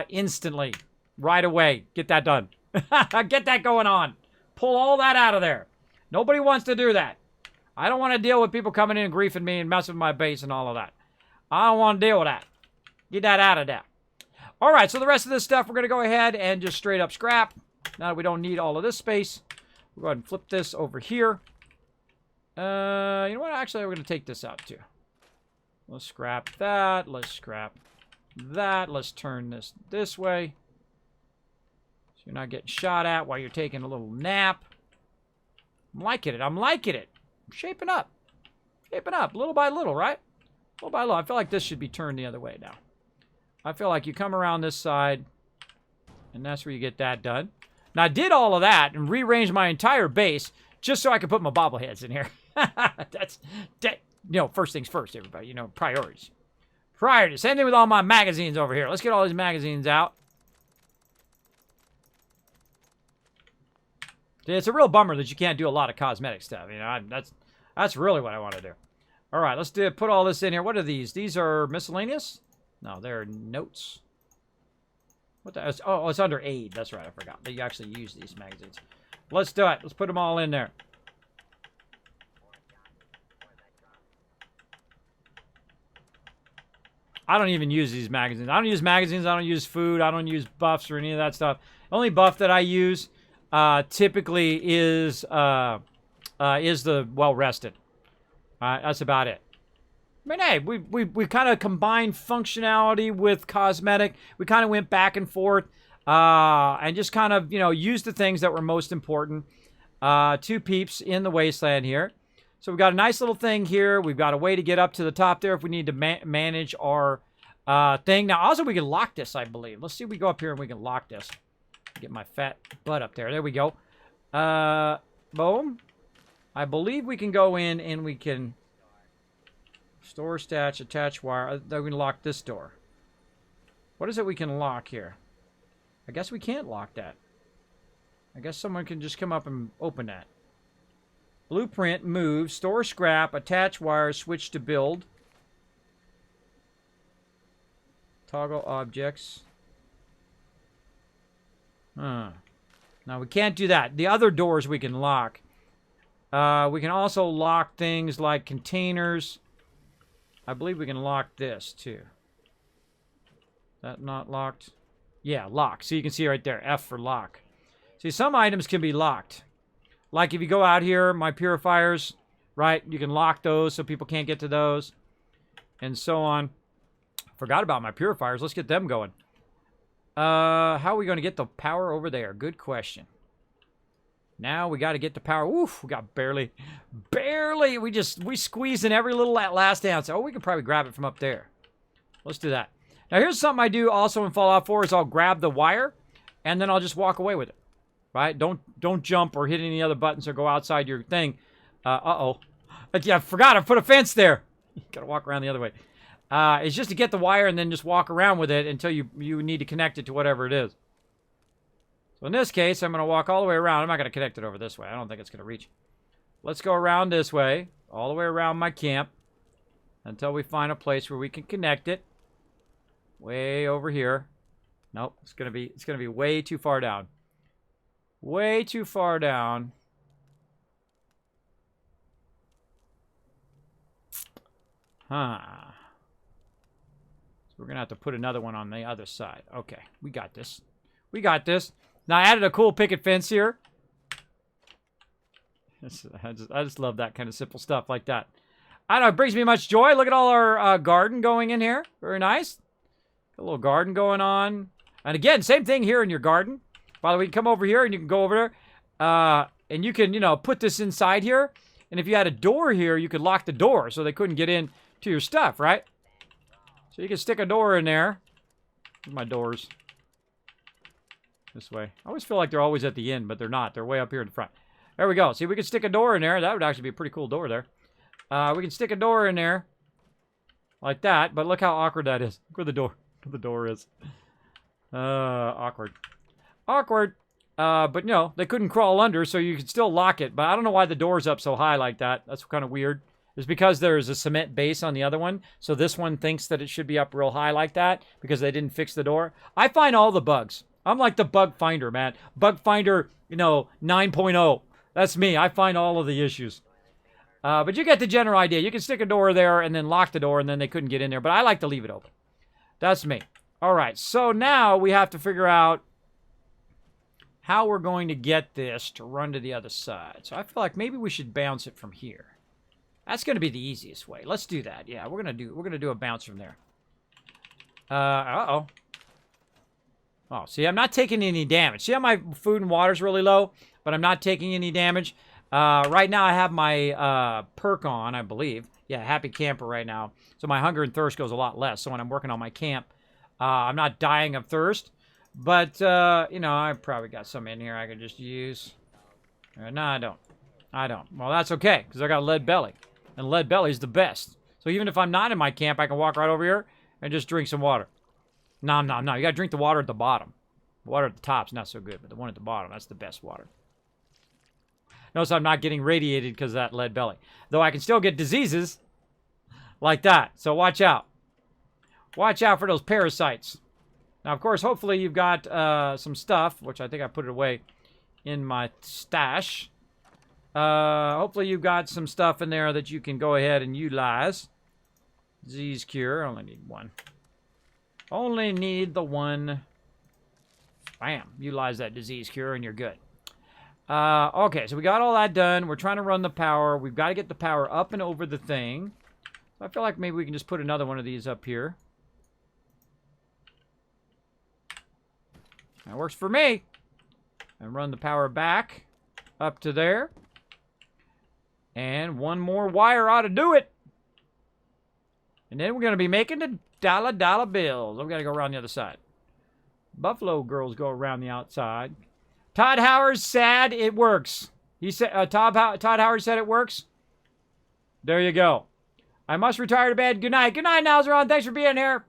instantly, right away. Get that done. Get that going on. Pull all that out of there. Nobody wants to do that. I don't want to deal with people coming in and griefing me and messing with my base and all of that. I don't want to deal with that. Get that out of there. All right, so the rest of this stuff, we're going to go ahead and just straight up scrap. Now that we don't need all of this space, we'll go ahead and flip this over here. You know what? Actually, we're going to take this out, too. Let's scrap that. Let's scrap that. Let's turn this way. So you're not getting shot at while you're taking a little nap. I'm liking it. I'm liking it. I'm shaping up. Shaping up, little by little, right? Little by little. I feel like this should be turned the other way now. I feel like you come around this side, and that's where you get that done. Now, I did all of that and rearranged my entire base just so I could put my bobbleheads in here. First things first, everybody. Priorities. Priorities. Same thing with all my magazines over here. Let's get all these magazines out. It's a real bummer that you can't do a lot of cosmetic stuff. That's really what I want to do. All right, let's put all this in here. What are these? These are miscellaneous? No, they're notes. What the? Oh, it's under aid. That's right. I forgot that you actually use these magazines. Let's do it. Let's put them all in there. I don't even use these magazines. I don't use magazines. I don't use food. I don't use buffs or any of that stuff. The only buff that I use typically is the well-rested. That's about it. I mean, hey, we kind of combined functionality with cosmetic. We kind of went back and forth and just kind of, used the things that were most important to peeps in the wasteland here. So we've got a nice little thing here. We've got a way to get up to the top there if we need to manage our thing. Now, also, we can lock this, I believe. Let's see if we go up here and we can lock this. Get my fat butt up there. There we go. Boom. I believe we can go in and we can store stats, attach wire. Then we can lock this door. What is it we can lock here? I guess we can't lock that. I guess someone can just come up and open that. Blueprint, move, store scrap, attach wire, switch to build. Toggle objects. Now, we can't do that. The other doors we can lock. We can also lock things like containers. I believe we can lock this, too. That not locked? Yeah, lock. So you can see right there, F for lock. See, some items can be locked. Like if you go out here, my purifiers, right? You can lock those so people can't get to those. And so on. Forgot about my purifiers. Let's get them going. How are we going to get the power over there? Good question. Now we got to get the power. Oof, we got barely. We squeezed in every little last ounce. Oh, we can probably grab it from up there. Let's do that. Now, here's something I do also in Fallout 4 is I'll grab the wire, and then I'll just walk away with it. Right? Don't jump or hit any other buttons or go outside your thing. Uh-oh. Yeah, I forgot. I put a fence there. You got to walk around the other way. It's just to get the wire and then just walk around with it until you need to connect it to whatever it is. So in this case, I'm going to walk all the way around. I'm not going to connect it over this way. I don't think it's going to reach. Let's go around this way, all the way around my camp, until we find a place where we can connect it. Way over here. Nope, it's going to be way too far down. Way too far down. Huh. So we're going to have to put another one on the other side. Okay, we got this. We got this. Now, I added a cool picket fence here. I just love that kind of simple stuff like that. I don't know, it brings me much joy. Look at all our garden going in here. Very nice. A little garden going on. And again, same thing here in your garden. By the way, you can come over here and you can go over there. And you can, put this inside here. And if you had a door here, you could lock the door so they couldn't get in to your stuff, right? So you can stick a door in there. Where's my doors? This way. I always feel like they're always at the end, but they're not. They're way up here in the front. There we go. See, we can stick a door in there. That would actually be a pretty cool door there. We can stick a door in there. Like that. But look how awkward that is. Look where the door is. Awkward. Awkward. But no, they couldn't crawl under, so you could still lock it. But I don't know why the door's up so high like that. That's kind of weird. It's because there's a cement base on the other one, so this one thinks that it should be up real high like that because they didn't fix the door. I find all the bugs. I'm like the bug finder, man. Bug finder, 9.0. That's me. I find all of the issues. But you get the general idea. You can stick a door there and then lock the door, and then they couldn't get in there. But I like to leave it open. That's me. All right, so now we have to figure out how we're going to get this to run to the other side. So I feel like maybe we should bounce it from here. That's going to be the easiest way. Let's do that. Yeah, we're gonna do a bounce from there. Uh-oh. Oh, see, I'm not taking any damage. See how my food and water's really low, but I'm not taking any damage. Right now I have my perk on, I believe. Yeah, happy camper right now. So my hunger and thirst goes a lot less. So when I'm working on my camp, I'm not dying of thirst. But, I probably got some in here I could just use. No, I don't. Well, that's okay, because I got lead belly. And lead belly's the best. So even if I'm not in my camp, I can walk right over here and just drink some water. No. You got to drink the water at the bottom. The water at the top's not so good, but the one at the bottom, that's the best water. Notice I'm not getting radiated because of that lead belly. Though I can still get diseases like that. So watch out. Watch out for those parasites. Now, of course, hopefully you've got some stuff, which I think I put it away in my stash. Hopefully you've got some stuff in there that you can go ahead and utilize. Disease cure. I only need one. Only need the one. Bam. Utilize that disease cure and you're good. Okay, so we got all that done. We're trying to run the power. We've got to get the power up and over the thing. I feel like maybe we can just put another one of these up here. That works for me. And run the power back up to there. And one more wire ought to do it. And then we're going to be making the dollar bills. I've got to go around the other side. Buffalo girls go around the outside. Todd Howard said it works. He said Todd Howard said it works. There you go. I must retire to bed. Good night. Good night, Nowzeron. Thanks for being here.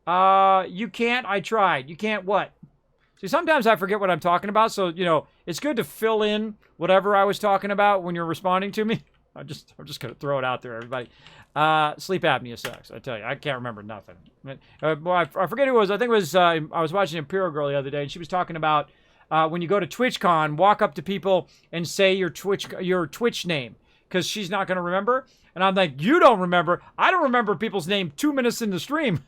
You can't. I tried. You can't what? See, sometimes I forget what I'm talking about, so, it's good to fill in whatever I was talking about when you're responding to me. I'm just going to throw it out there, everybody. Sleep apnea sucks, I tell you. I can't remember nothing. Well, I forget who it was. I think it was, I was watching Imperial Girl the other day, and she was talking about when you go to TwitchCon, walk up to people and say your Twitch name, because she's not going to remember. And I'm like, you don't remember? I don't remember people's name 2 minutes in the stream.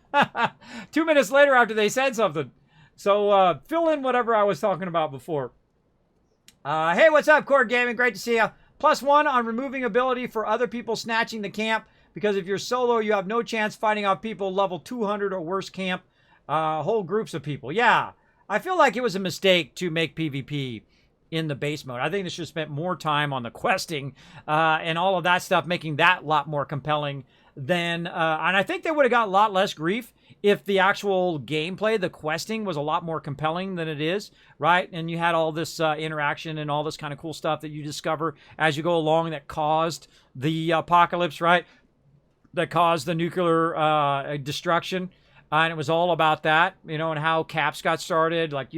2 minutes later after they said something. So, fill in whatever I was talking about before. Hey, what's up, Core Gaming? Great to see you. +1 on removing ability for other people snatching the camp. Because if you're solo, you have no chance fighting off people level 200 or worse camp. Whole groups of people. Yeah, I feel like it was a mistake to make PvP in the base mode. I think they should have spent more time on the questing and all of that stuff, making that a lot more compelling than... and I think they would have got a lot less grief if the actual gameplay, the questing, was a lot more compelling than it is, right? And you had all this interaction and all this kind of cool stuff that you discover as you go along that caused the apocalypse, right? That caused the nuclear destruction. And it was all about that, and how Caps got started. Like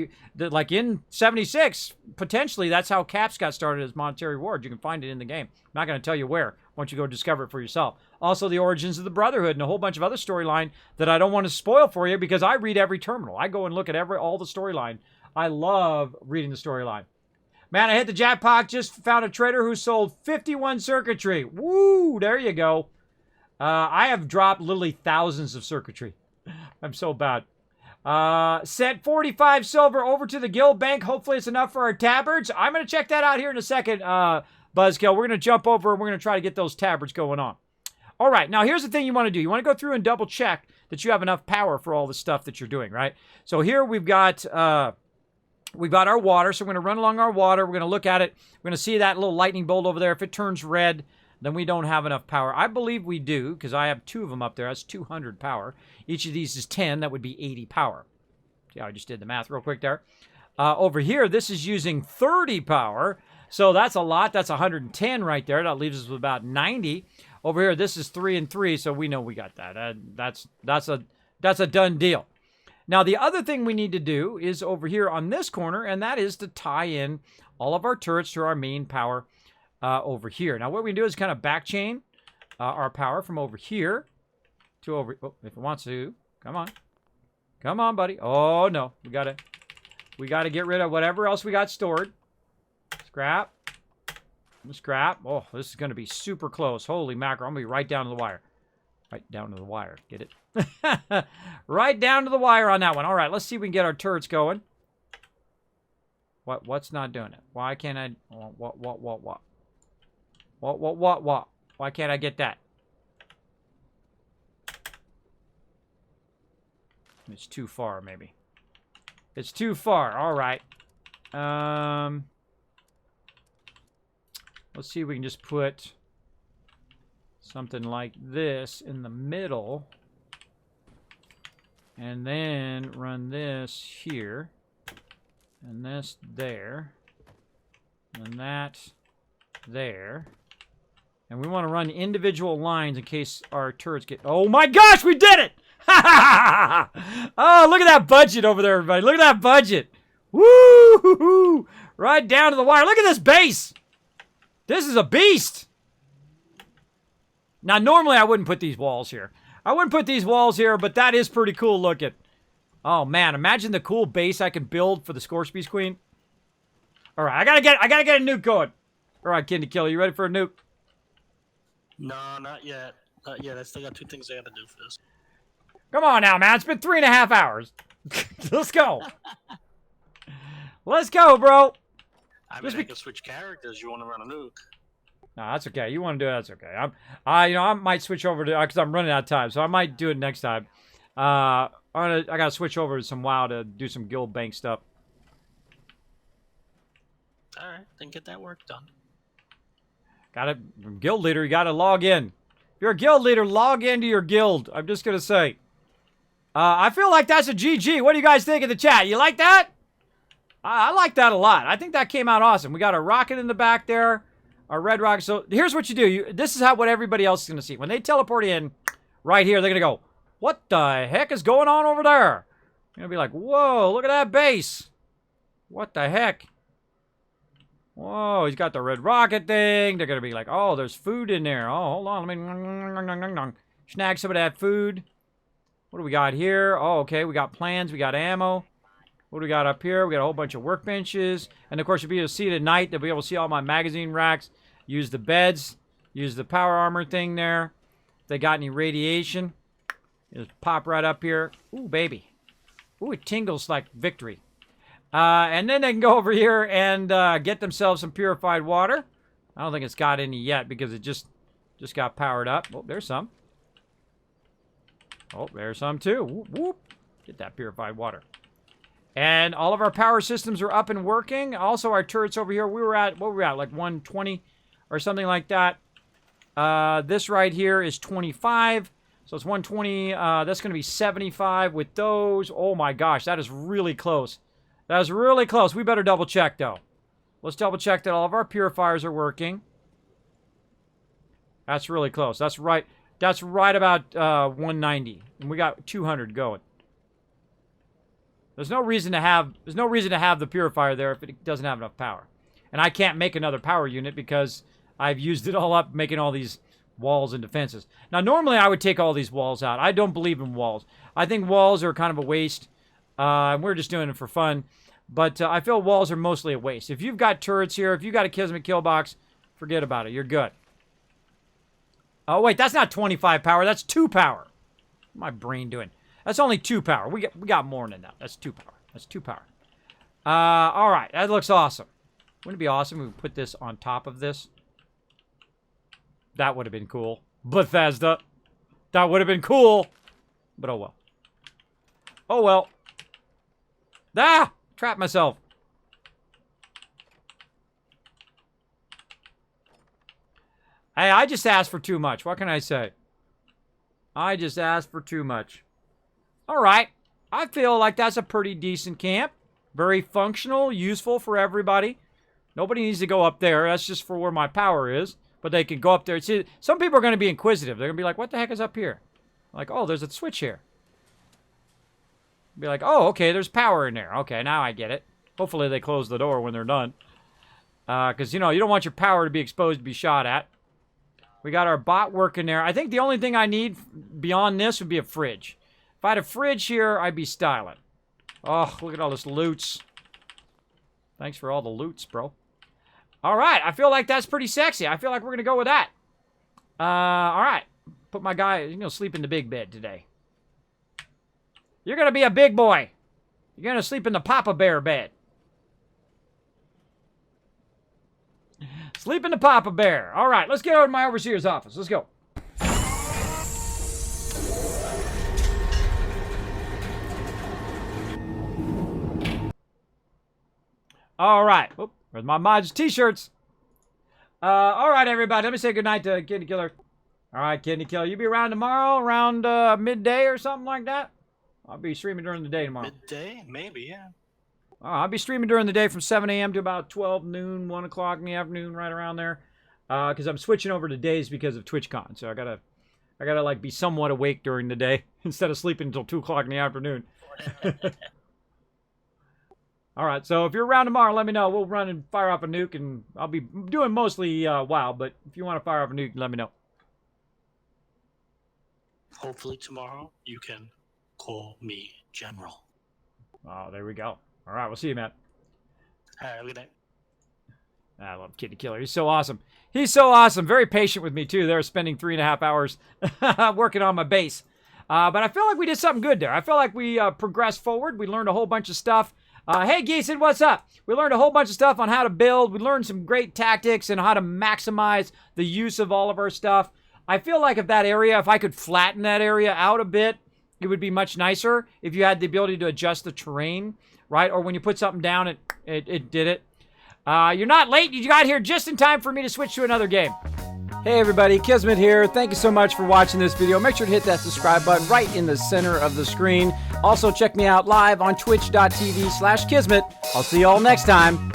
in 76, potentially that's how Caps got started as monetary reward. You can find it in the game. I'm not going to tell you where. Once you go discover it for yourself. Also, the origins of the Brotherhood and a whole bunch of other storyline that I don't want to spoil for you because I read every terminal. I go and look at all the storyline. I love reading the storyline. Man, I hit the jackpot. Just found a trader who sold 51 circuitry. Woo! There you go. I have dropped literally thousands of circuitry. I'm so bad. Sent 45 silver over to the guild bank. Hopefully it's enough for our tabards. I'm going to check that out here in a second, Buzzkill. We're going to jump over and we're going to try to get those tabards going on. All right, now here's the thing you want to do. You want to go through and double check that you have enough power for all the stuff that you're doing, right? So here we've got our water. So we're going to run along our water. We're going to look at it. We're going to see that little lightning bolt over there. If it turns red, then we don't have enough power. I believe we do, because I have 2 of them up there. That's 200 power. Each of these is 10. That would be 80 power. See how I just did the math real quick there? Over here, this is using 30 power. So that's a lot. That's 110 right there. That leaves us with about 90. Over here, this is 3 and 3, so we know we got that. That's a done deal. Now, the other thing we need to do is over here on this corner, and that is to tie in all of our turrets to our main power over here. Now, what we can do is kind of backchain our power from over here to over... Oh, if it wants to. Come on. Come on, buddy. Oh, no. We gotta get rid of whatever else we got stored. Scrap. Scrap. Oh, this is going to be super close. Holy mackerel. I'm going to be right down to the wire. Right down to the wire. Get it? Right down to the wire on that one. All right, let's see if we can get our turrets going. What's not doing it? Why can't I... What? What? Why can't I get that? It's too far, maybe. It's too far. All right. Let's see if we can just put something like this in the middle. And then run this here. And this there. And that there. And we want to run individual lines in case our turrets get... Oh my gosh, we did it! Oh, look at that budget over there, everybody. Look at that budget. Woo! Right down to the wire. Look at this base. This is a beast. Now, normally I wouldn't put these walls here. I wouldn't put these walls here, but that is pretty cool looking. Oh, man. Imagine the cool base I can build for the S.p.e.c.i.a.l Queen. All right. I gotta get a nuke going. All right, Kid to Kill. You ready for a nuke? No, not yet. Not yet. I still got 2 things I gotta do for this. Come on now, man. It's been 3.5 hours. Let's go. Let's go, bro. I mean, I can switch characters. You want to run a nuke? No, that's okay. You want to do it? That's okay. I might switch over to because I'm running out of time, so I might do it next time. I gotta switch over to some WoW to do some guild bank stuff. All right, then get that work done. Got it. Guild leader, you gotta log in. If you're a guild leader, log into your guild. I'm just gonna say. I feel like that's a GG. What do you guys think in the chat? You like that? I like that a lot. I think that came out awesome. We got a rocket in the back there. Our red rocket. So here's what you do. This is what everybody else is going to see. When they teleport in right here, they're going to go, what the heck is going on over there? You're going to be like, whoa, look at that base. What the heck? Whoa, he's got the red rocket thing. They're going to be like, oh, there's food in there. Oh, hold on. Let me snag some of that food. What do we got here? Oh, okay. We got plans. We got ammo. What do we got up here? We got a whole bunch of workbenches. And, of course, you'll be able to see it at night. They'll be able to see all my magazine racks. Use the beds. Use the power armor thing there. If they got any radiation, just pop right up here. Ooh, baby. Ooh, it tingles like victory. And then they can go over here and get themselves some purified water. I don't think it's got any yet because it just got powered up. Oh, there's some. Oh, there's some too. Whoop, whoop. Get that purified water. And all of our power systems are up and working. Also, our turrets over here, what were we at? Like 120 or something like that. This right here is 25. So it's 120. That's going to be 75 with those. Oh my gosh, that is really close. That is really close. We better double check though. Let's double check that all of our purifiers are working. That's really close. That's right about 190. And we got 200 going. There's no reason to have the purifier there if it doesn't have enough power. And I can't make another power unit because I've used it all up making all these walls and defenses. Now, normally I would take all these walls out. I don't believe in walls. I think walls are kind of a waste. And we're just doing it for fun. But I feel walls are mostly a waste. If you've got turrets here, if you've got a Kismet kill box, forget about it. You're good. Oh, wait, that's not 25 power. That's 2 power. What's my brain doing? That's only 2 power. We got more than that. That's 2 power. That's 2 power. All right. That looks awesome. Wouldn't it be awesome if we put this on top of this? That would have been cool. Bethesda. That would have been cool. But oh well. Oh well. Ah! Trapped myself. Hey, I just asked for too much. What can I say? I just asked for too much. All right. I feel like that's a pretty decent camp. Very functional, useful for everybody. Nobody needs to go up there. That's just for where my power is. But they can go up there. See, some people are going to be inquisitive. They're going to be like, what the heck is up here? Like, oh, there's a switch here. Be like, oh, okay, there's power in there. Okay, now I get it. Hopefully they close the door when they're done. Because, you know, you don't want your power to be exposed to be shot at. We got our bot working there. I think the only thing I need beyond this would be a fridge. If I had a fridge here, I'd be styling. Oh, look at all this loots. Thanks for all the loots, bro. All right, I feel like that's pretty sexy. I feel like we're going to go with that. All right. Put my guy, you know, sleep in the big bed today. You're going to be a big boy. You're going to sleep in the Papa Bear bed. Sleep in the Papa Bear. All right, let's get over to my overseer's office. Let's go. All right. Oop, where's my mods t-shirts? All right, everybody. Let me say goodnight to Kidney Killer. All right, Kidney Killer. You be around tomorrow around midday or something like that? I'll be streaming during the day tomorrow. Midday? Maybe, yeah. I'll be streaming during the day from 7 a.m. to about 12 noon, 1 o'clock in the afternoon, right around there. Because I'm switching over to days because of TwitchCon. So I gotta like be somewhat awake during the day instead of sleeping until 2 o'clock in the afternoon. All right, so if you're around tomorrow, let me know. We'll run and fire off a nuke, and I'll be doing mostly WoW, but if you want to fire off a nuke, let me know. Hopefully tomorrow you can call me General. Oh, there we go. All right, we'll see you, man. All right, good night. I love Kitty Killer. He's so awesome. He's so awesome. Very patient with me, too. They're spending 3.5 hours working on my base. But I feel like we did something good there. I feel like we progressed forward. We learned a whole bunch of stuff. Hey, Geeson, what's up? We learned a whole bunch of stuff on how to build. We learned some great tactics and how to maximize the use of all of our stuff. I feel like if I could flatten that area out a bit, it would be much nicer if you had the ability to adjust the terrain, right? Or when you put something down, it did it. You're not late. You got here just in time for me to switch to another game. Hey everybody, Kismet here. Thank you so much for watching this video. Make sure to hit that subscribe button right in the center of the screen. Also check me out live on twitch.tv/Kismet. I'll see you all next time.